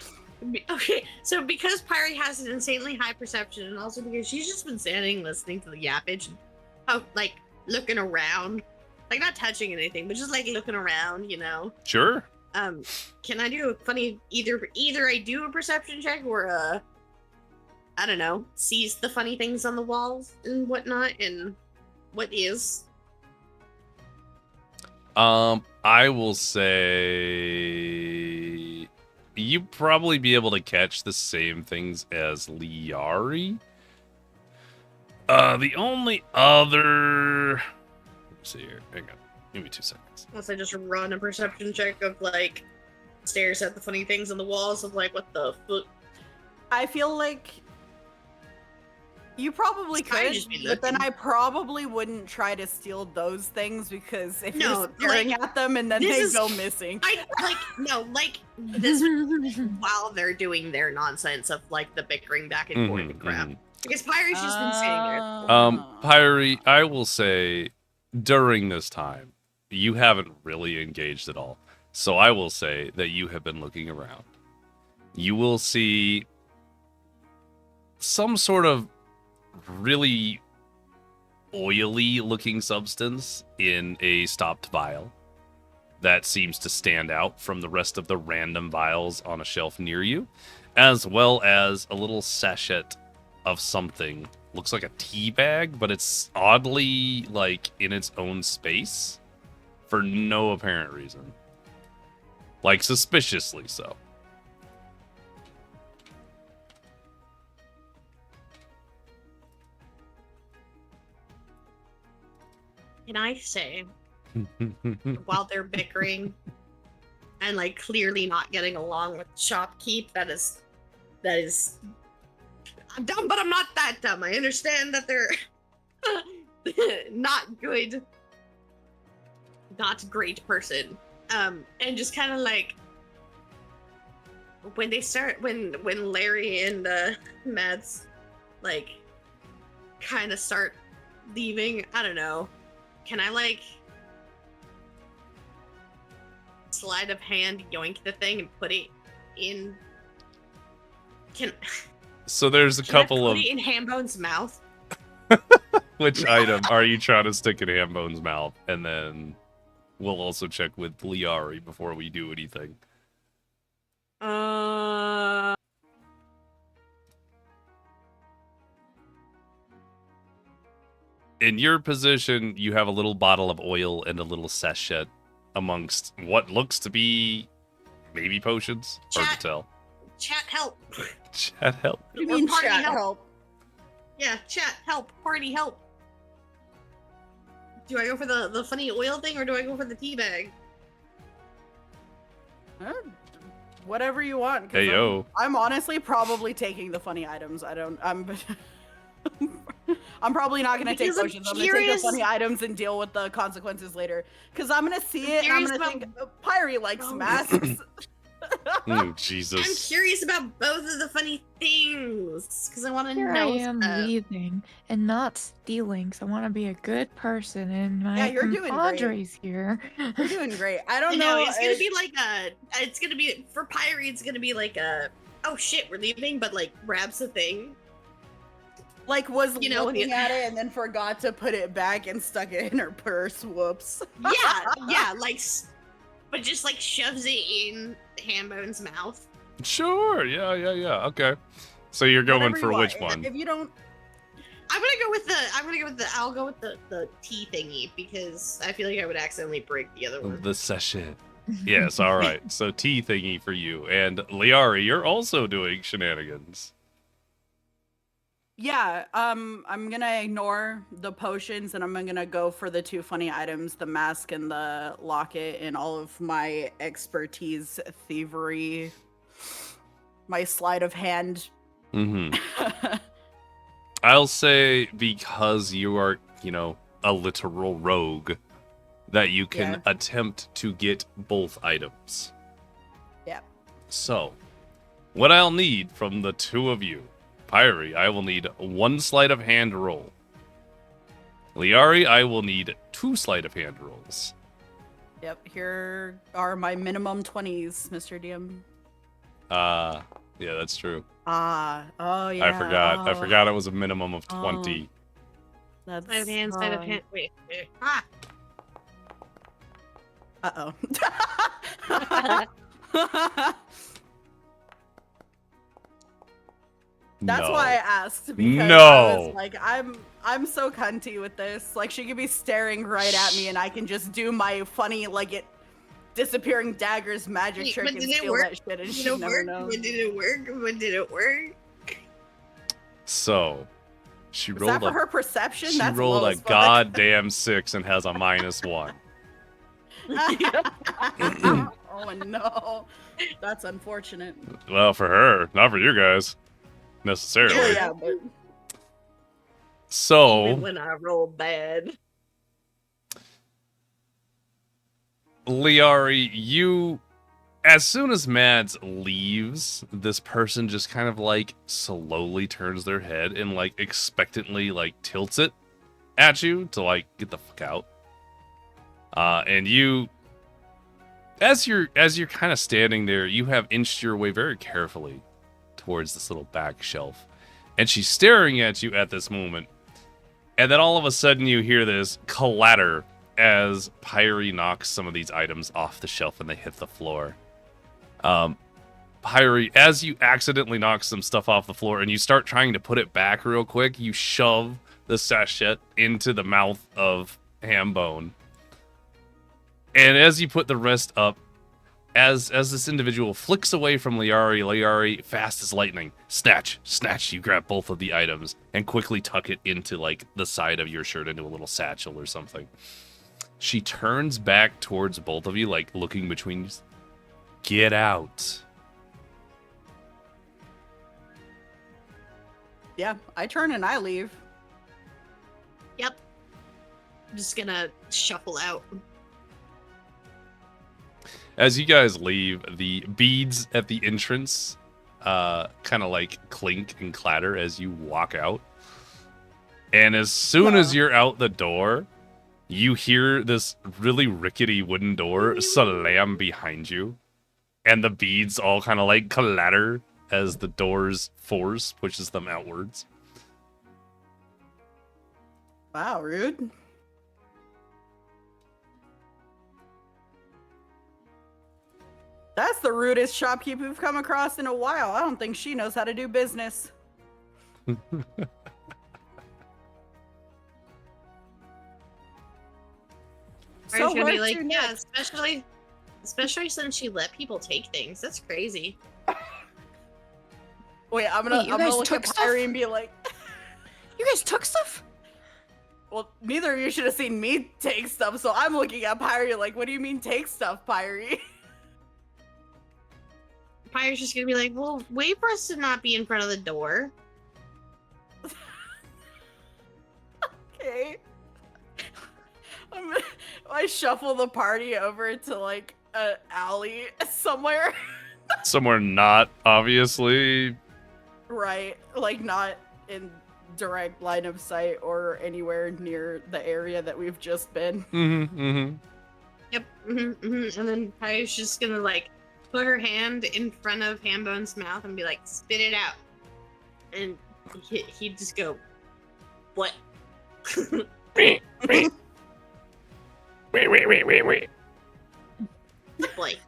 Okay, so because Pyrie has an insanely high perception, and also because she's just been standing listening to the yappage, looking around. Not touching anything, but just, looking around, you know? Sure. Can I do a funny... Either I do a perception check or, I don't know, sees the funny things on the walls and whatnot, and what is... I will say you probably be able to catch the same things as Liari. The only other... Let's see here. Hang on. Give me 2 seconds. Unless I just run a perception check of, stares at the funny things on the walls of, what the fuck? I feel like you probably could, but then I probably wouldn't try to steal those things because if you're staring at them and then they go missing. This while they're doing their nonsense of, the bickering back and forth and crap. Because Pyrie's just been sitting there. Pyrie, I will say, during this time, you haven't really engaged at all. So I will say that you have been looking around. You will see some sort of really oily looking substance in a stopped vial that seems to stand out from the rest of the random vials on a shelf near you, as well as a little sachet of something. Looks like a tea bag, but it's oddly like in its own space for no apparent reason. Like suspiciously so. Can I say, while they're bickering and like clearly not getting along with shopkeep, that is, I'm dumb, but I'm not that dumb. I understand that they're not good, not great person. And just kind of like when they start, when Larry and Mads like kind of start leaving, I don't know. Can I like sleight of hand yoink the thing and put it in? So there's a couple of. Put it in Hambone's mouth. Which item are you trying to stick in Hambone's mouth? And then we'll also check with Liari before we do anything. In your position, you have a little bottle of oil and a little sachet amongst what looks to be maybe potions. Hard to tell. Chat help. Chat help. What do you mean Party chat help? help? Yeah, chat help. Party help. Do I go for the funny oil thing or do I go for the tea bag? Whatever you want. 'Cause Hey, yo. I'm honestly probably taking the funny items. I'm probably not gonna take Because I'm potions. I'm gonna take the curious- funny items and deal with the consequences later. Because I'm gonna see it and I'm curious gonna think, about- Pyrie likes Oh. masks. I'm Jesus. curious about both of the funny things because I want to Here know. I am stuff. leaving and not stealing, so I want to be a good person, and my Yeah, you're doing great. compadre's here. You're doing great. I I don't know know. it's gonna be like it's gonna be for Pyrie. It's gonna be like oh shit, we're leaving, but like grabs the thing. like was you know, when looking you- at it and then forgot to put it back and stuck it in her purse. Whoops. Yeah, like, but just like shoves it in Hambone's mouth. Sure. Yeah. Okay. So you're going Whatever for you which want. one? If you don't, I'll go with the tea thingy because I feel like I would accidentally break the other one. The sachet. Yes, all right. So tea thingy for you. And Liari, you're also doing shenanigans. yeah, I'm gonna ignore the potions and I'm gonna go for the two funny items, the mask and the locket, and all of my expertise, thievery, my sleight of hand. Mm-hmm. I'll say because you are, a literal rogue, that you can Yeah. attempt to get both items. Yeah. So, what I'll need from the two of you, Pyrie, I will need one sleight of hand roll. Liari, I will need 2 sleight of hand rolls. Yep, here are my minimum 20s, Mr. DM. Yeah, that's true. Oh yeah. I forgot. I oh, forgot it was a minimum of 20. That's, Sleight of hand, sleight of hand. Wait. Uh-oh. That's No. why I asked, because I No. was like, I'm so cunty with this. Like, she could be staring right at me and I can just do my funny, like, it disappearing daggers magic Wait, trick but and did it steal work? that shit and Did she'd it never work? know. When did it work? When did it work? So, she Is rolled that for a her perception? she That's rolled low a as fuck. goddamn 6 and has a -1. Oh no. That's unfortunate. Well, for her, not for you guys, necessarily. Oh yeah, but So, Even when I roll bad. Liari, you, as soon as Mads leaves, this person just kind of like slowly turns their head and like expectantly like tilts it at you to like get the fuck out. And you, as you're kind of standing there, you have inched your way very carefully towards this little back shelf, and she's staring at you at this moment And then all of a sudden you hear this clatter as Pyrie knocks some of these items off the shelf and they hit the floor. Pyrie, as you accidentally knock some stuff off the floor and you start trying to put it back real quick, you shove the sachet into the mouth of Hambone. And as you put the rest up, as this individual flicks away from Liari, fast as lightning, snatch, you grab both of the items and quickly tuck it into, like, the side of your shirt into a little satchel or something. She turns back towards both of you, like, looking between you. Get out. Yeah, I turn and I leave. Yep. I'm just gonna shuffle out. As you guys leave, the beads at the entrance kind of like clink and clatter as you walk out. And as soon as you're out the door, you hear this really rickety wooden door slam behind you. And the beads all kind of like clatter as the door's force pushes them outwards. Wow, rude. That's the rudest shopkeep we've come across in a while. I don't think she knows how to do business. So gonna be where's like, your yeah, next? especially since she let people take things. That's crazy. Wait, I'm Wait, gonna you guys look took at stuff? Pyrie and be like, You guys took stuff? well, neither of you should have seen me take stuff, so I'm looking at Pyrie like, what do you mean take stuff, Pyrie? Pyre's just gonna be like, well, wait for us to not be in front of the door. Okay. I shuffle the party over to like an alley somewhere. Somewhere not obviously. Right, like not in direct line of sight or anywhere near the area that we've just been. Yep. And then Pyre's just gonna like put her hand in front of Hambone's mouth and be like, spit it out. And he'd just go, what? Wait. Like,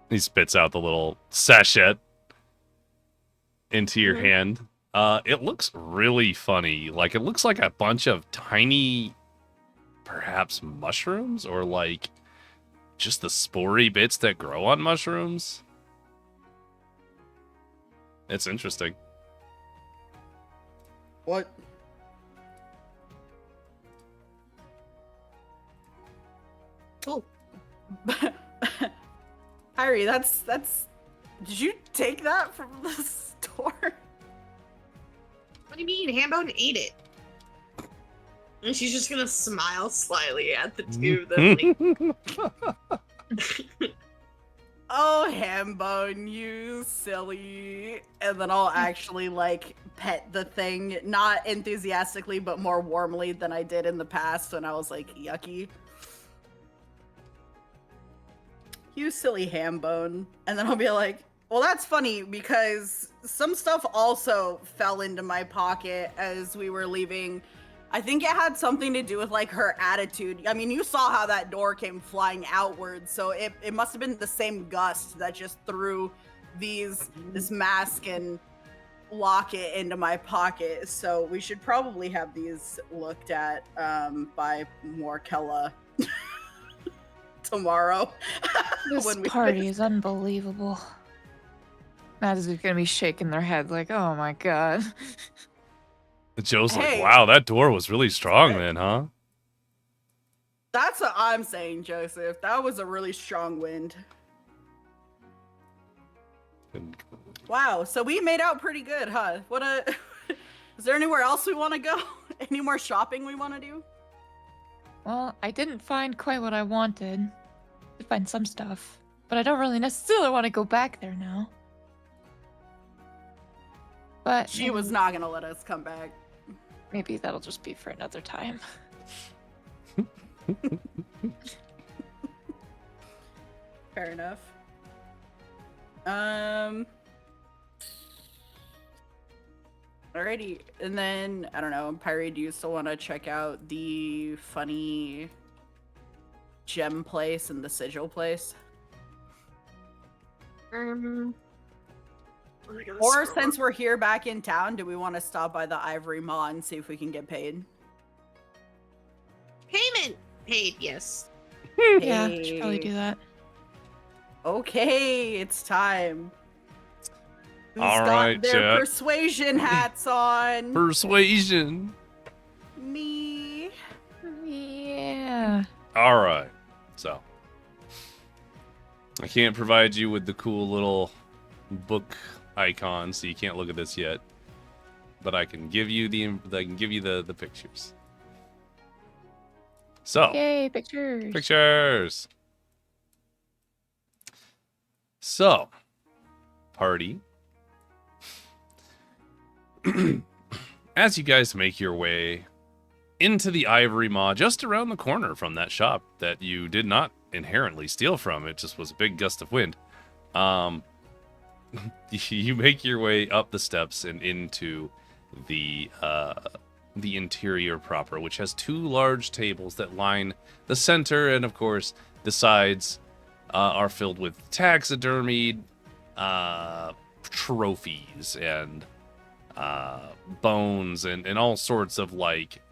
He spits out the little sachet into your hand. It looks really funny. Like, it looks like a bunch of tiny, perhaps mushrooms, or like just the spory bits that grow on mushrooms. It's interesting. What? cool. Pyrie, that's. Did you take that from the store? What do you mean? Hambone ate it. And she's just gonna smile slyly at the two of them. Like, Oh, Hambone, you silly. And then I'll actually like pet the thing, not enthusiastically, but more warmly than I did in the past when I was like, yucky. You silly Hambone. And then I'll be like, well, that's funny because some stuff also fell into my pocket as we were leaving. I think it had something to do with like her attitude. I mean, you saw how that door came flying outwards, so it must have been the same gust that just threw this mask and locket into my pocket. So we should probably have these looked at by Morkella tomorrow. This when we party finish. is unbelievable. Mads is gonna be shaking their head like, oh my god. Joe's Hey. like, wow, that door was really strong then, huh? That's what I'm saying, Joseph. That was a really strong wind. And Wow, so we made out pretty good, huh? Is there anywhere else we want to go? Any more shopping we want to do? Well, I didn't find quite what I wanted. I did find some stuff, but I don't really necessarily want to go back there now. But She was not gonna let us come back. maybe that'll just be for another time. Fair enough. Alrighty, and then I don't know, Pyre, do you still want to check out the funny gem place and the sigil place? I gotta Or scroll since up. we're here back in town, do we want to stop by the Ivory Maw and see if we can get paid? Payment paid, yes. Yeah, should probably do that. Okay, it's time. Who's All got right, their chat. persuasion hats on? Persuasion. Me. Yeah. All right. So, I can't provide you with the cool little book icon, so you can't look at this yet. But I can give you the pictures. So, Yay, pictures. pictures. So, party. As you guys make your way into the Ivory Maw, just around the corner from that shop that you did not inherently steal from, it just was a big gust of wind. You make your way up the steps and into the interior proper, which has two large tables that line the center, and of course the sides are filled with taxidermied trophies and bones and all sorts of like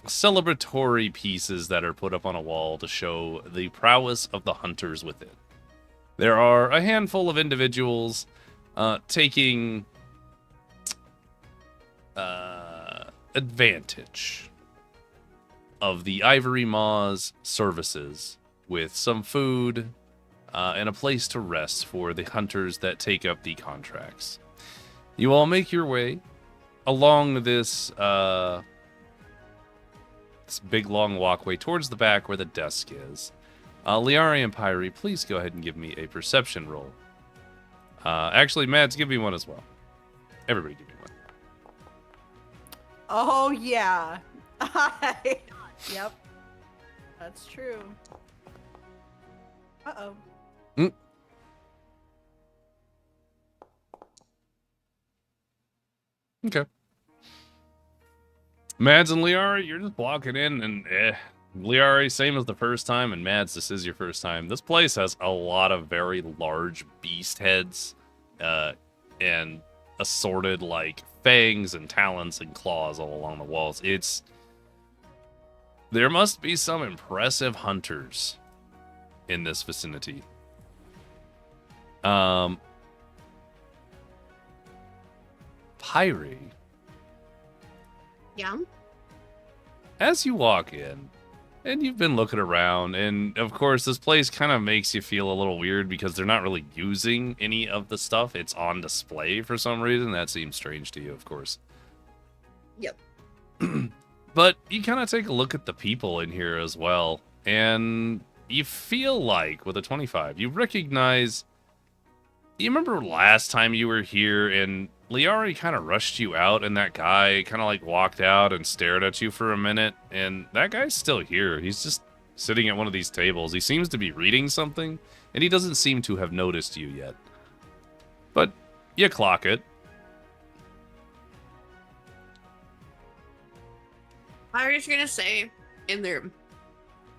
celebratory pieces that are put up on a wall to show the prowess of the hunters within. There are a handful of individuals taking advantage of the Ivory Maw's services with some food and a place to rest for the hunters that take up the contracts. You all make your way along this this big long walkway towards the back where the desk is. Liari and Pyre, please go ahead and give me a perception roll. Actually, Mads, give me one as well. Everybody give me one. Oh yeah. Yep. That's true. Uh-oh. Okay. Mads and Liari, you're just walking in and Liari, same as the first time, and Mads, this is your first time. This place has a lot of very large beast heads and assorted like fangs and talons and claws all along the walls. There must be some impressive hunters in this vicinity. Pyre, Yeah. as you walk in, and you've been looking around, and of course this place kind of makes you feel a little weird because they're not really using any of the stuff. It's on display for some reason. That seems strange to you, of course. Yep. But you kind of take a look at the people in here as well, and you feel like, with a 25, you recognize... You remember last time you were here, and Liari kind of rushed you out, and that guy kind of like walked out and stared at you for a minute, and that guy's still here. He's just sitting at one of these tables. He seems to be reading something, and he doesn't seem to have noticed you yet. But you clock it. Pyre's gonna say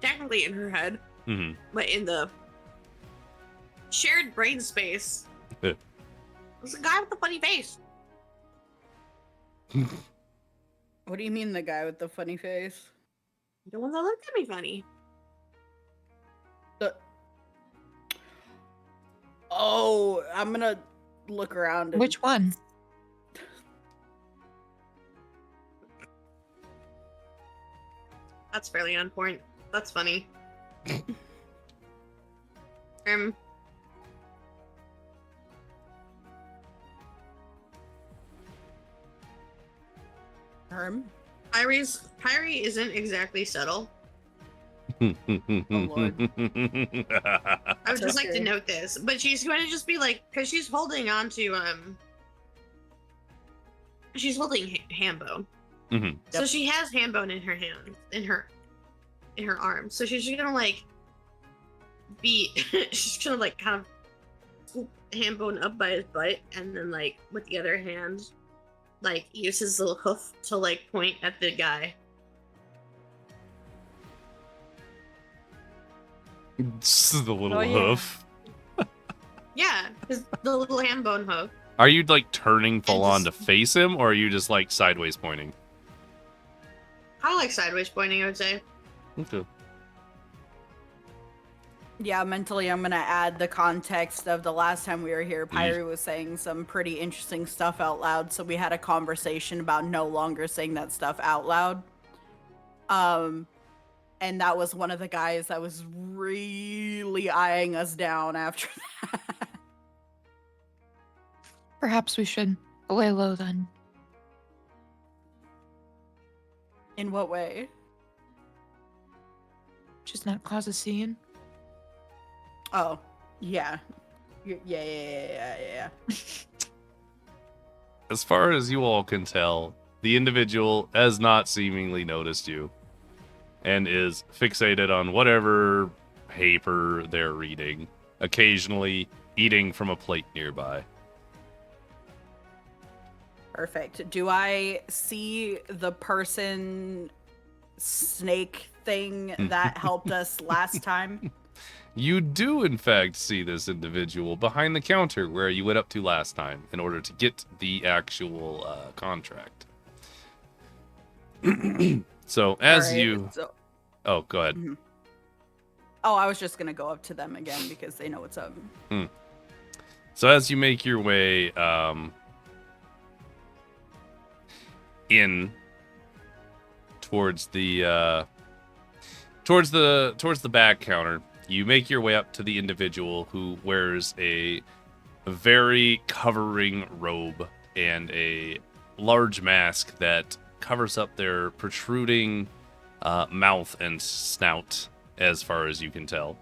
technically in her head, Mm-hmm. but in the shared brain space, there's a guy with the funny face. What do you mean the guy with the funny face? The one that looked at me funny. Oh, I'm gonna look around. And... Which one? That's fairly on point. That's funny. Herm? Pyre isn't exactly subtle. Oh, Lord. I would just like to Okay. note this, but she's going to just be like, because she's holding on to she's holding ham bone. Mm-hmm. So Yep. she has ham bone in her hand, in her arm. So she's gonna like she's gonna like kind of scoop ham bone up by his butt, and then like with the other hand, like use his little hoof to like point at the guy. This is the little Oh, yeah. hoof. Yeah, the little hand bone hoof. Are you like turning full on to just- face him, or are you just like sideways pointing? Kind of like sideways pointing, I would say. Okay. Yeah, mentally, I'm gonna add the context of the last time we were here. Pyre was saying some pretty interesting stuff out loud, so we had a conversation about no longer saying that stuff out loud. And that was one of the guys that was really eyeing us down after that. Perhaps we should lay low then. In what way? Just not cause a scene. Oh, yeah. Yeah. As far as you all can tell, the individual has not seemingly noticed you and is fixated on whatever paper they're reading, occasionally eating from a plate nearby. Perfect. Do I see the person snake thing that helped us last time? You do, in fact, see this individual behind the counter where you went up to last time in order to get the actual contract. So, as All right, you... so- Oh, go ahead. Mhm. Oh, I was just gonna go up to them again because they know what's up. So, as you make your way in towards the back counter, you make your way up to the individual who wears a very covering robe and a large mask that covers up their protruding mouth and snout, as far as you can tell.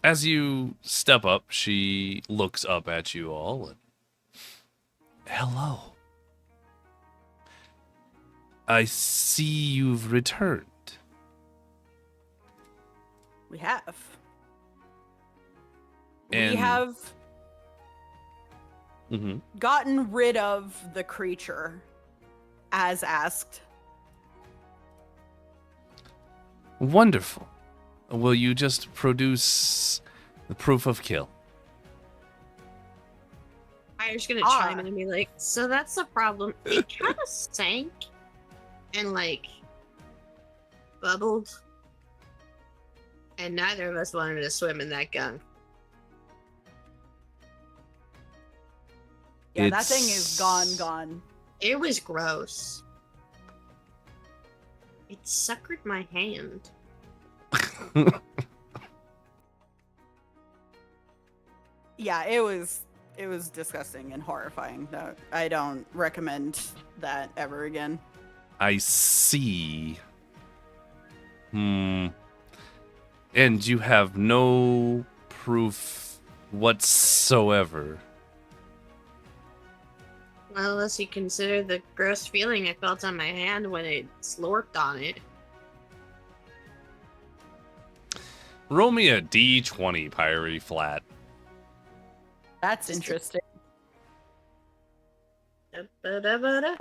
As you step up, she looks up at you all. And, hello. I see you've returned. We have. And- We have Mm-hmm. gotten rid of the creature, as asked. Wonderful. Will you just produce the proof of kill? I'm just gonna Ah. chime in and be like, so that's the problem. It kind of sank and like bubbled, and neither of us wanted to swim in that gunk. Yeah, that thing is It's- gone. It was gross. It suckered my hand. Yeah, it was disgusting and horrifying. No, I don't recommend that ever again. I see. And you have no proof whatsoever. Well, unless you consider the gross feeling I felt on my hand when it slurped on it. Roll me a D20, Pyre flat. That's interesting. Da-ba-da-ba-da.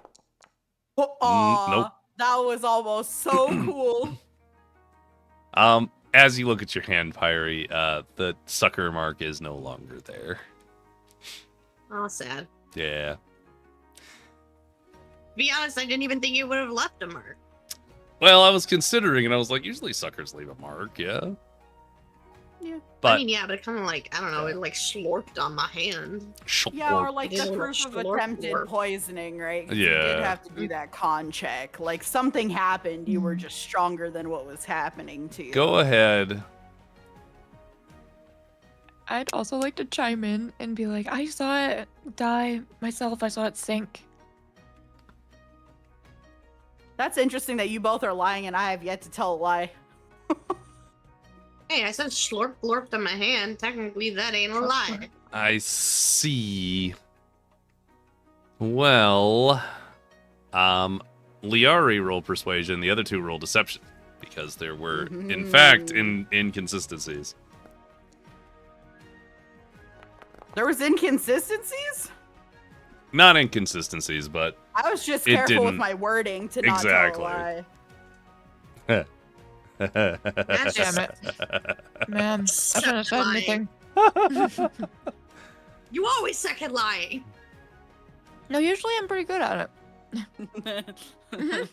Aw, nope. That was almost so cool. As you look at your hand, Pyre, the sucker mark is no longer there. Oh, sad. Yeah. To be honest, I didn't even think it would have left a mark. Well, I was considering, and I was like, usually suckers leave a mark, yeah. Yeah. But I mean, yeah, but it kind of like, I don't know, it like slurped on my hand. Yeah, or like It is the a proof of slurp attempted slurp. poisoning, right? 'Cause You did Yeah. have to do that con check. Like something happened, you were Mm. just stronger than what was happening to you. Go ahead. I'd also like to chime in and be like, I saw it die myself. I saw it sink. That's interesting that you both are lying and I have yet to tell a lie. Hey, I said slurp blurped on my hand. Technically, that ain't a lie. I see. Well, Liari rolled persuasion, the other two rolled deception, because there were, in fact, inconsistencies. There was inconsistencies? not inconsistencies, but I was just It careful with didn't- my wording to not Exactly. tell a lie. Damn it. Man, I Such shouldn't have said lying. anything. You always second lying. No, usually I'm pretty good at it.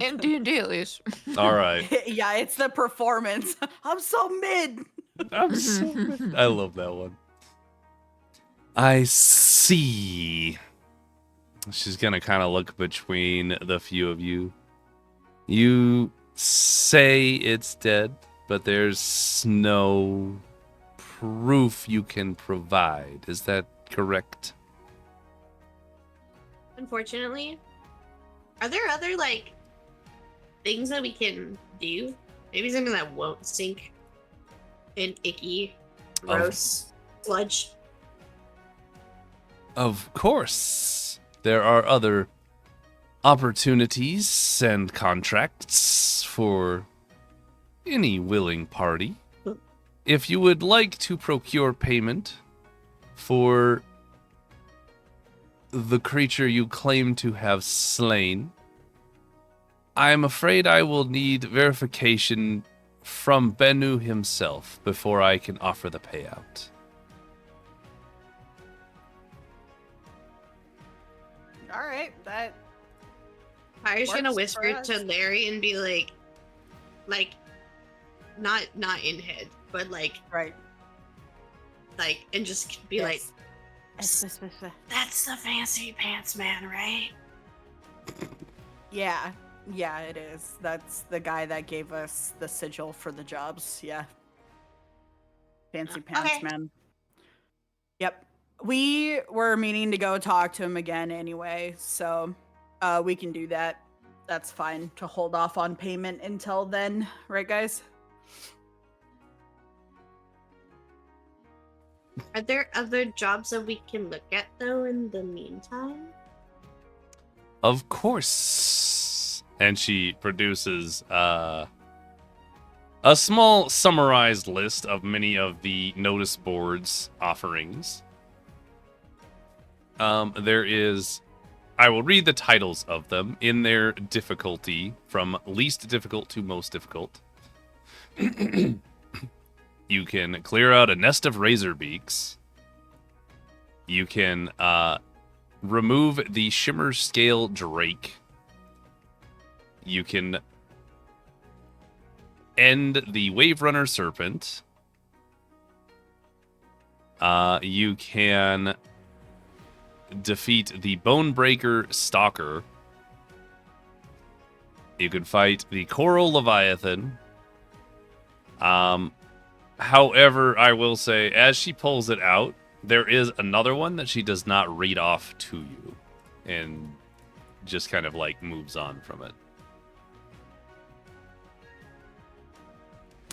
In D&D at least. All right. Yeah, it's the performance. I'm so mid. I love that one. I see. She's gonna kind of look between the few of you. You say it's dead, but there's no proof you can provide. Is that correct? Unfortunately. Are there other, like, things that we can do? Maybe something that won't sink in icky, gross sludge? Of course. There are other opportunities and contracts for any willing party. If you would like to procure payment for the creature you claim to have slain, I'm afraid I will need verification from Bennu himself before I can offer the payout. All right, that Pyre's gonna Works for whisper us. to Larry and be like, not in head, but like, right. and just be like, Yes. that's the fancy pants man, right? Yeah, yeah, it is. That's the guy that gave us the sigil for the jobs. Yeah. Fancy pants Okay. man. Yep. We were meaning to go talk to him again anyway, so we can do that. That's fine to hold off on payment until then, right, guys? Are there other jobs that we can look at though in the meantime? Of course. And she produces a small summarized list of many of the notice boards offerings. There is, I will read the titles of them in their difficulty from least difficult to most difficult. You can clear out a nest of razor beaks. You can remove the shimmer scale drake. You can end the wave runner serpent. You can defeat the Bonebreaker Stalker. You can fight the Coral Leviathan. However, I will say, as she pulls it out, there is another one that she does not read off to you, and just kind of like moves on from it.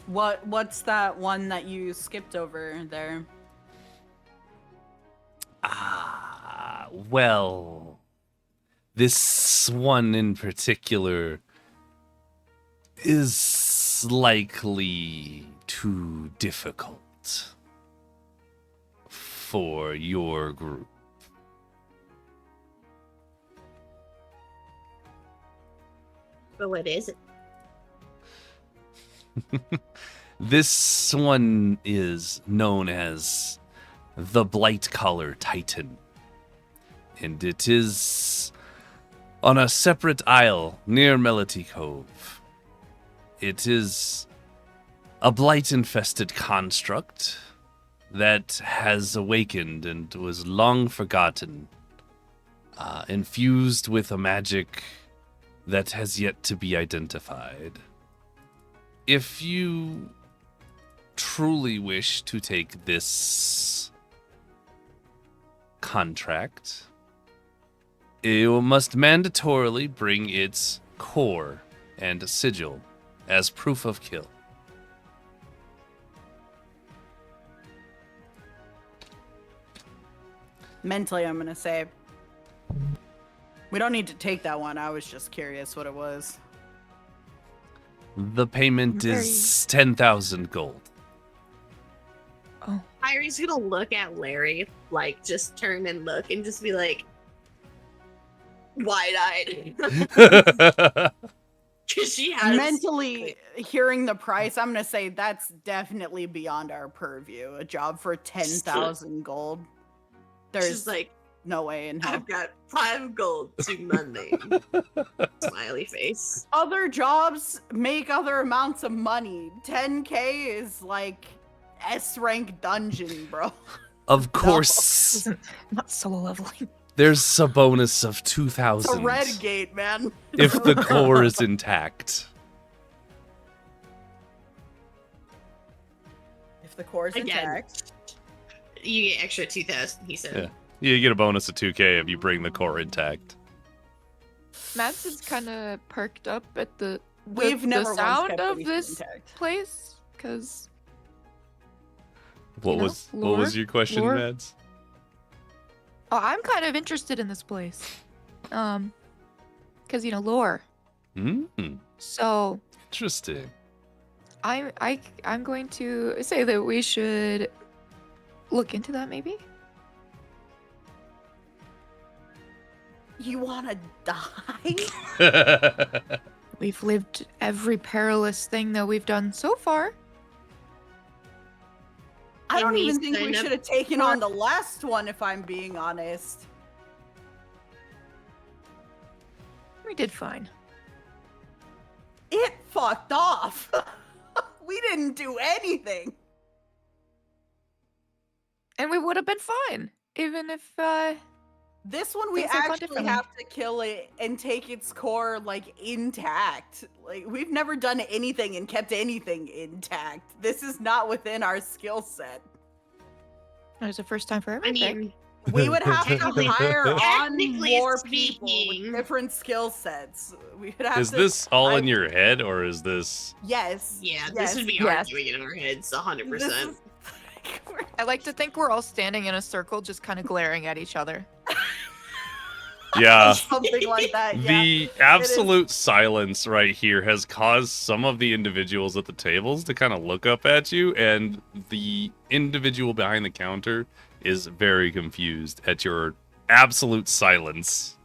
What's that one that you skipped over there? Well, this one in particular is likely too difficult for your group. But what is it? This one is known as the Blight Collar Titan, and it is on a separate isle near Melody Cove. It is a blight-infested construct that has awakened and was long forgotten, infused with a magic that has yet to be identified. If you truly wish to take this contract, you must mandatorily bring its core and sigil as proof of kill. Mentally, I'm gonna say we don't need to take that one. I was just curious what it was. The payment is 10,000 gold. Oh. Irie's gonna look at Larry, like, just turn and look and just be like, wide-eyed. That's Because she has... Mentally hearing the price, I'm gonna say that's definitely beyond our purview. A job for 10,000 gold. There's She's like, no way in hell. I've got 5 gold to my name. Smiley face. Other jobs make other amounts of money. 10k is like S rank dungeon, bro. of course. Not solo leveling. There's a bonus of It's 2,000 a red gate, man. if the core is intact. If the core is Again. intact. You get extra 2,000, he said. Yeah. You get a bonus of 2k if you bring the core intact. Matt's is kind of perked up at the We've never once sound kept of anything this intact. place, because What You know, was lore? your question, Lore? Mads? I'm kind of interested in this place, because lore. So Interesting. I'm going to say that we should look into that, maybe. You wanna die? We've lived every perilous thing that we've done so far. I don't Can we even think we sign up should have taken for- on the last one, if I'm being honest. We did fine. It fucked off. We didn't do anything. And we would have been fine, even if This one we Things have gone actually differently. have to kill it and take its core like intact. Like we've never done anything and kept anything intact. This is not within our skill set. it was the first time for I everything. mean, We would have to Technically- hire on technically more people speaking- with different skill sets. We would have Is to, this all in I- your head, or is this... Yes. yeah, yes, this would be yes. arguing in our heads, 100%. This is- I like to think we're all standing in a circle, just kind of glaring at each other. Yeah. Something like that. Yeah. The absolute silence right here has caused some of the individuals at the tables to kind of look up at you, and the individual behind the counter is very confused at your absolute silence.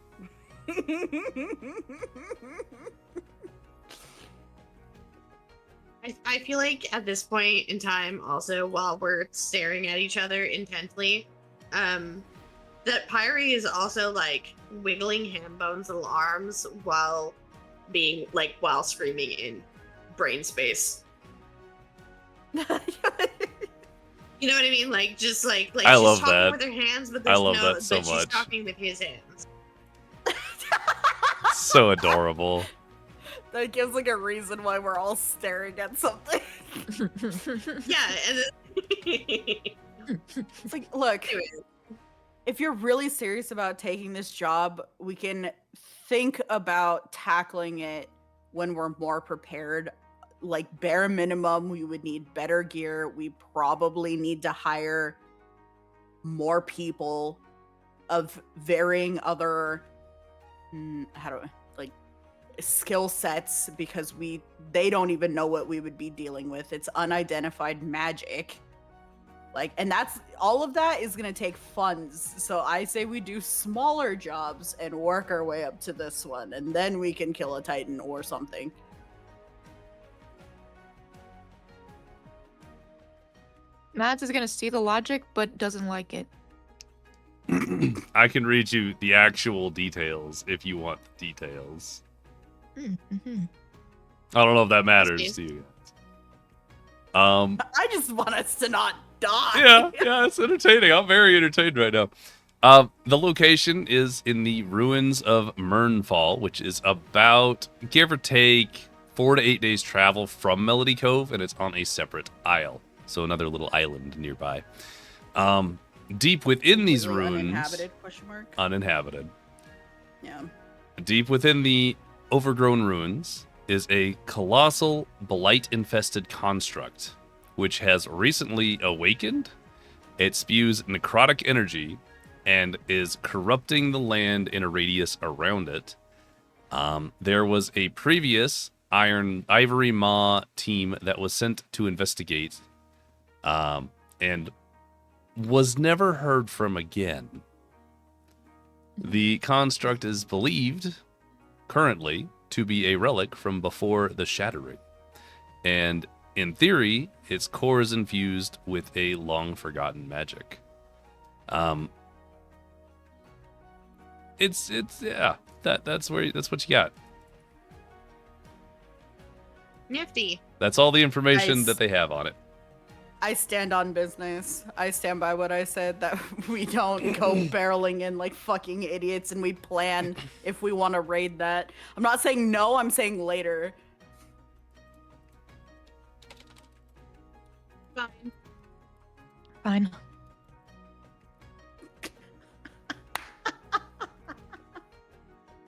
I feel like at this point in time, also, while we're staring at each other intently, that Pyrie is also, like, wiggling Hambone's little arms while while screaming in brain space. You know what I mean? Like, just like I she's love talking that. with her hands, but I there's love no, that so but she's much. talking with his hands. So adorable. That gives like a reason why we're all staring at something. Yeah, and It's like, look, Anyway. if you're really serious about taking this job, we can think about tackling it when we're more prepared. Like bare minimum, we would need better gear. We probably need to hire more people of varying other skill sets, because they don't even know what we would be dealing with. It's unidentified magic. Like, and that's all of that is gonna take funds. So I say we do smaller jobs and work our way up to this one, and then we can kill a titan or something. Mads is gonna see the logic, but doesn't like it. I can read you the actual details if you want the details. Mm-hmm. I don't know if that matters to you guys. I just want us to not die. Yeah, it's entertaining. I'm very entertained right now. The location is in the ruins of Mernfall, which is about, give or take, 4 to 8 days travel from Melody Cove, and it's on a separate isle. So another little island nearby. Deep within these ruins, Uninhabited, question mark? uninhabited. Yeah. Deep within the overgrown ruins is a colossal blight-infested construct, which has recently awakened. It spews necrotic energy and is corrupting the land in a radius around it. There was a previous Ivory Maw team that was sent to investigate, and was never heard from again. The construct is believed, currently, to be a relic from before the Shattering. And in theory, its core is infused with a long-forgotten magic. It's yeah, that's what you got. Nifty. That's all the information Nice. that they have on it. I stand on business. I stand by what I said, that we don't go barreling in like fucking idiots and we plan if we want to raid that. I'm not saying no, I'm saying later. Fine. Fine.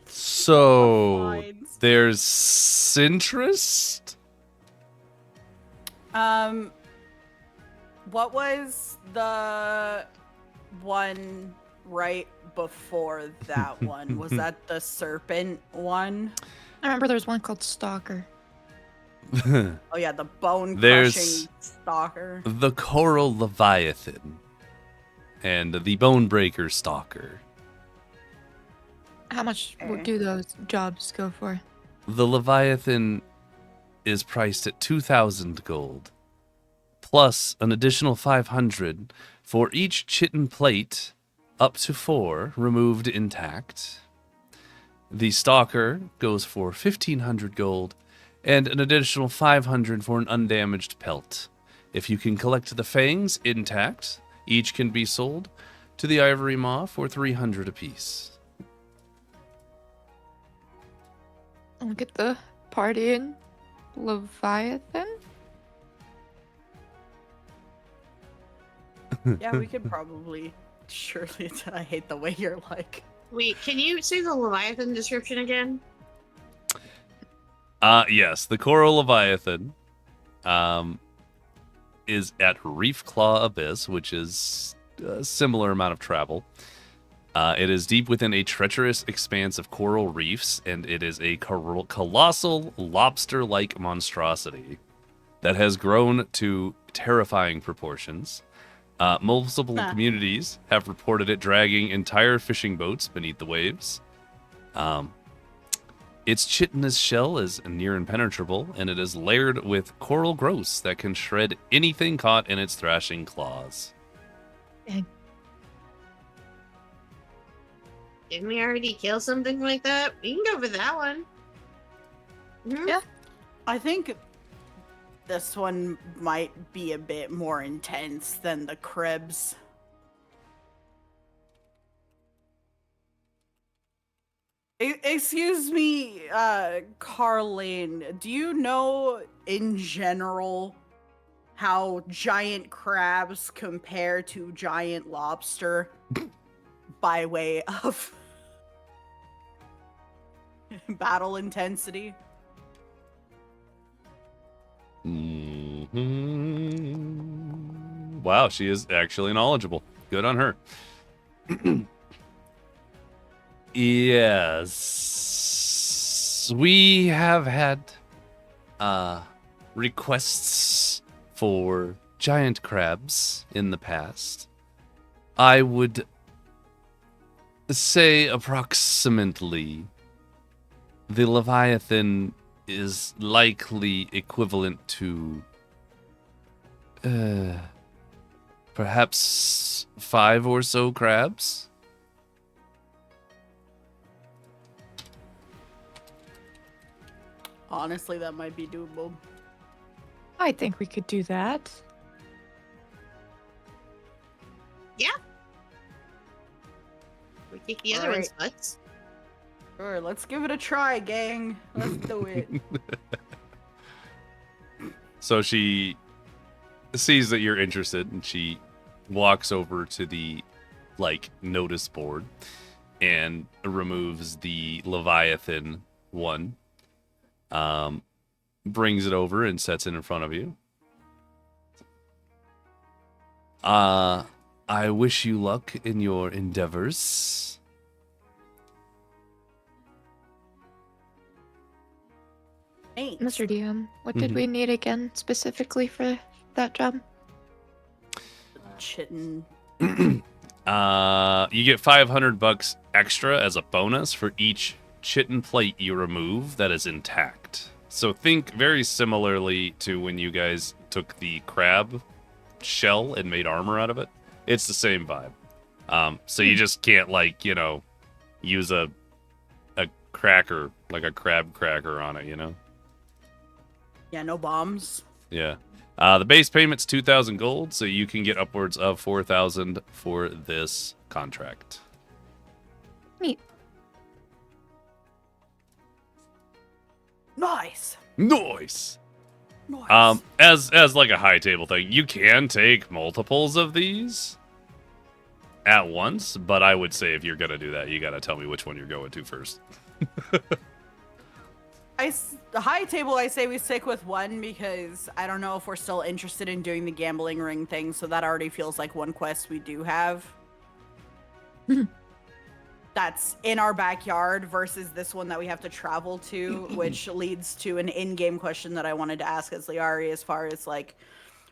So Fines. there's interest. What was the one right before that one? Was that the serpent one? I remember there was one called Stalker. Oh yeah, the bone There's- crushing stalker. The Coral Leviathan and the Bonebreaker Stalker. How much Okay. do those jobs go for? The Leviathan is priced at 2,000 gold, plus an additional 500 for each chitin plate, up to 4 removed intact. The Stalker goes for 1,500 gold, and an additional 500 for an undamaged pelt. If you can collect the fangs intact, each can be sold to the Ivory Maw for 300 apiece. Look at the party in Leviathan. Yeah, we could probably. Surely, I hate the way you're like. Wait, can you say the Leviathan description again? Yes, the Coral Leviathan is at Reef Claw Abyss, which is a similar amount of travel. It is deep within a treacherous expanse of coral reefs, and it is a colossal lobster-like monstrosity that has grown to terrifying proportions. Multiple communities have reported it dragging entire fishing boats beneath the waves. Its chitinous shell is near impenetrable, and it is layered with coral growths that can shred anything caught in its thrashing claws. Dang. Didn't we already kill something like that? We can go for that one. Mhm. Yeah. I think this one might be a bit more intense than the Krebs. Excuse me, Carlene, do you know in general how giant crabs compare to giant lobster by way of battle intensity? Wow, she is actually knowledgeable. Good on her. Yes. We have had requests for giant crabs in the past. I would say approximately the Leviathan is likely equivalent to perhaps 5 or so crabs. Honestly, that might be doable. I think we could do that. We kick the other one's Alright. butts. Sure, let's give it a try, gang. Let's do it. So she sees that you're interested, and she walks over to the notice board and removes the Leviathan one. Brings it over and sets it in front of you. I wish you luck in your endeavors. Thanks. Mr. DM, what did Mhm. we need again specifically for that job? Chitin. You get $500 extra as a bonus for each chitin plate you remove that is intact. So think very similarly to when you guys took the crab shell and made armor out of it. It's the same vibe. So you just can't use a cracker, like a crab cracker on it, Yeah, no bombs. Yeah. The base payment's 2,000 gold, so you can get upwards of 4,000 for this contract. Neat. Nice. Nice. Nice. As like a high table thing, you can take multiples of these at once, but I would say if you're gonna do that, you gotta tell me which one you're going to first. The high table, I say we stick with one because I don't know if we're still interested in doing the gambling ring thing, so that already feels like one quest we do have. That's in our backyard versus this one that we have to travel to, which leads to an in-game question that I wanted to ask as Liari as far as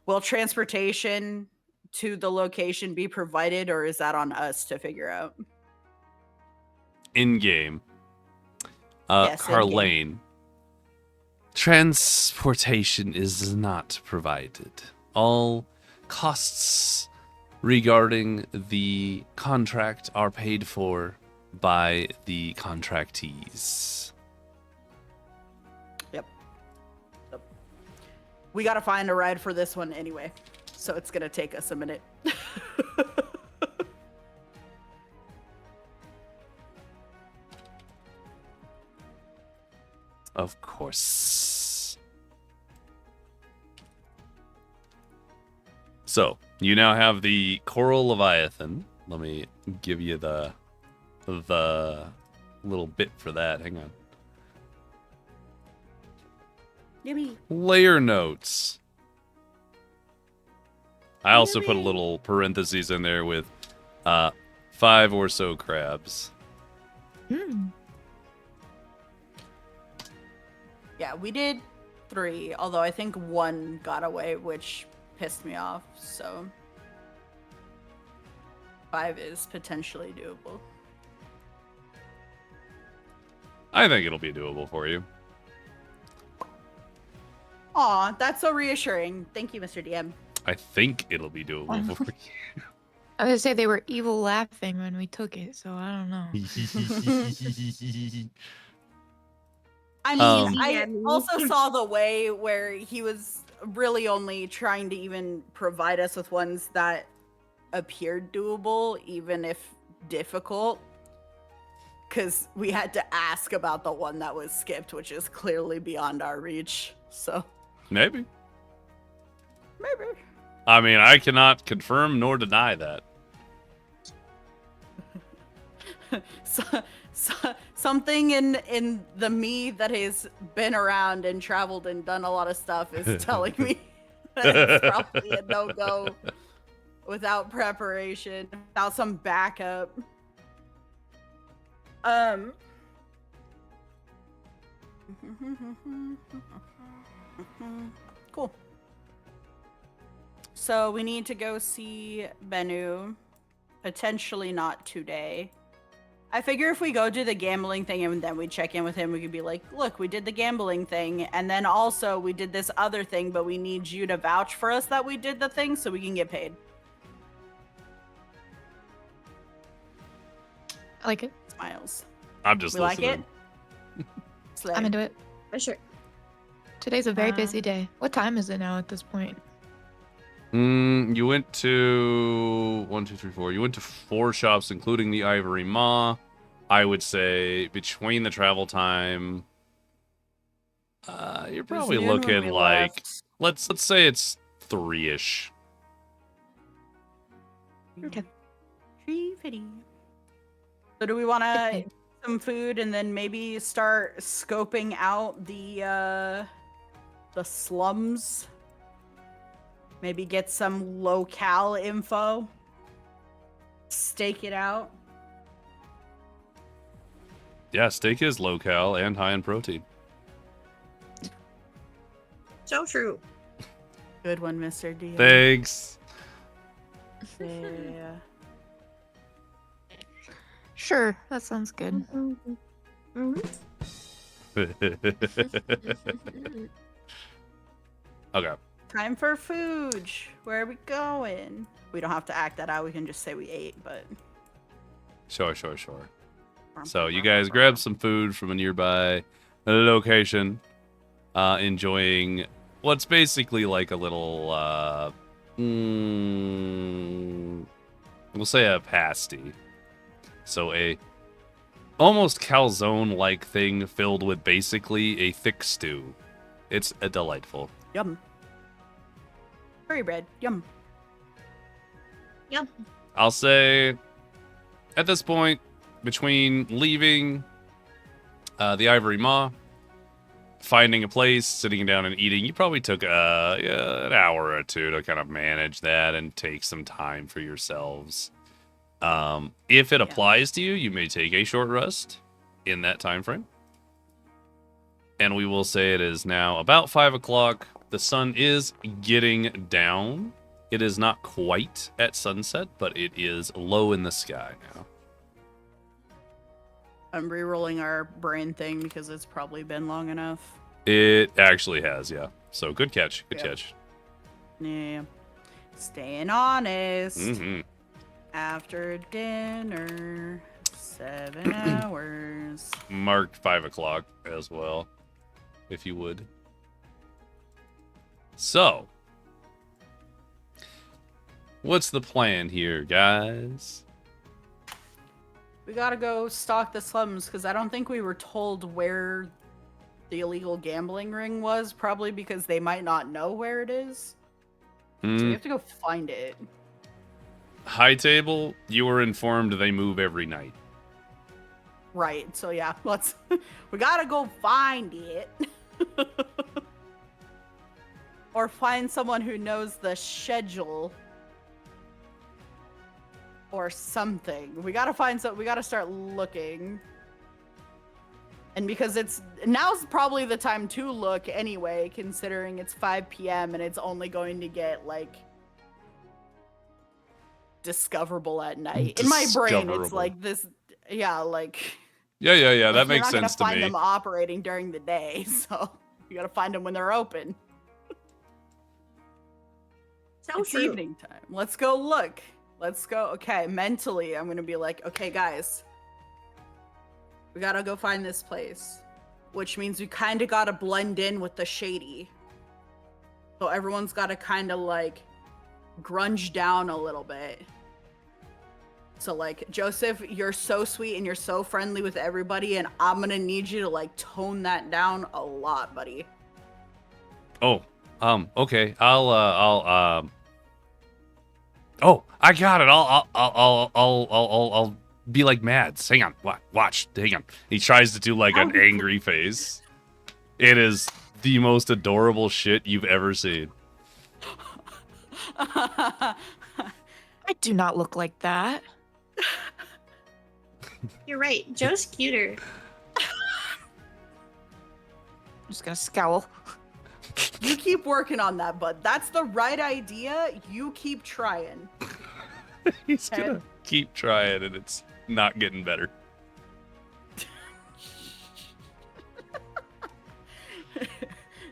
will transportation to the location be provided, or is that on us to figure out? In-game. Yes, in-game. Carlane. Transportation is not provided. All costs regarding the contract are paid for by the contractees. Yep. We gotta find a ride for this one anyway, so it's gonna take us a minute. Of course. So, you now have the Coral Leviathan. Let me give you the little bit for that. Hang on. Yummy. Layer notes. I also put a Yummy. little parentheses in there with 5 or so crabs. Yeah, we did 3, although I think 1 got away, which pissed me off, so 5 is potentially doable. I think it'll be doable for you. Aw, that's so reassuring. Thank you, Mr. DM. I think it'll be doable for you. I was gonna say they were evil laughing when we took it, so I don't know. I mean, I Yeah. also saw the way where he was really only trying to even provide us with ones that appeared doable, even if difficult. Because we had to ask about the one that was skipped, which is clearly beyond our reach. So, Maybe. maybe. I mean, I cannot confirm nor deny that. Something in the me that has been around and traveled and done a lot of stuff is telling me that it's probably a no-go without preparation, without some backup. Cool. So we need to go see Bennu, potentially not today. I figure if we go do the gambling thing and then we check in with him, we could be like, look, we did the gambling thing, and then also we did this other thing, but we need you to vouch for us that we did the thing so we can get paid. I like it. Smiles. I'm just We like listening. it? Slay. I'm into it. For sure. Today's a very busy day. What time is it now at this point? You went to 1, 2, 3, 4. You went to 4 shops, including the Ivory Maw. I would say between the travel time, you're probably It was noon when looking we like left. let's say it's 3-ish. Okay. 3:50. So do we want to some food and then maybe start scoping out the slums? Maybe get some locale info. Stake it out. Yeah, steak is low-cal and high in protein. So true. Good one, Mr. D. Thanks. Yeah. Sure, that sounds good. Okay. Time for food. Where are we going? We don't have to act that out. We can just say we ate, but. Sure. So you guys grab some food from a nearby location, enjoying what's basically like a little, we'll say a pasty. So a almost calzone-like thing filled with basically a thick stew. It's a delightful. Yum. Curry bread. Yum. Yep. I'll say, at this point, between leaving the Ivory Maw, finding a place, sitting down and eating, you probably took an hour or two to kind of manage that and take some time for yourselves. If it applies to you, you may take a short rest in that time frame. And we will say it is now about 5 o'clock. The sun is getting down. It is not quite at sunset, but it is low in the sky now. I'm re-rolling our brain thing because it's probably been long enough. It actually has, yeah. So good catch. Good catch. Yeah. Staying honest. Mm-hmm. After dinner, 7 hours. Marked 5 o'clock as well, if you would. So, what's the plan here, guys? We gotta go stalk the slums because I don't think we were told where the illegal gambling ring was. Probably because they might not know where it is. So we have to go find it. High Table, you were informed they move every night. Right. So yeah, we gotta go find it. Or find someone who knows the schedule. Or something. We gotta find we gotta start looking. And because now's probably the time to look anyway, considering it's 5 p.m. and it's only going to get like discoverable at night. In my brain, it's like this. Yeah, like. Yeah. That makes sense to me. You're not gonna find them operating during the day, so you gotta find them when they're open. It's evening time. Let's go look. Let's go. Okay, mentally, I'm gonna be like, okay, guys, we gotta go find this place, which means we kind of gotta blend in with the shady. So everyone's gotta kind of like grunge down a little bit. So like, Joseph, you're so sweet and you're so friendly with everybody, and I'm gonna need you to like tone that down a lot, buddy. Oh, okay. Oh, I got it. I'll be like Mads. Hang on. Watch. Hang on. He tries to do like an angry face. It is the most adorable shit you've ever seen. I do not look like that. You're right. Joe's cuter. I'm just gonna scowl. You keep working on that, bud. That's the right idea. You keep trying. He's gonna keep trying, and it's not getting better.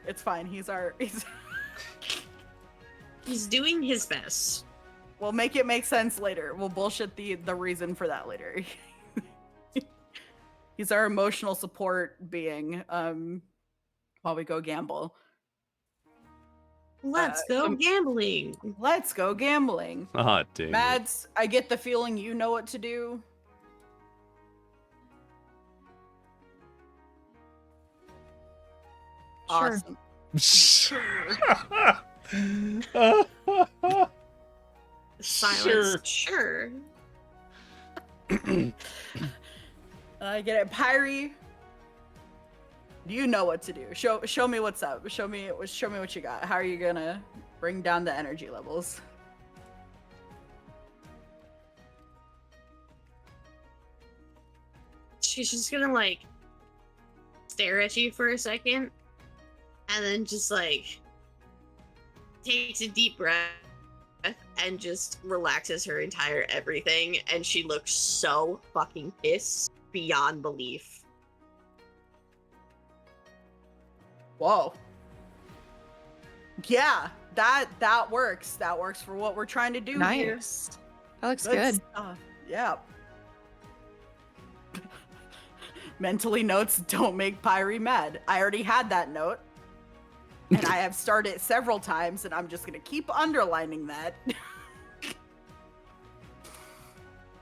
It's fine. He's doing his best. We'll make it make sense later. We'll bullshit the reason for that later. He's our emotional support being while we go gamble. Let's go gambling. Let's go gambling. Ah, dang. Mads, I get the feeling you know what to do. Sure. Awesome. Silence. Sure. I get it. Pyrie, you know what to do. Show me what's up. Show me what you got. How are you gonna bring down the energy levels? She's just gonna like stare at you for a second and then just like takes a deep breath and just relaxes her entire everything, and she looks so fucking pissed beyond belief. Whoa. Yeah, that works. That works for what we're trying to do here. Nice. That looks good. Stuff. Yeah. Mentally notes, don't make Pyrie mad. I already had that note. And I have started it several times, and I'm just going to keep underlining that.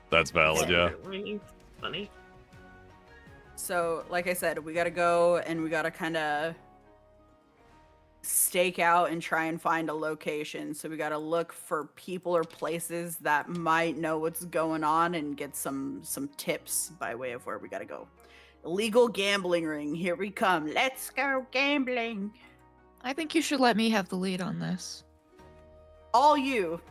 That's valid, yeah. Funny. So, like I said, we got to go and we got to kind of stake out and try and find a location. So we got to look for people or places that might know what's going on and get some tips by way of where we got to go. Illegal gambling ring. Here we come. Let's go gambling. I think you should let me have the lead on this. All you.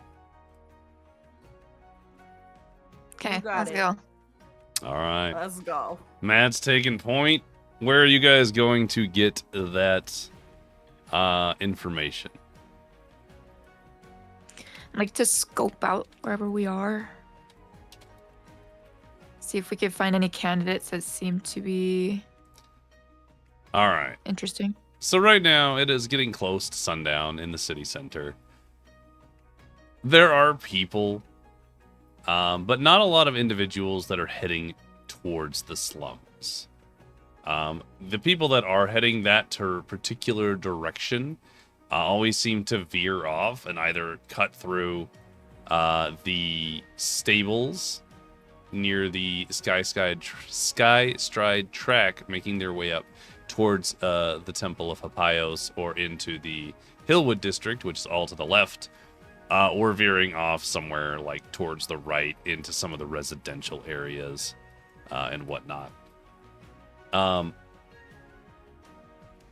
Okay, got let's it. go. All right. Let's go. Matt's taking point. Where are you guys going to get that information? I'd like to scope out wherever we are. See if we can find any candidates that seem to be All right. interesting. So right now, it is getting close to sundown in the city center. There are people, but not a lot of individuals that are heading towards the slums. The people that are heading that particular direction always seem to veer off and either cut through the stables near the Sky Stride track, making their way up towards the Temple of Hapaios or into the Hillwood district, which is all to the left, or veering off somewhere like towards the right into some of the residential areas and whatnot.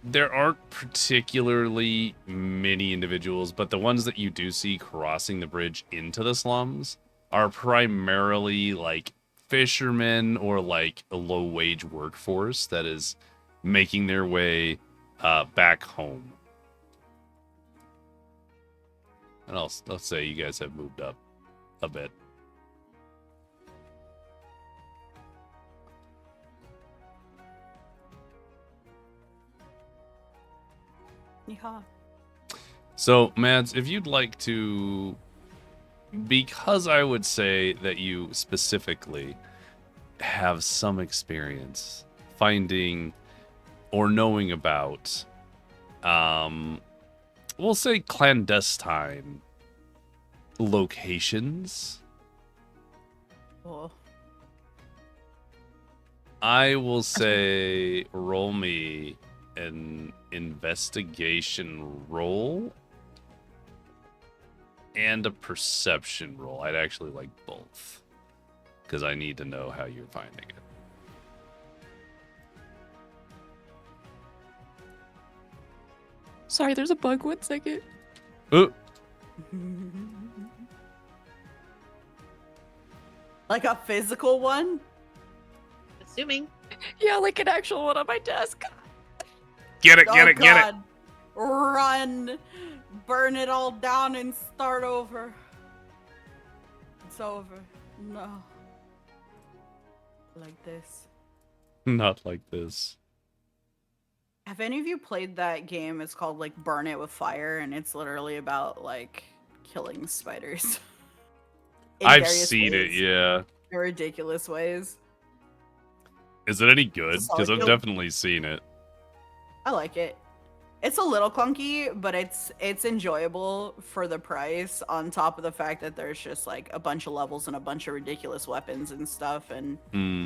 There aren't particularly many individuals, but the ones that you do see crossing the bridge into the slums are primarily like fishermen or like a low-wage workforce that is making their way back home. And let's say you guys have moved up a bit. Yeehaw. So, Mads, if you'd like to, because I would say that you specifically have some experience finding or knowing about, we'll say clandestine locations, Cool. I will say roll me an investigation roll and a perception roll. I'd actually like both because I need to know how you're finding it. Sorry, there's a bug. 1 second. Oh, Like a physical one? Assuming. Yeah, like an actual one on my desk. get it. God. Run. Burn it all down and start over. It's over. No. Like this. Not like this. Have any of you played that game? It's called like Burn It with Fire, and it's literally about like killing spiders. In I've various seen it, ways. yeah. In ridiculous ways. Is it any good? It's a solid Because I've kill. definitely seen it. I like it. It's a little clunky, but it's enjoyable for the price, on top of the fact that there's just like a bunch of levels and a bunch of ridiculous weapons and stuff. And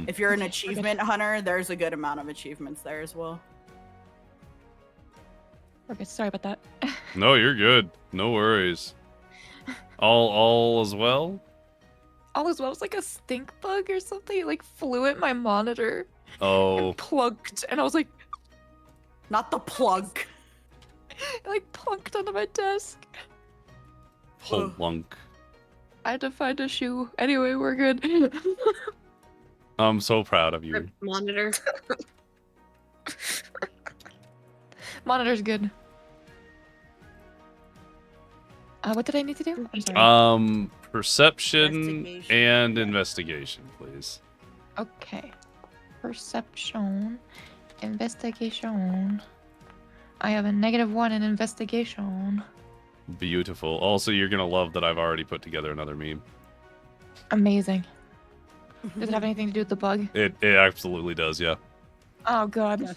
if you're an achievement hunter, there's a good amount of achievements there as well. Okay, sorry about that. No, you're good. No worries. All as well? All as well, it was like a stink bug or something. It like flew at my monitor Oh, and plunked, and I was like, Not the plug. it like plunked onto my desk. plunk. I had to find a shoe. Anyway, we're good. I'm so proud of you. Rip monitor. Monitor's good. What did I need to do? I'm sorry. Perception Investigation. and Yeah. investigation, please. Okay. Perception. Investigation. I have a -1 in investigation. Beautiful. Also, you're gonna love that I've already put together another meme. Amazing. Does it have anything to do with the bug? It absolutely does, yeah. Oh god.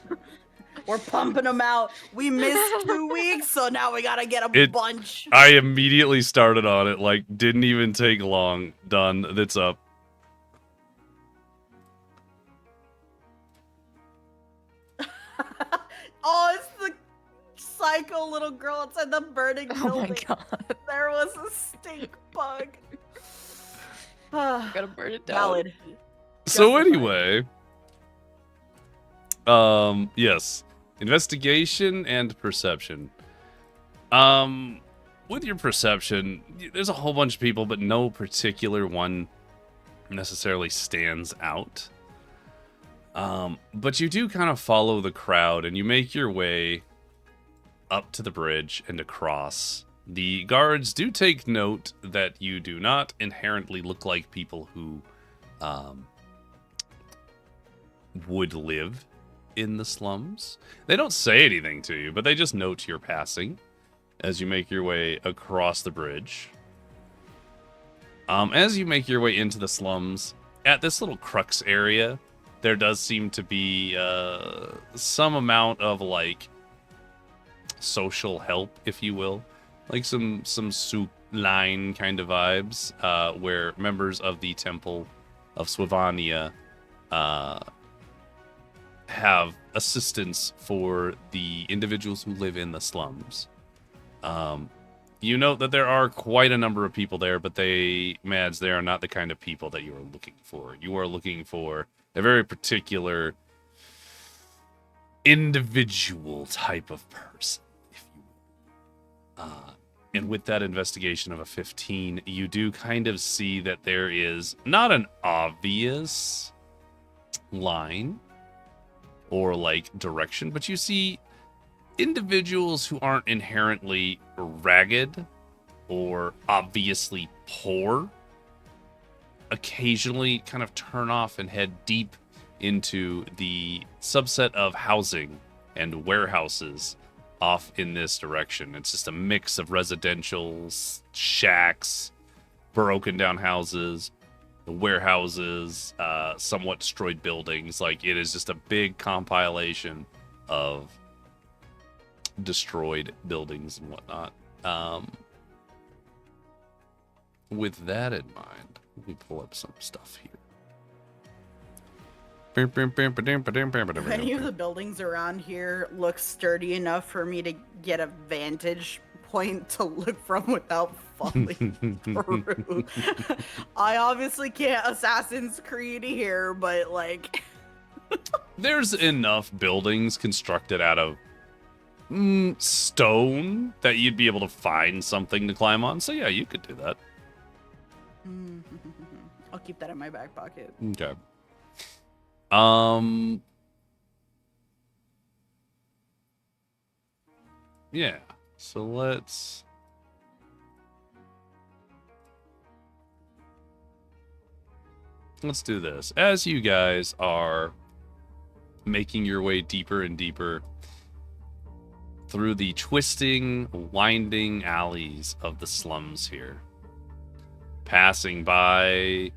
We're pumping them out. We missed 2 weeks, so now we gotta get a It- bunch. I immediately started on it, like, didn't even take long. Done. That's up. Oh, it's the psycho little girl outside the burning Oh my building. god. There was a stink bug. Gotta burn it down. Valid. So Justified. anyway, yes, investigation and perception. With your perception, there's a whole bunch of people, but no particular one necessarily stands out. But you do kind of follow the crowd, and you make your way up to the bridge and across. The guards do take note that you do not inherently look like people who would live in the slums. They don't say anything to you, but they just note your passing as you make your way across the bridge. As you make your way into the slums, at this little crux area, there does seem to be some amount of, like, social help, if you will. Like some soup line kind of vibes, where members of the Temple of Swavania have assistance for the individuals who live in the slums. You note that there are quite a number of people there, but Mads, they are not the kind of people that you are looking for. You are looking for a very particular individual type of person, if you will. And with that investigation of a 15, you do kind of see that there is not an obvious line or, like, direction, but you see individuals who aren't inherently ragged or obviously poor occasionally kind of turn off and head deep into the subset of housing and warehouses off in this direction. It's just a mix of residentials, shacks, broken down houses, warehouses, somewhat destroyed buildings. Like, it is just a big compilation of destroyed buildings and whatnot. With that in mind, let me pull up some stuff here. Any of the buildings around here look sturdy enough for me to get a vantage point to look from without falling through. I obviously can't Assassin's Creed here, but, like... There's enough buildings constructed out of stone that you'd be able to find something to climb on. So yeah, you could do that. I'll keep that in my back pocket. Okay. Yeah. So let's do this. As you guys are making your way deeper and deeper through the twisting, winding alleys of the slums here, passing by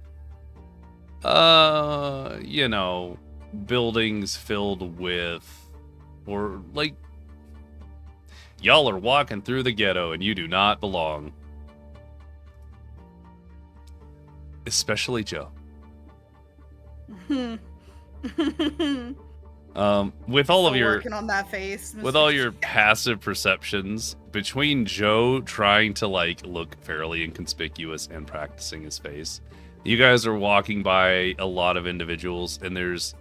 buildings filled with, or, like, y'all are walking through the ghetto and you do not belong. Especially Joe. With all of your working on that face, with all your passive perceptions, between Joe trying to, like, look fairly inconspicuous and practicing his face, you guys are walking by a lot of individuals, and there's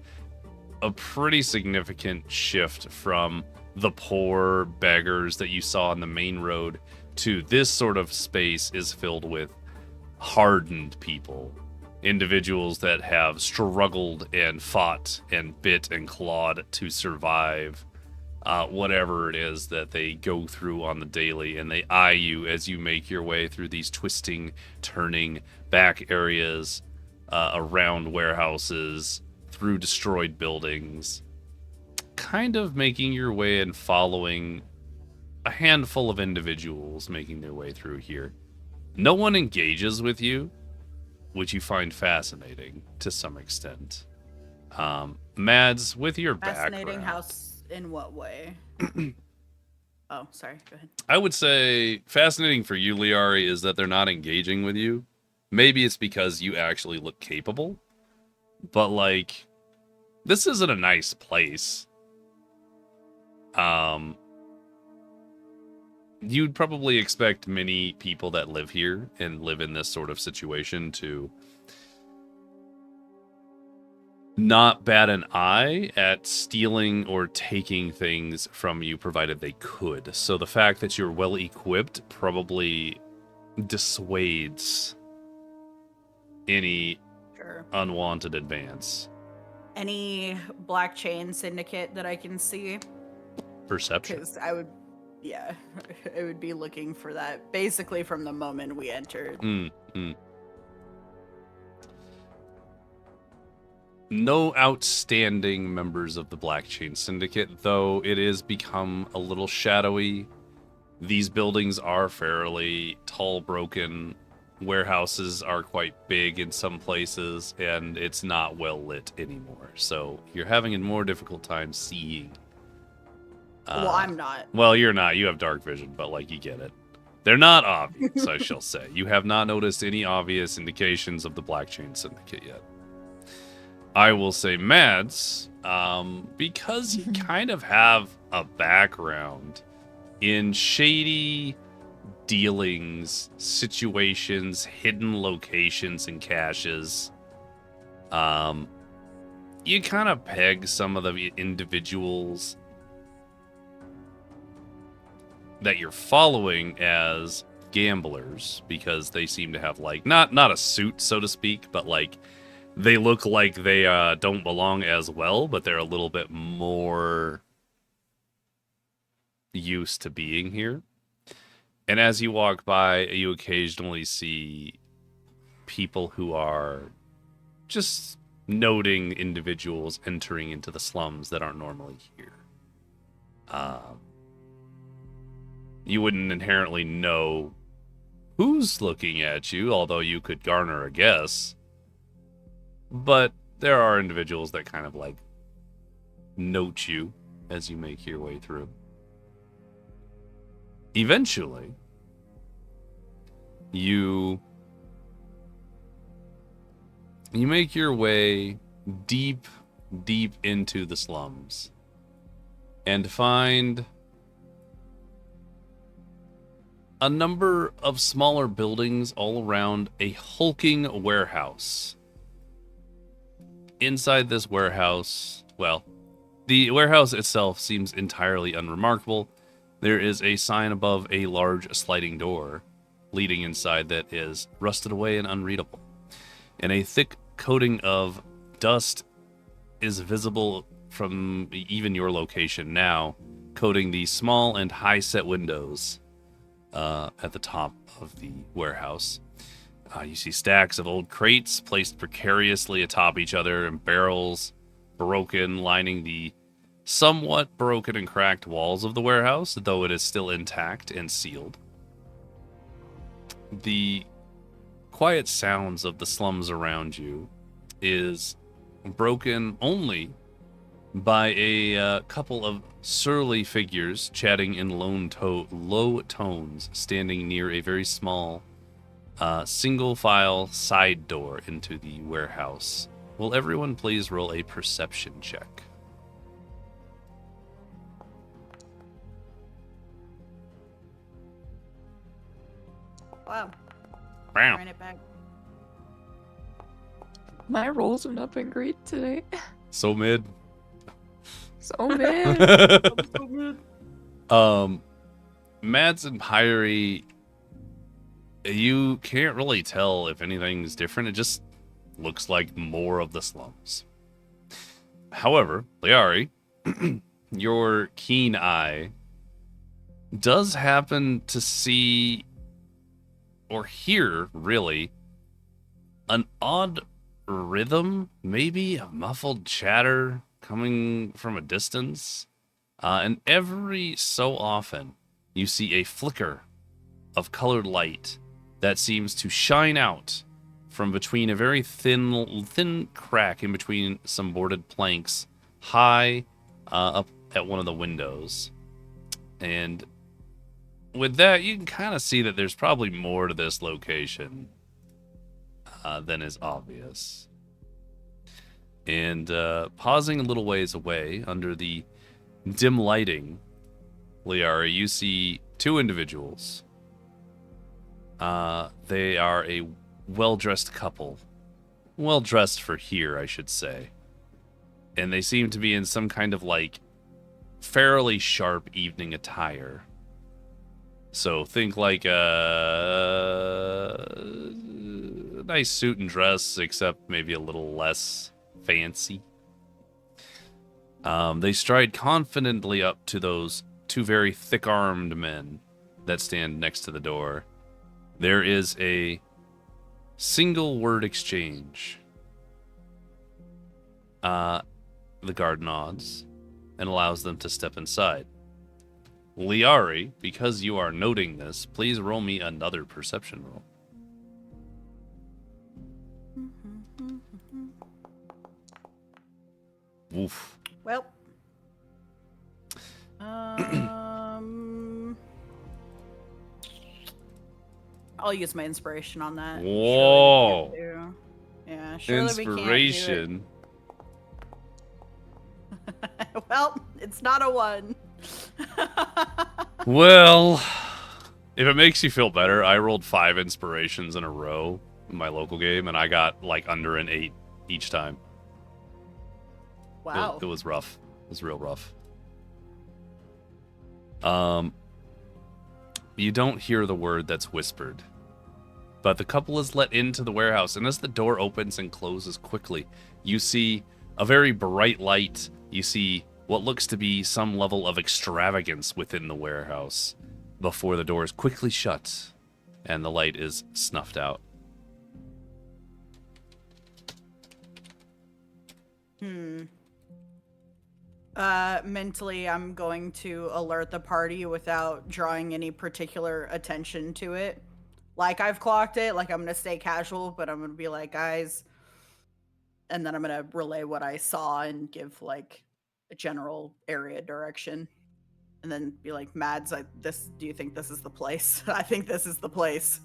a pretty significant shift from the poor beggars that you saw on the main road to this sort of space is filled with hardened people. Individuals that have struggled and fought and bit and clawed to survive. whatever it is that they go through on the daily, and they eye you as you make your way through these twisting, turning back areas, around warehouses, through destroyed buildings, kind of making your way and following a handful of individuals making their way through here. No one engages with you, which you find fascinating to some extent. Mads, with your Fascinating background, house in what way? Oh, sorry. Go ahead. I would say fascinating for you, Liari, is that they're not engaging with you. Maybe it's because you actually look capable, but like, this isn't a nice place. You'd probably expect many people that live here and live in this sort of situation to not bat an eye at stealing or taking things from you, provided they could. So the fact that you're well equipped probably dissuades any Sure. unwanted advance. Any black chain syndicate that I can see? Perception. Because I would be looking for that basically from the moment we entered. No outstanding members of the Black Chain Syndicate, though it is become a little shadowy. These buildings are fairly tall, broken. Warehouses are quite big in some places, and it's not well lit anymore. So you're having a more difficult time seeing. Well, I'm not. Well, you're not. You have dark vision, but like, you get it. They're not obvious, I shall say. You have not noticed any obvious indications of the Black Chain Syndicate yet. I will say, Mads, because you kind of have a background in shady dealings, situations, hidden locations, and caches, you kind of peg some of the individuals that you're following as gamblers, because they seem to have, like, not a suit, so to speak, but like, they look like they don't belong as well, but they're a little bit more used to being here. And as you walk by, you occasionally see people who are just noting individuals entering into the slums that aren't normally here. You wouldn't inherently know who's looking at you, although you could garner a guess. But there are individuals that kind of like note you as you make your way through. Eventually, you make your way deep into the slums and find a number of smaller buildings all around a hulking warehouse. Inside this warehouse, well, the warehouse itself seems entirely unremarkable. There is a sign above a large sliding door leading inside that is rusted away and unreadable. And a thick coating of dust is visible from even your location now, coating the small and high-set windows at the top of the warehouse. You see stacks of old crates placed precariously atop each other, and barrels broken, lining the somewhat broken and cracked walls of the warehouse, though it is still intact and sealed. The quiet sounds of the slums around you is broken only by a couple of surly figures chatting in low tones, standing near a very small single file side door into the warehouse. Will everyone please roll a perception check? Wow. Wow. Ran it back. My rolls have not been great today. So mid. So mid. Mads and Pyrie, you can't really tell if anything's different. It just looks like more of the slums. However, Liari, your keen eye does happen to see or hear, really, an odd rhythm, maybe a muffled chatter coming from a distance. And every so often, you see a flicker of colored light that seems to shine out from between a very thin crack in between some boarded planks high up at one of the windows. And with that, you can kind of see that there's probably more to this location than is obvious. And pausing a little ways away under the dim lighting, Liara, you see two individuals. They are a well-dressed couple. Well-dressed for here, I should say. And they seem to be in some kind of, like, fairly sharp evening attire. So think like a nice suit and dress, except maybe a little less fancy. They stride confidently up to those two very thick-armed men that stand next to the door. There is a single word exchange. The guard nods and allows them to step inside. Liari, because you are noting this, please roll me another perception roll. Oof. Well, I'll use my inspiration on that. Whoa. Yeah, surely Inspiration. We can't do it. Well, it's not a 1. Well, if it makes you feel better, I rolled 5 inspirations in a row in my local game, and I got like under an 8 each time. Wow. It was rough. It was real rough. You don't hear the word that's whispered, but the couple is let into the warehouse, and as the door opens and closes quickly, you see a very bright light. You see what looks to be some level of extravagance within the warehouse before the doors quickly shut and the light is snuffed out. Mentally, I'm going to alert the party without drawing any particular attention to it. Like, I've clocked it, like, I'm gonna stay casual, but I'm gonna be like, guys, and then I'm gonna relay what I saw and give, like, a general area direction. And then be like, Mads, do you think this is the place? I think this is the place.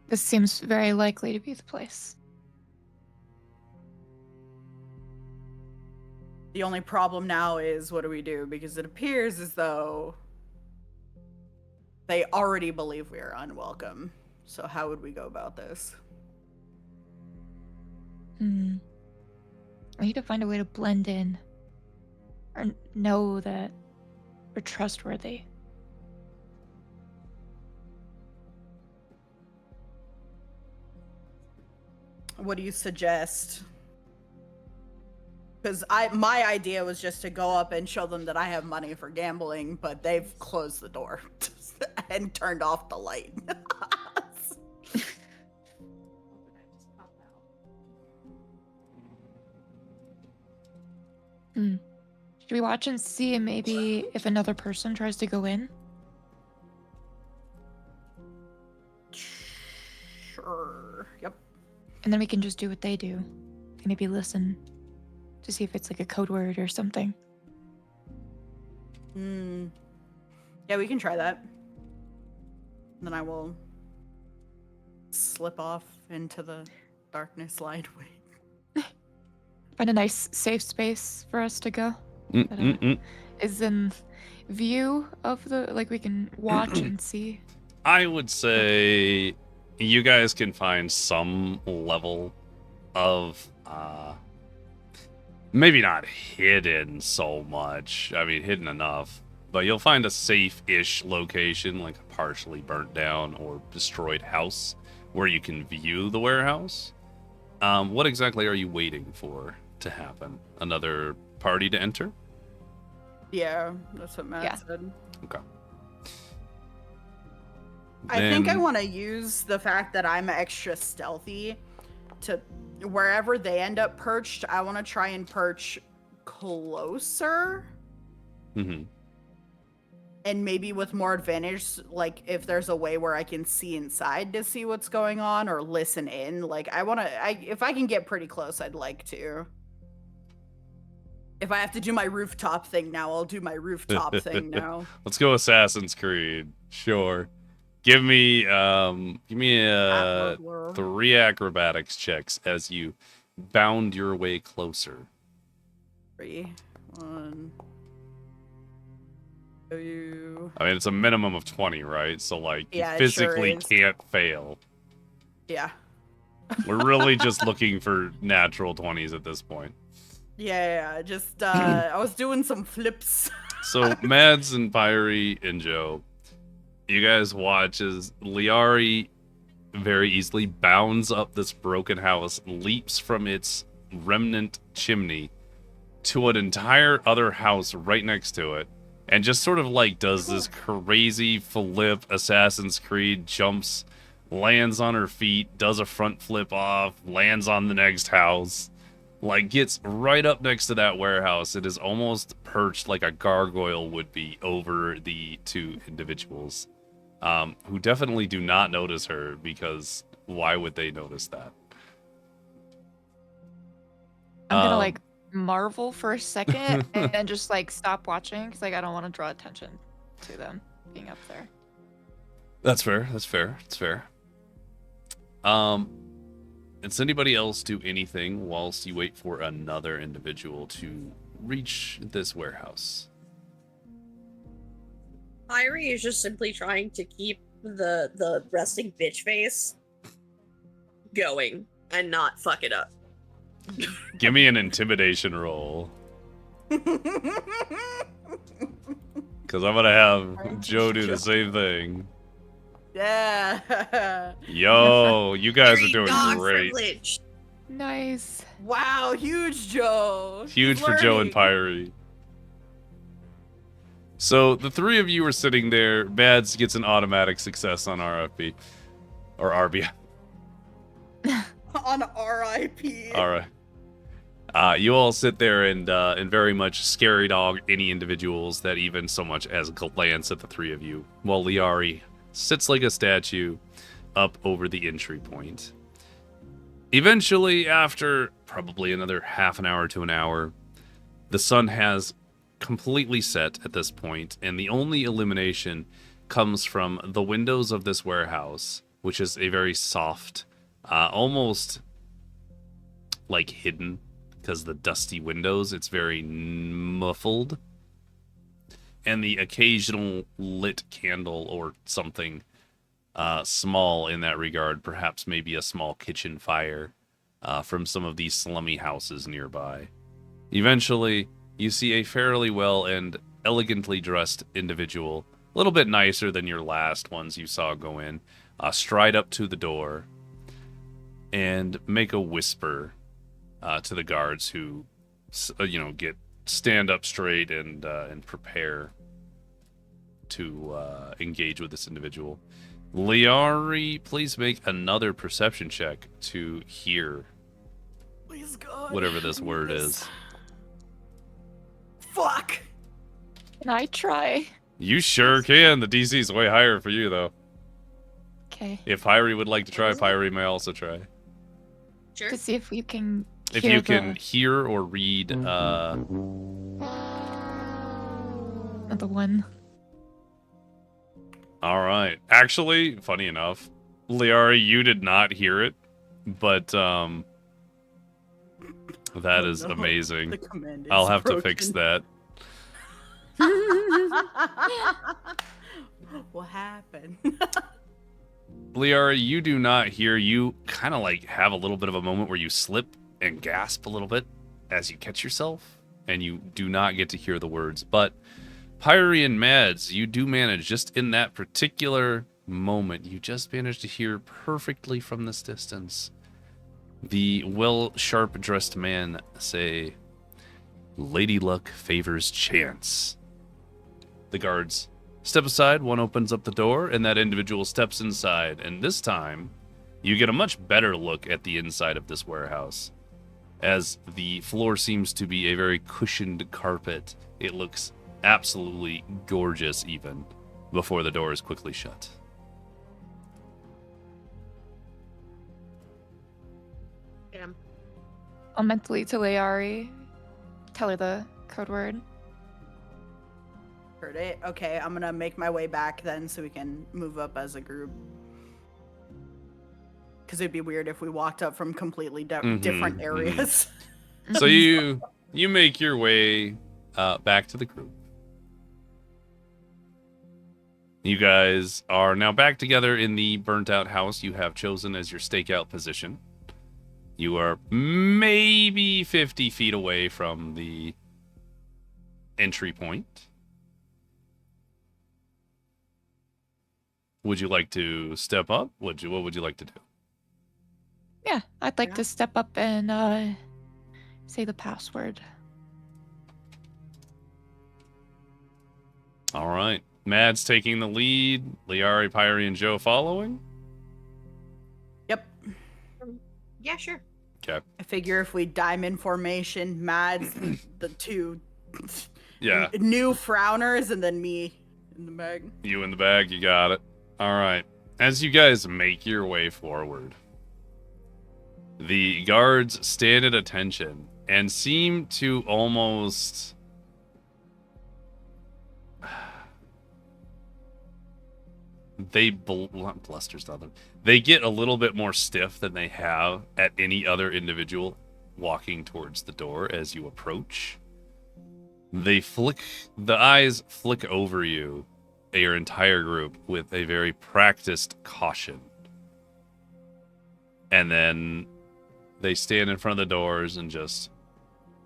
This seems very likely to be the place. The only problem now is, what do we do? Because it appears as though they already believe we are unwelcome. So how would we go about this? We need to find a way to blend in. Or know that we're trustworthy. What do you suggest? Because my idea was just to go up and show them that I have money for gambling, but they've closed the door and turned off the light. Should we watch and see maybe if another person tries to go in? Sure. Yep. And then we can just do what they do. And maybe listen to see if it's like a code word or something. Yeah, we can try that. Then I will slip off into the darkness lightweight. Find a nice safe space for us to go. That, is in view of the, like, we can watch and see. I would say you guys can find some level of maybe not hidden so much. I mean, hidden enough, but you'll find a safe-ish location, like a partially burnt down or destroyed house, where you can view the warehouse. What exactly are you waiting for? to happen. Another party to enter? Yeah, that's what Matt Yeah. said. Okay. I think I Then- want to use the fact that I'm extra stealthy to wherever they end up perched. I want to try and perch closer Mhm. and maybe with more advantage. Like if there's a way where I can see inside to see what's going on or listen in. Like if I can get pretty close, I'd like to. If I have to do my rooftop thing now, I'll do my rooftop thing now. Let's go Assassin's Creed. Sure. Give me 3 acrobatics checks as you bound your way closer. 3, 1. Two. I mean, it's a minimum of 20, right? So, like, Yeah, you it sure physically is. can't fail. Yeah. We're really just looking for natural 20s at this point. Yeah. Just I was doing some flips. So, Mads and Pyrie and Joe, you guys watch as Liari very easily bounds up this broken house, leaps from its remnant chimney to an entire other house right next to it, and just sort of like does this crazy flip Assassin's Creed, jumps, lands on her feet, does a front flip off, lands on the next house, like gets right up next to that warehouse. It is almost perched like a gargoyle would be over the two individuals, who definitely do not notice her, because why would they notice that? I'm gonna Um, like marvel for a second and then just like stop watching because like I don't want to draw attention to them being up there. That's fair. That's fair. It's fair. Does anybody else do anything whilst you wait for another individual to reach this warehouse? Pyrie is just simply trying to keep the resting bitch face going and not fuck it up. Give me an intimidation roll, because I'm gonna have Joe do the same thing. Yeah. Yo, you guys are Very doing dog great. privilege. Nice. Wow, huge Joe. Huge He's for Joe and learning. Pyrie. So the three of you are sitting there. Mads gets an automatic success on RFP. Or RB. On RIP. All right. You all sit there and very much scary dog any individuals that even so much as glance at the three of you, while Liari sits like a statue up over the entry point. Eventually, after probably another half an hour to an hour, the sun has completely set at this point, and the only illumination comes from the windows of this warehouse, which is a very soft, almost like hidden, because the dusty windows, it's very muffled. And the occasional lit candle or something small in that regard, perhaps maybe a small kitchen fire from some of these slummy houses nearby. Eventually, you see a fairly well and elegantly dressed individual, a little bit nicer than your last ones you saw go in, stride up to the door and make a whisper to the guards who, stand up straight and prepare to engage with this individual. Liari, please make another perception check to hear Please God. whatever this word is. Fuck. Can I try? You sure can. The DC is way higher for you, though. Okay. If Pyrie would like to try, Pyrie may also try. Sure. To see if we can If hear you can hear or read, the one. all right. Actually, funny enough, Liari, you did not hear it, but that Oh, is no. amazing. The command is I'll have to broken. fix that. What happened? Liari, you do not hear. You kind of like have a little bit of a moment where you slip and gasp a little bit as you catch yourself, and you do not get to hear the words. But Pyrie and Mads, you do manage, just in that particular moment, you just manage to hear perfectly from this distance the sharp-dressed man say, "Lady Luck favors chance." The guards step aside, one opens up the door, and that individual steps inside. And this time, you get a much better look at the inside of this warehouse. As the floor seems to be a very cushioned carpet, it looks absolutely gorgeous even before the door is quickly shut. Damn. I'll mentally to Leari tell her the code word. Heard it. Okay, I'm gonna make my way back then so we can move up as a group. Because it'd be weird if we walked up from completely different areas. So you make your way back to the group. You guys are now back together in the burnt-out house you have chosen as your stakeout position. You are maybe 50 feet away from the entry point. Would you like to step up? What would you like to do? Yeah, I'd like Yeah. to step up and say the password. All right. Mad's taking the lead. Liari, Pyrie, and Joe following. Yep. Yeah, sure. Okay. I figure if we diamond formation, Mads, the two Yeah. new frowners, and then me in the bag. You in the bag. You got it. All right. As you guys make your way forward, the guards stand at attention and seem to almost... blusters on them. They get a little bit more stiff than they have at any other individual walking towards the door as you approach. The eyes flick over you, your entire group, with a very practiced caution. And then they stand in front of the doors and just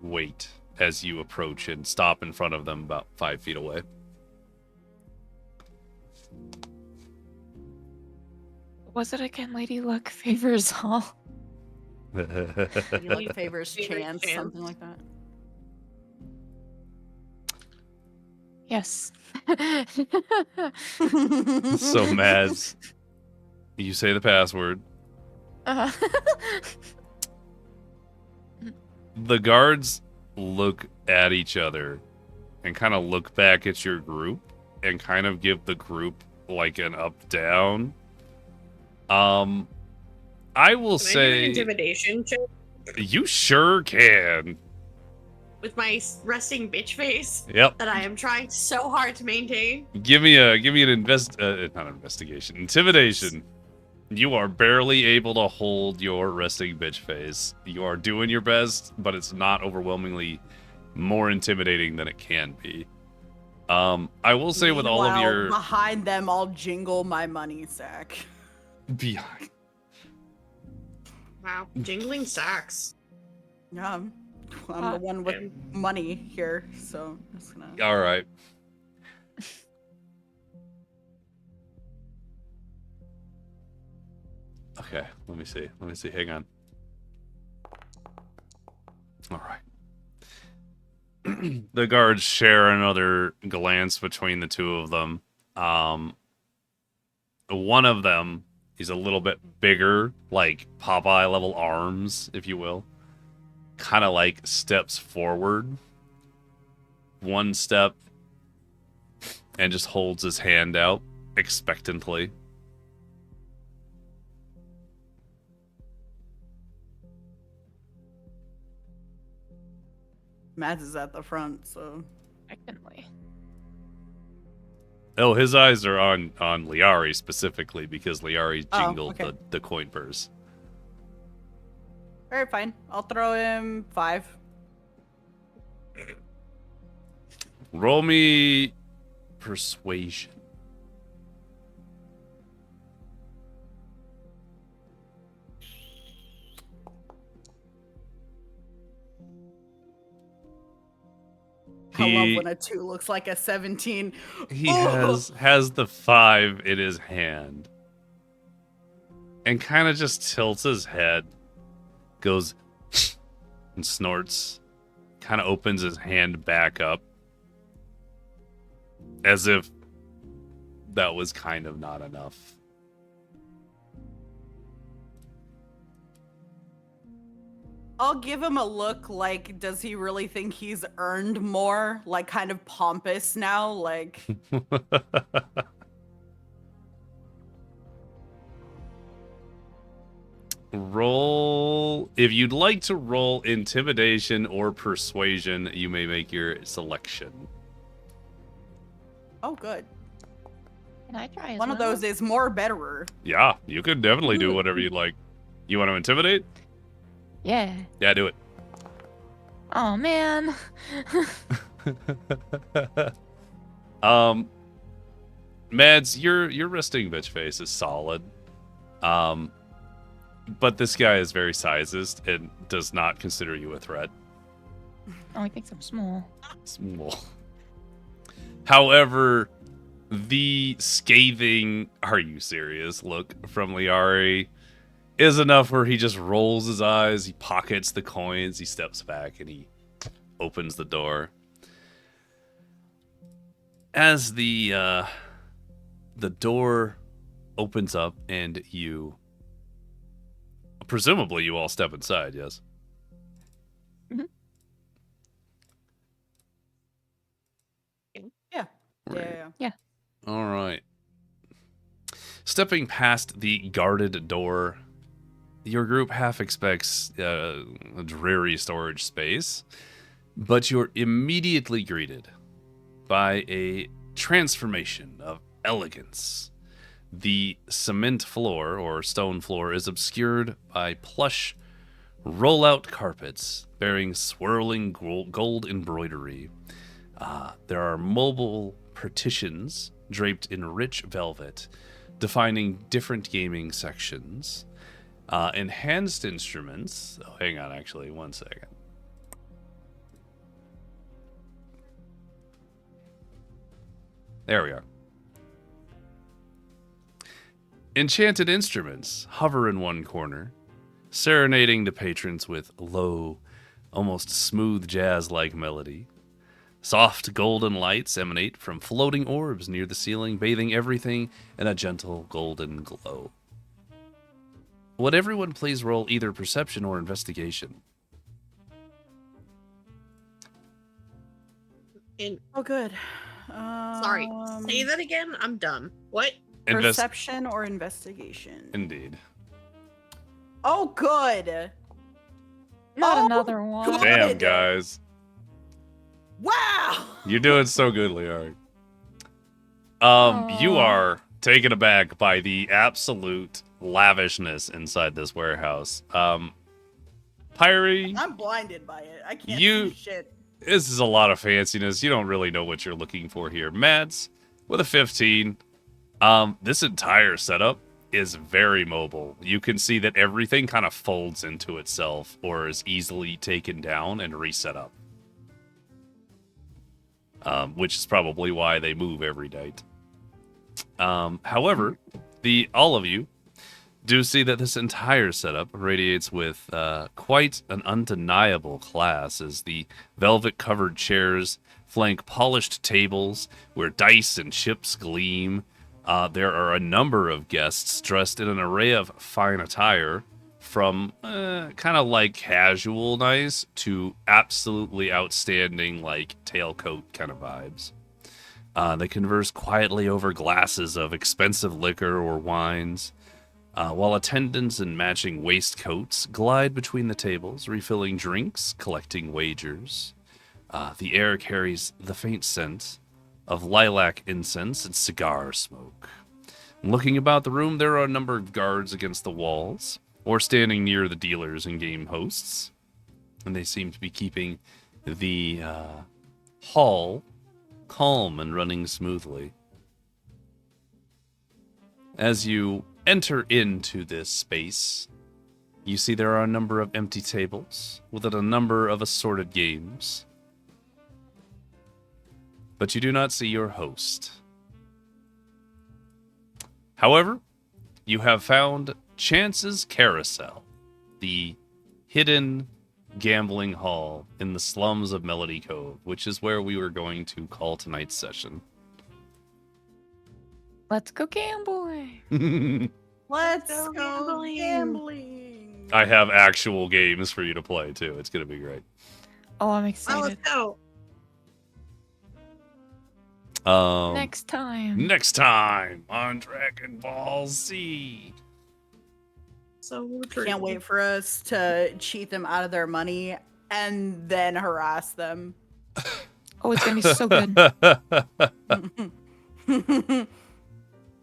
wait as you approach and stop in front of them about 5 feet away. Was it again? Lady Luck favors all. Like favors chance, chance. something like that. Yes. So, Mads, you say the password. Uh, The guards look at each other and kind of look back at your group and kind of give the group like an up-down. I will Can I do an say intimidation check you sure can. with my resting bitch face Yep. that I am trying so hard to maintain. Give me an not investigation, intimidation. You are barely able to hold your resting bitch face. You are doing your best, but it's not overwhelmingly more intimidating than it can be. I will say with all of Meanwhile, your behind them, I'll jingle my money sack. behind. Wow, jingling sacks. Yeah, I'm the one with money here, so I'm just gonna. All right. Okay, let me see. Hang on. All right. The guards share another glance between the two of them. One of them is a little bit bigger, like Popeye level arms, if you will. Kind of like steps forward. One step. And just holds his hand out expectantly. Mads is at the front, so. Secondly. Oh, his eyes are on Liari specifically because Liari jingled okay. the coin purse. Alright, fine. I'll throw him 5. Roll me persuasion. I love when a 2 looks like a 17. He Oh! has the 5 in his hand. And kind of just tilts his head goes and snorts, kind of opens his hand back up as if that was kind of not enough. I'll give him a look like, does he really think he's earned more? Like, kind of pompous now? Like, Roll. If you'd like to roll intimidation or persuasion, you may make your selection. oh, good. Can I try as One of well? those is more betterer. Yeah, you could definitely do whatever you'd like. You want to intimidate? Yeah. Yeah, do it. Oh man. Mads, your resting bitch face is solid. But this guy is very sizest and does not consider you a threat. Oh, he thinks I'm small. Small. However, the scathing "Are you serious?" look from Liari is enough where he just rolls his eyes, he pockets the coins, he steps back, and he opens the door. As the door opens up and you... Presumably you all step inside, yes? Mhm. Yeah. Right. Yeah. All right. Stepping past the guarded door, your group half expects a dreary storage space, but you're immediately greeted by a transformation of elegance. The cement floor or stone floor is obscured by plush roll-out carpets bearing swirling gold embroidery. There are mobile partitions draped in rich velvet, defining different gaming sections. Enhanced instruments. Oh, hang on, actually, 1 second. There we are. Enchanted instruments hover in one corner, serenading the patrons with low, almost smooth jazz-like melody. Soft golden lights emanate from floating orbs near the ceiling, bathing everything in a gentle golden glow. Would everyone please roll either perception or investigation? And Oh, good. sorry, say that again. I'm dumb. What? Perception or investigation? Indeed. Oh, good. Not Oh, another one. God. Damn, guys. Wow. You're doing so good, Liari. You Aw. are taken aback by the absolute lavishness inside this warehouse. Pyre, I'm blinded by it. I can't You- see shit. this is a lot of fanciness. You don't really know what you're looking for here. Mads, with a 15, this entire setup is very mobile. You can see that everything kind of folds into itself or is easily taken down and reset up. Which is probably why they move every night. However, all of you do see that this entire setup radiates with quite an undeniable class, as the velvet-covered chairs flank polished tables where dice and chips gleam. There are a number of guests dressed in an array of fine attire, from kind of like casual nice to absolutely outstanding like tailcoat kind of vibes. They converse quietly over glasses of expensive liquor or wines, while attendants in matching waistcoats glide between the tables, refilling drinks, collecting wagers. The air carries the faint scent of lilac incense and cigar smoke. Looking about the room, there are a number of guards against the walls, or standing near the dealers and game hosts, and they seem to be keeping the hall calm and running smoothly. As you enter into this space, you see there are a number of empty tables with a number of assorted games, but you do not see your host. However, you have found Chance's Carousel, the hidden gambling hall in the slums of Melody Cove, which is where we were going to call tonight's session. Let's go gambling. Let's go go gambling. gambling. I have actual games for you to play too. It's gonna be great. Oh, I'm Oh, excited. let's go. Next time. Next time on Dragon Ball Z. So true. Can't wait for us to cheat them out of their money and then harass them. Oh, it's gonna be so good.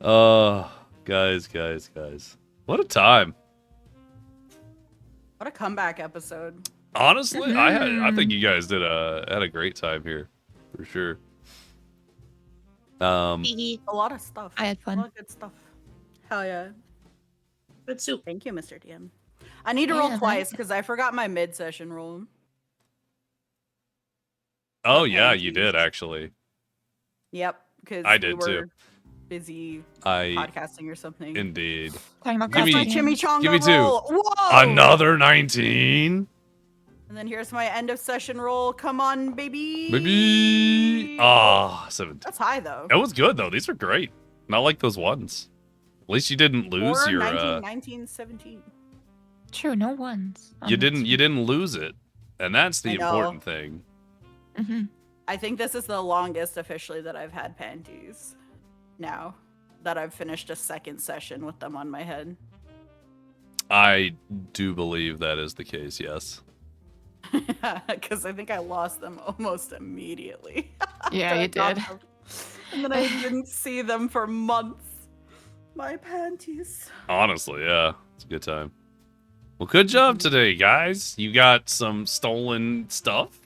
Oh, guys. What a time. What a comeback episode. Honestly, I think you guys had a great time here. For sure. Hee A lot of stuff. I had A fun. lot of good stuff. Hell yeah. Good soup. Thank you, Mr. DM. I need to roll Yeah, twice because I forgot my mid-session roll. Oh Okay, yeah, you geez. did actually. Yep, because I did too. busy I podcasting or something. indeed. Talking about Give That's me- my costumes. chimichanga give me two. roll. Whoa! Another 19. And then here's my end of session roll. Come on, baby. Maybe. Ah, 17. That's high though. That was good though. These are great. Not like those ones. At least you didn't lose Or your 19, 17. True, no ones. you didn't lose it. And that's the I know. important thing. Mm-hmm. I think this is the longest officially that I've had panties. Now that I've finished a second session with them on my head. I do believe that is the case, yes. Because I think I lost them almost immediately. Yeah, After I you got did. them. And then I didn't see them for months. My panties. Honestly, yeah. It's a good time. Well, good job today, guys. You got some stolen stuff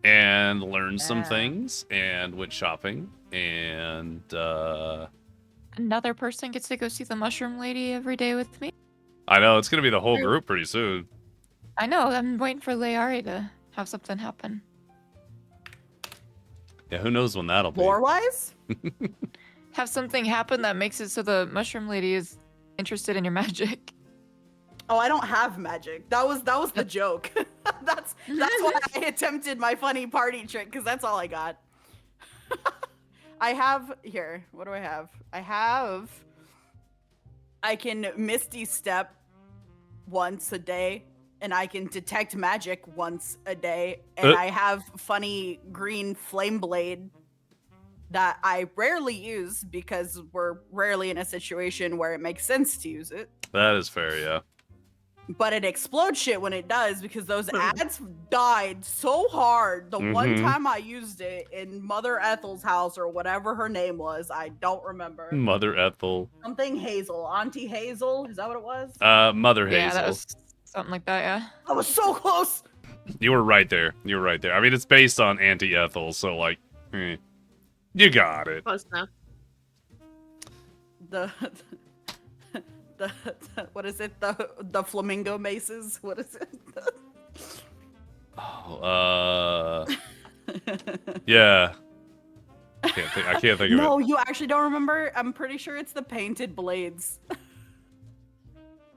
and learned some Yeah. things and went shopping and Another person gets to go see the mushroom lady every day with me. I know it's gonna be the whole group pretty soon. I know. I'm waiting for Leari to have something happen. Yeah, who knows when that'll be. Lore wise? Have something happen that makes it so the mushroom lady is interested in your magic. Oh, I don't have magic. That was the joke. that's why I attempted my funny party trick, because that's all I got. I have here. What do I have? I can Misty Step once a day, and I can detect magic once a day, and I have funny green flame blade that I rarely use because we're rarely in a situation where it makes sense to use it. That is fair, yeah. But it explodes shit when it does, because those ads died so hard the one Mhm. time I used it in Mother Ethel's house or whatever her name was. I don't remember. Mother Ethel. Something Hazel. Auntie Hazel? Is that what it was? Mother Hazel. Yeah, that was something like that. Yeah. I was so close. You were right there. You were right there. I mean, it's based on Auntie Ethel, so like, you got it. Close enough. The what is it? The flamingo maces? What is it? Oh, yeah. I can't think of No, it. you actually don't remember? I'm pretty sure it's the painted blades.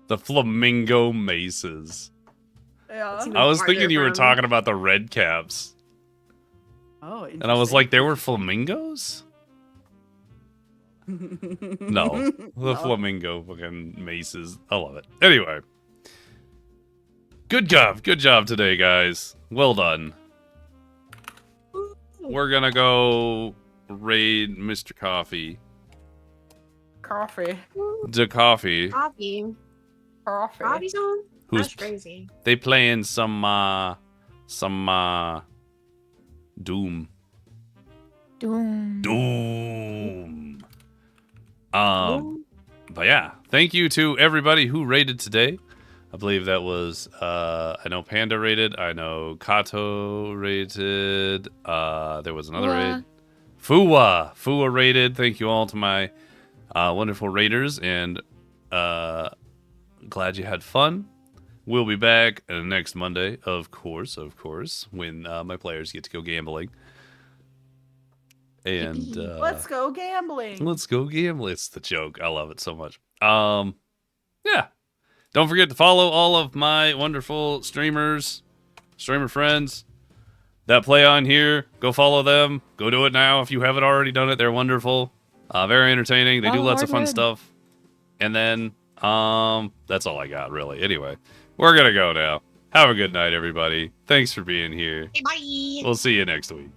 The flamingo maces. Yeah. That's I was farther thinking you were from- talking about the red caps. Oh, And I was like, there were flamingos? No. The No. flamingo fucking maces. I love it. Anyway. Good job today, guys. Well done. We're gonna go raid Mr. Coffee. Coffee. The Coffee. Coffee. Coffee. Coffee's on? Who's That's crazy. they playing some Doom. Doom. Doom. But yeah, thank you to everybody who rated today. I believe that was I know Panda rated, I know Kato rated, there was another raid. Fua rated. Thank you all to my wonderful raiders, and glad you had fun. We'll be back next Monday, of course, when my players get to go gambling. And Let's go gambling. let's go gambling. It's the joke. I love it so much. Yeah. Don't forget to follow all of my wonderful streamer friends that play on here. Go follow them. Go do it now if you haven't already done it. They're wonderful. Very entertaining. They do lots of fun BoldMordred. stuff. And then, that's all I got, really. Anyway, we're going to go now. Have a good night, everybody. Thanks for being here. Okay, bye. We'll see you next week.